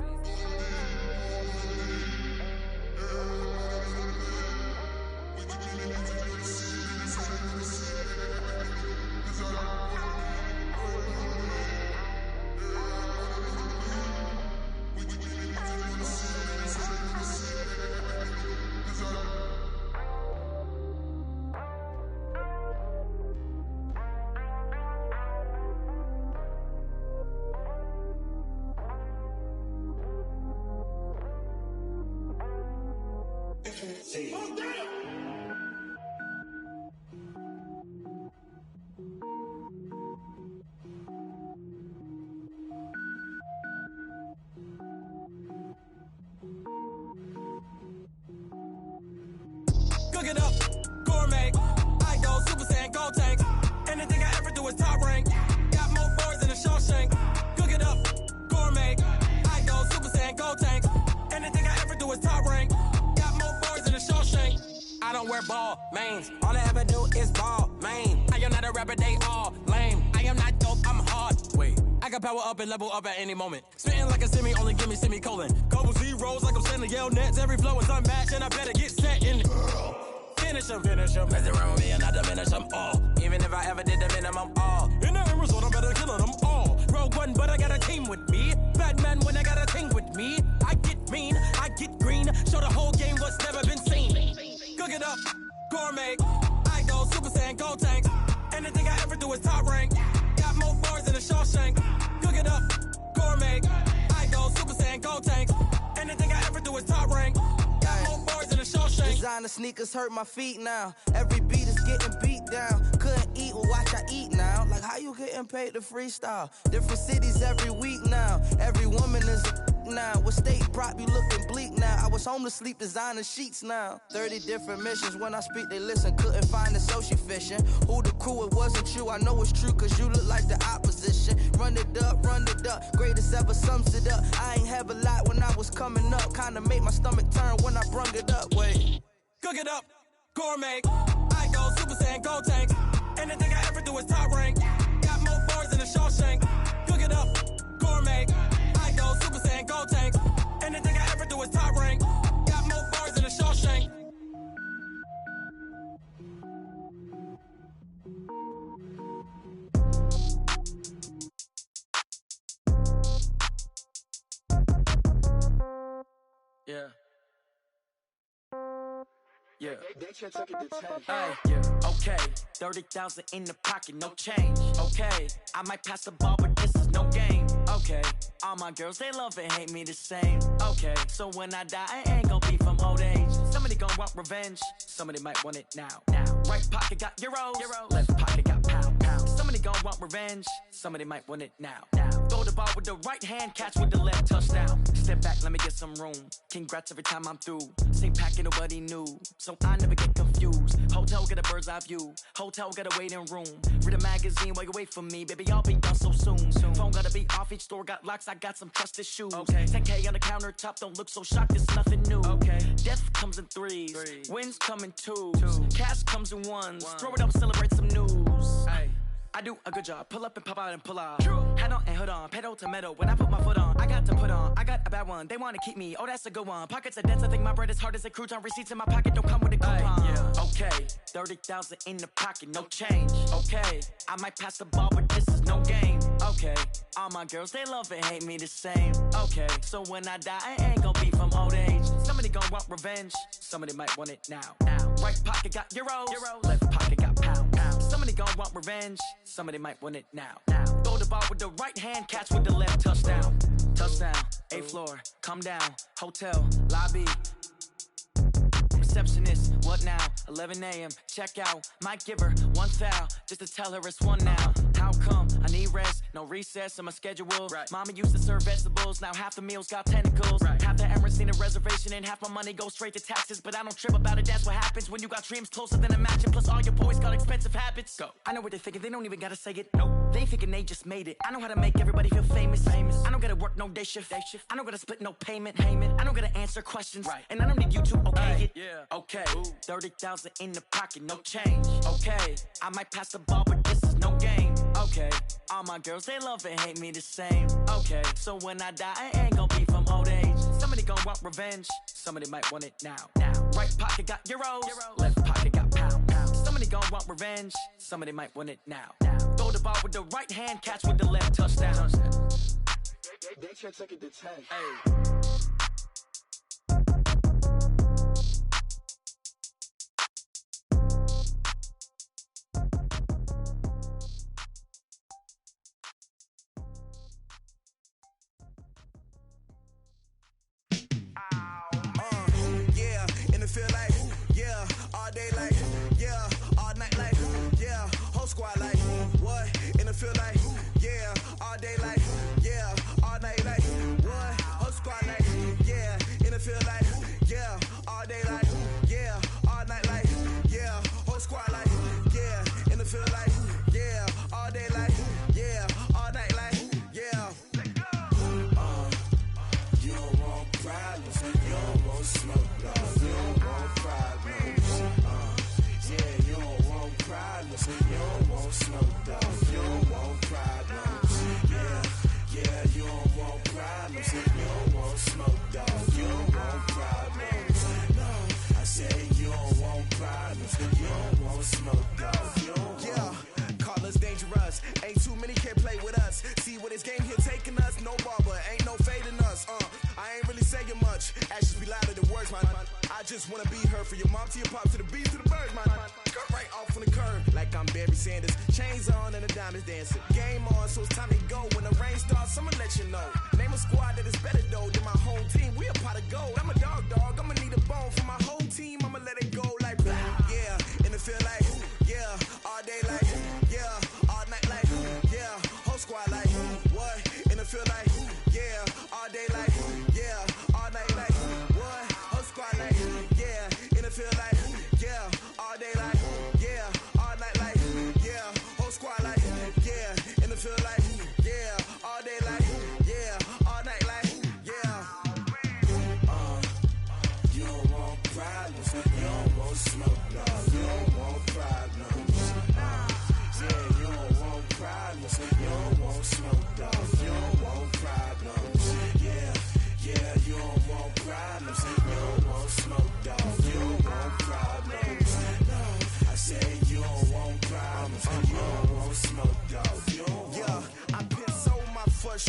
Cook it up, gourmet. I go Super Saiyan, gold tank. Anything I ever do is top rank. Got more boards than a Shawshank. Cook it up, gourmet. I go Super Saiyan, gold tank. Anything I ever do is top rank. Got more boards than a Shawshank. I don't wear ball mains. All I ever do is ball main. I am not a rapper, they all lame. I am not dope, I'm hard. Wait, I can power up and level up at any moment. Spitting like a semi, only give me semicolon. Couple zeros like I'm sending yell nets. Every flow is unmatched and I better get set in. Finish them. Mess around with me and I diminish them all. Even if I ever did the minimum all. In the end result, I'm better killing them all. Rogue One, but I got a team with me. Batman when I got a thing with me. I get mean, I get green. Show the whole game what's never been seen. Cook it up, gourmet. I go Super Saiyan, gold tank. Anything I ever do is top rank. Got more bars than a Shawshank. Cook it up, gourmet. I go Super Saiyan, gold tank. Anything I ever do is top rank. Got more bars than a Shawshank. Designer sneakers hurt my feet now. Every beat is getting beat down. Couldn't eat eat, well watch I eat now. Like how you getting paid to freestyle? Different cities every week now. Every woman is a now. With state prop, you looking bleak now. I was home to sleep, designer sheets now. 30 different missions, when I speak they listen. Couldn't find the social fishing. Who the crew, it wasn't you. I know it's true, cause you look like the opposition. Run it up, greatest ever sums it up. I ain't have a lot when I was coming up. Kinda made my stomach turn when I brung it up. Wait, cook it up, gourmet. I go Super Saiyan, go tank. Anything I ever do is top rank. Got more bars than a Shawshank. Cook it up, gourmet. I go Super Saiyan, go tank. Anything I ever do is top rank. Got more bars than a Shawshank. yeah. Yeah. They should take it to 10. Hey, yeah, okay. 30,000 in the pocket, no change. Okay, I might pass the ball, but this is no game. Okay, all my girls, they love and hate me the same. Okay, so when I die, I ain't gon' be from old age. Somebody gon' want revenge, somebody might want it now. Right pocket got euros, left pocket got pound. Somebody gon' want revenge, somebody might want it now. Throw the ball with the right hand, catch with the left, touchdown. Step back, let me get some room. Congrats every time I'm through. Same packet, nobody knew, so I never get confused. Hotel get a bird's eye view. Hotel get a waiting room. Read a magazine while you wait for me, baby. I'll be done so soon. Phone gotta be off. Each store got locks. I got some trusted shoes. Okay. 10K on the countertop. Don't look so shocked. It's nothing new. Okay. Death comes in threes. Wins come in twos. Cash comes in ones. Throw it up, celebrate some news. Hey. I do a good job, pull up and pop out and pull out. True. Hat on and hood on, pedal to metal. When I put my foot on, I got to put on. I got a bad one, they wanna keep me. Oh, that's a good one. Pockets are dense, I think my bread is hard as a crouton. Receipts in my pocket don't come with a coupon. Yeah. Okay, 30,000 in the pocket, no change. Okay, I might pass the ball, but this is no game. Okay, all my girls, they love and hate me the same. Okay, so when I die, I ain't gon' be from old age. Somebody gon' want revenge, somebody might want it now. Right pocket got euros, left pocket got pound. Somebody gon' want revenge, somebody might want it now. Throw the ball with the right hand, catch with the left, touchdown. Touchdown, 8th floor, come down, hotel, lobby. Receptionist, what now? 11 a.m., check out. Might give her one foul, just to tell her it's one now. How come? I need rest, no recess in my schedule. Right. Mama used to serve vegetables, now half the meals got tentacles. Right. Half the Emirates need a reservation and half my money goes straight to taxes. But I don't trip about it, that's what happens when you got dreams closer than a matching. Plus all your boys got expensive habits. Go. I know what they're thinking, they don't even gotta say it. Nope. They thinking they just made it. I know how to make everybody feel famous. I don't gotta work no day shift. I don't gotta split no payment. I don't gotta answer questions. Right. And I don't need you to okay it. Yeah. Okay, 30,000 in the pocket, no change. Okay, I might pass the ball, but this is no game. Okay, all my girls, they love and hate me the same. Okay, so when I die, I ain't gon' be from old age. Somebody gon' want revenge, somebody might want it now. Right pocket got euros, left pocket got pound. Somebody gon' want revenge, somebody might want it now. Throw the ball with the right hand, catch with the left, touchdown. They should take it to 10. Hey. Feel like, yeah, all day like, yeah, all night like, yeah, whole squad like, what? And it feel like, yeah, all day like, yeah, all night like, what? Whole squad like, yeah, and it feel like, yeah, all day like, yeah, all night like, yeah, whole squad like, yeah, and it feel like, yeah, all day like, yeah, all night like, yeah. You don't want problems, you don't want smoke, love. You don't want smoke, dog. You don't want problems. Yeah, you don't want problems. You don't want smoke, dog. You don't want problems. No, I said you don't want problems. You don't want smoke, dog. You don't want. Yeah, call us dangerous. Ain't too many can play with us. See what this game here taking us. No barber, ain't no fading us. I ain't really saying much. Actions be louder than words, man. I just wanna be her for your mom to your pop to the beat to the birds, man. Cut right off on the curb like I'm Barry Sanders. Chains on and the diamonds dancing. Game on, so it's time to go. When the rain starts, I'ma let you know. Name a squad that is better though than my whole team. We a pot of gold. I'm a dog. I'ma need a bone for my whole team. I'ma let it go like blah. Yeah, and it feel like, yeah, all day like,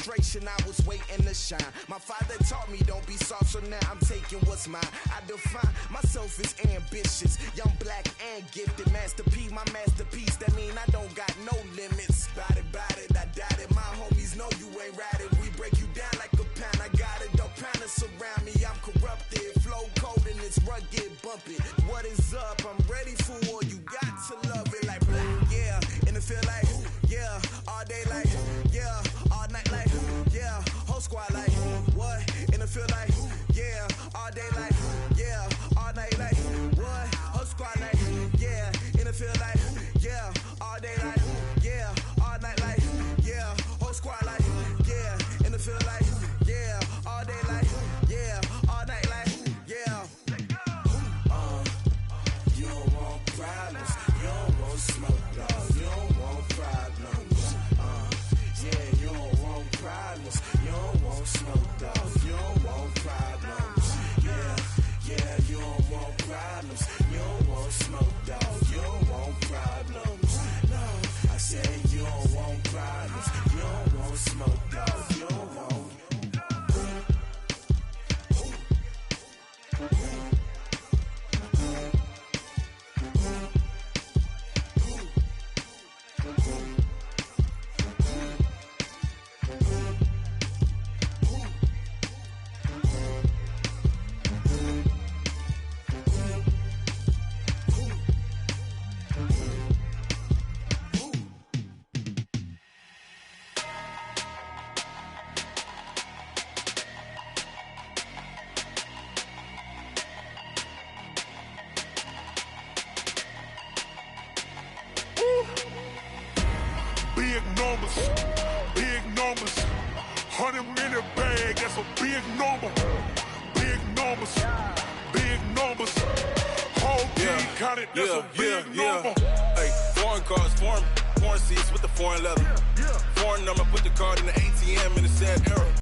frustration, I was waiting to shine. My father taught me don't be soft, so now I'm taking what's mine. I define myself as ambitious, young, black, and gifted. Master P, my masterpiece, that mean I don't got no limits. Bout it, I doubt it. My homies know you ain't ratted. We break you down like a pound. I got it, don't pound to surround me. I'm corrupted, flow cold and it's rugged, bumpy. What is up? I'm ready for war. You got to love it like black, yeah. And it feel like, yeah, all day like, yeah, all night like, yeah, whole squad like, what? And it feel like, yeah, all day like, yeah, all night like, what? Whole squad like, yeah, and it feel like, yeah, all day like, yeah, all night like, yeah, whole squad like, yeah, and it feel like, yeah, all day like, yeah, all night like, yeah. You don't want problems, you don't want smoke, dog. You don't want problems. Yeah, you don't want problems, you don't want smoke, dog. You don't want problems. Yeah, you don't want problems, you don't want smoke, dog. You don't want problems. No, I said you don't want problems, you don't want smoke, dog. You don't want. Big numbers, 100-minute bag, that's a big number. Big numbers, whole team counted, that's a big number. Hey, foreign cars, foreign seats with the foreign leather. Foreign number, put the card in the ATM in the sad era.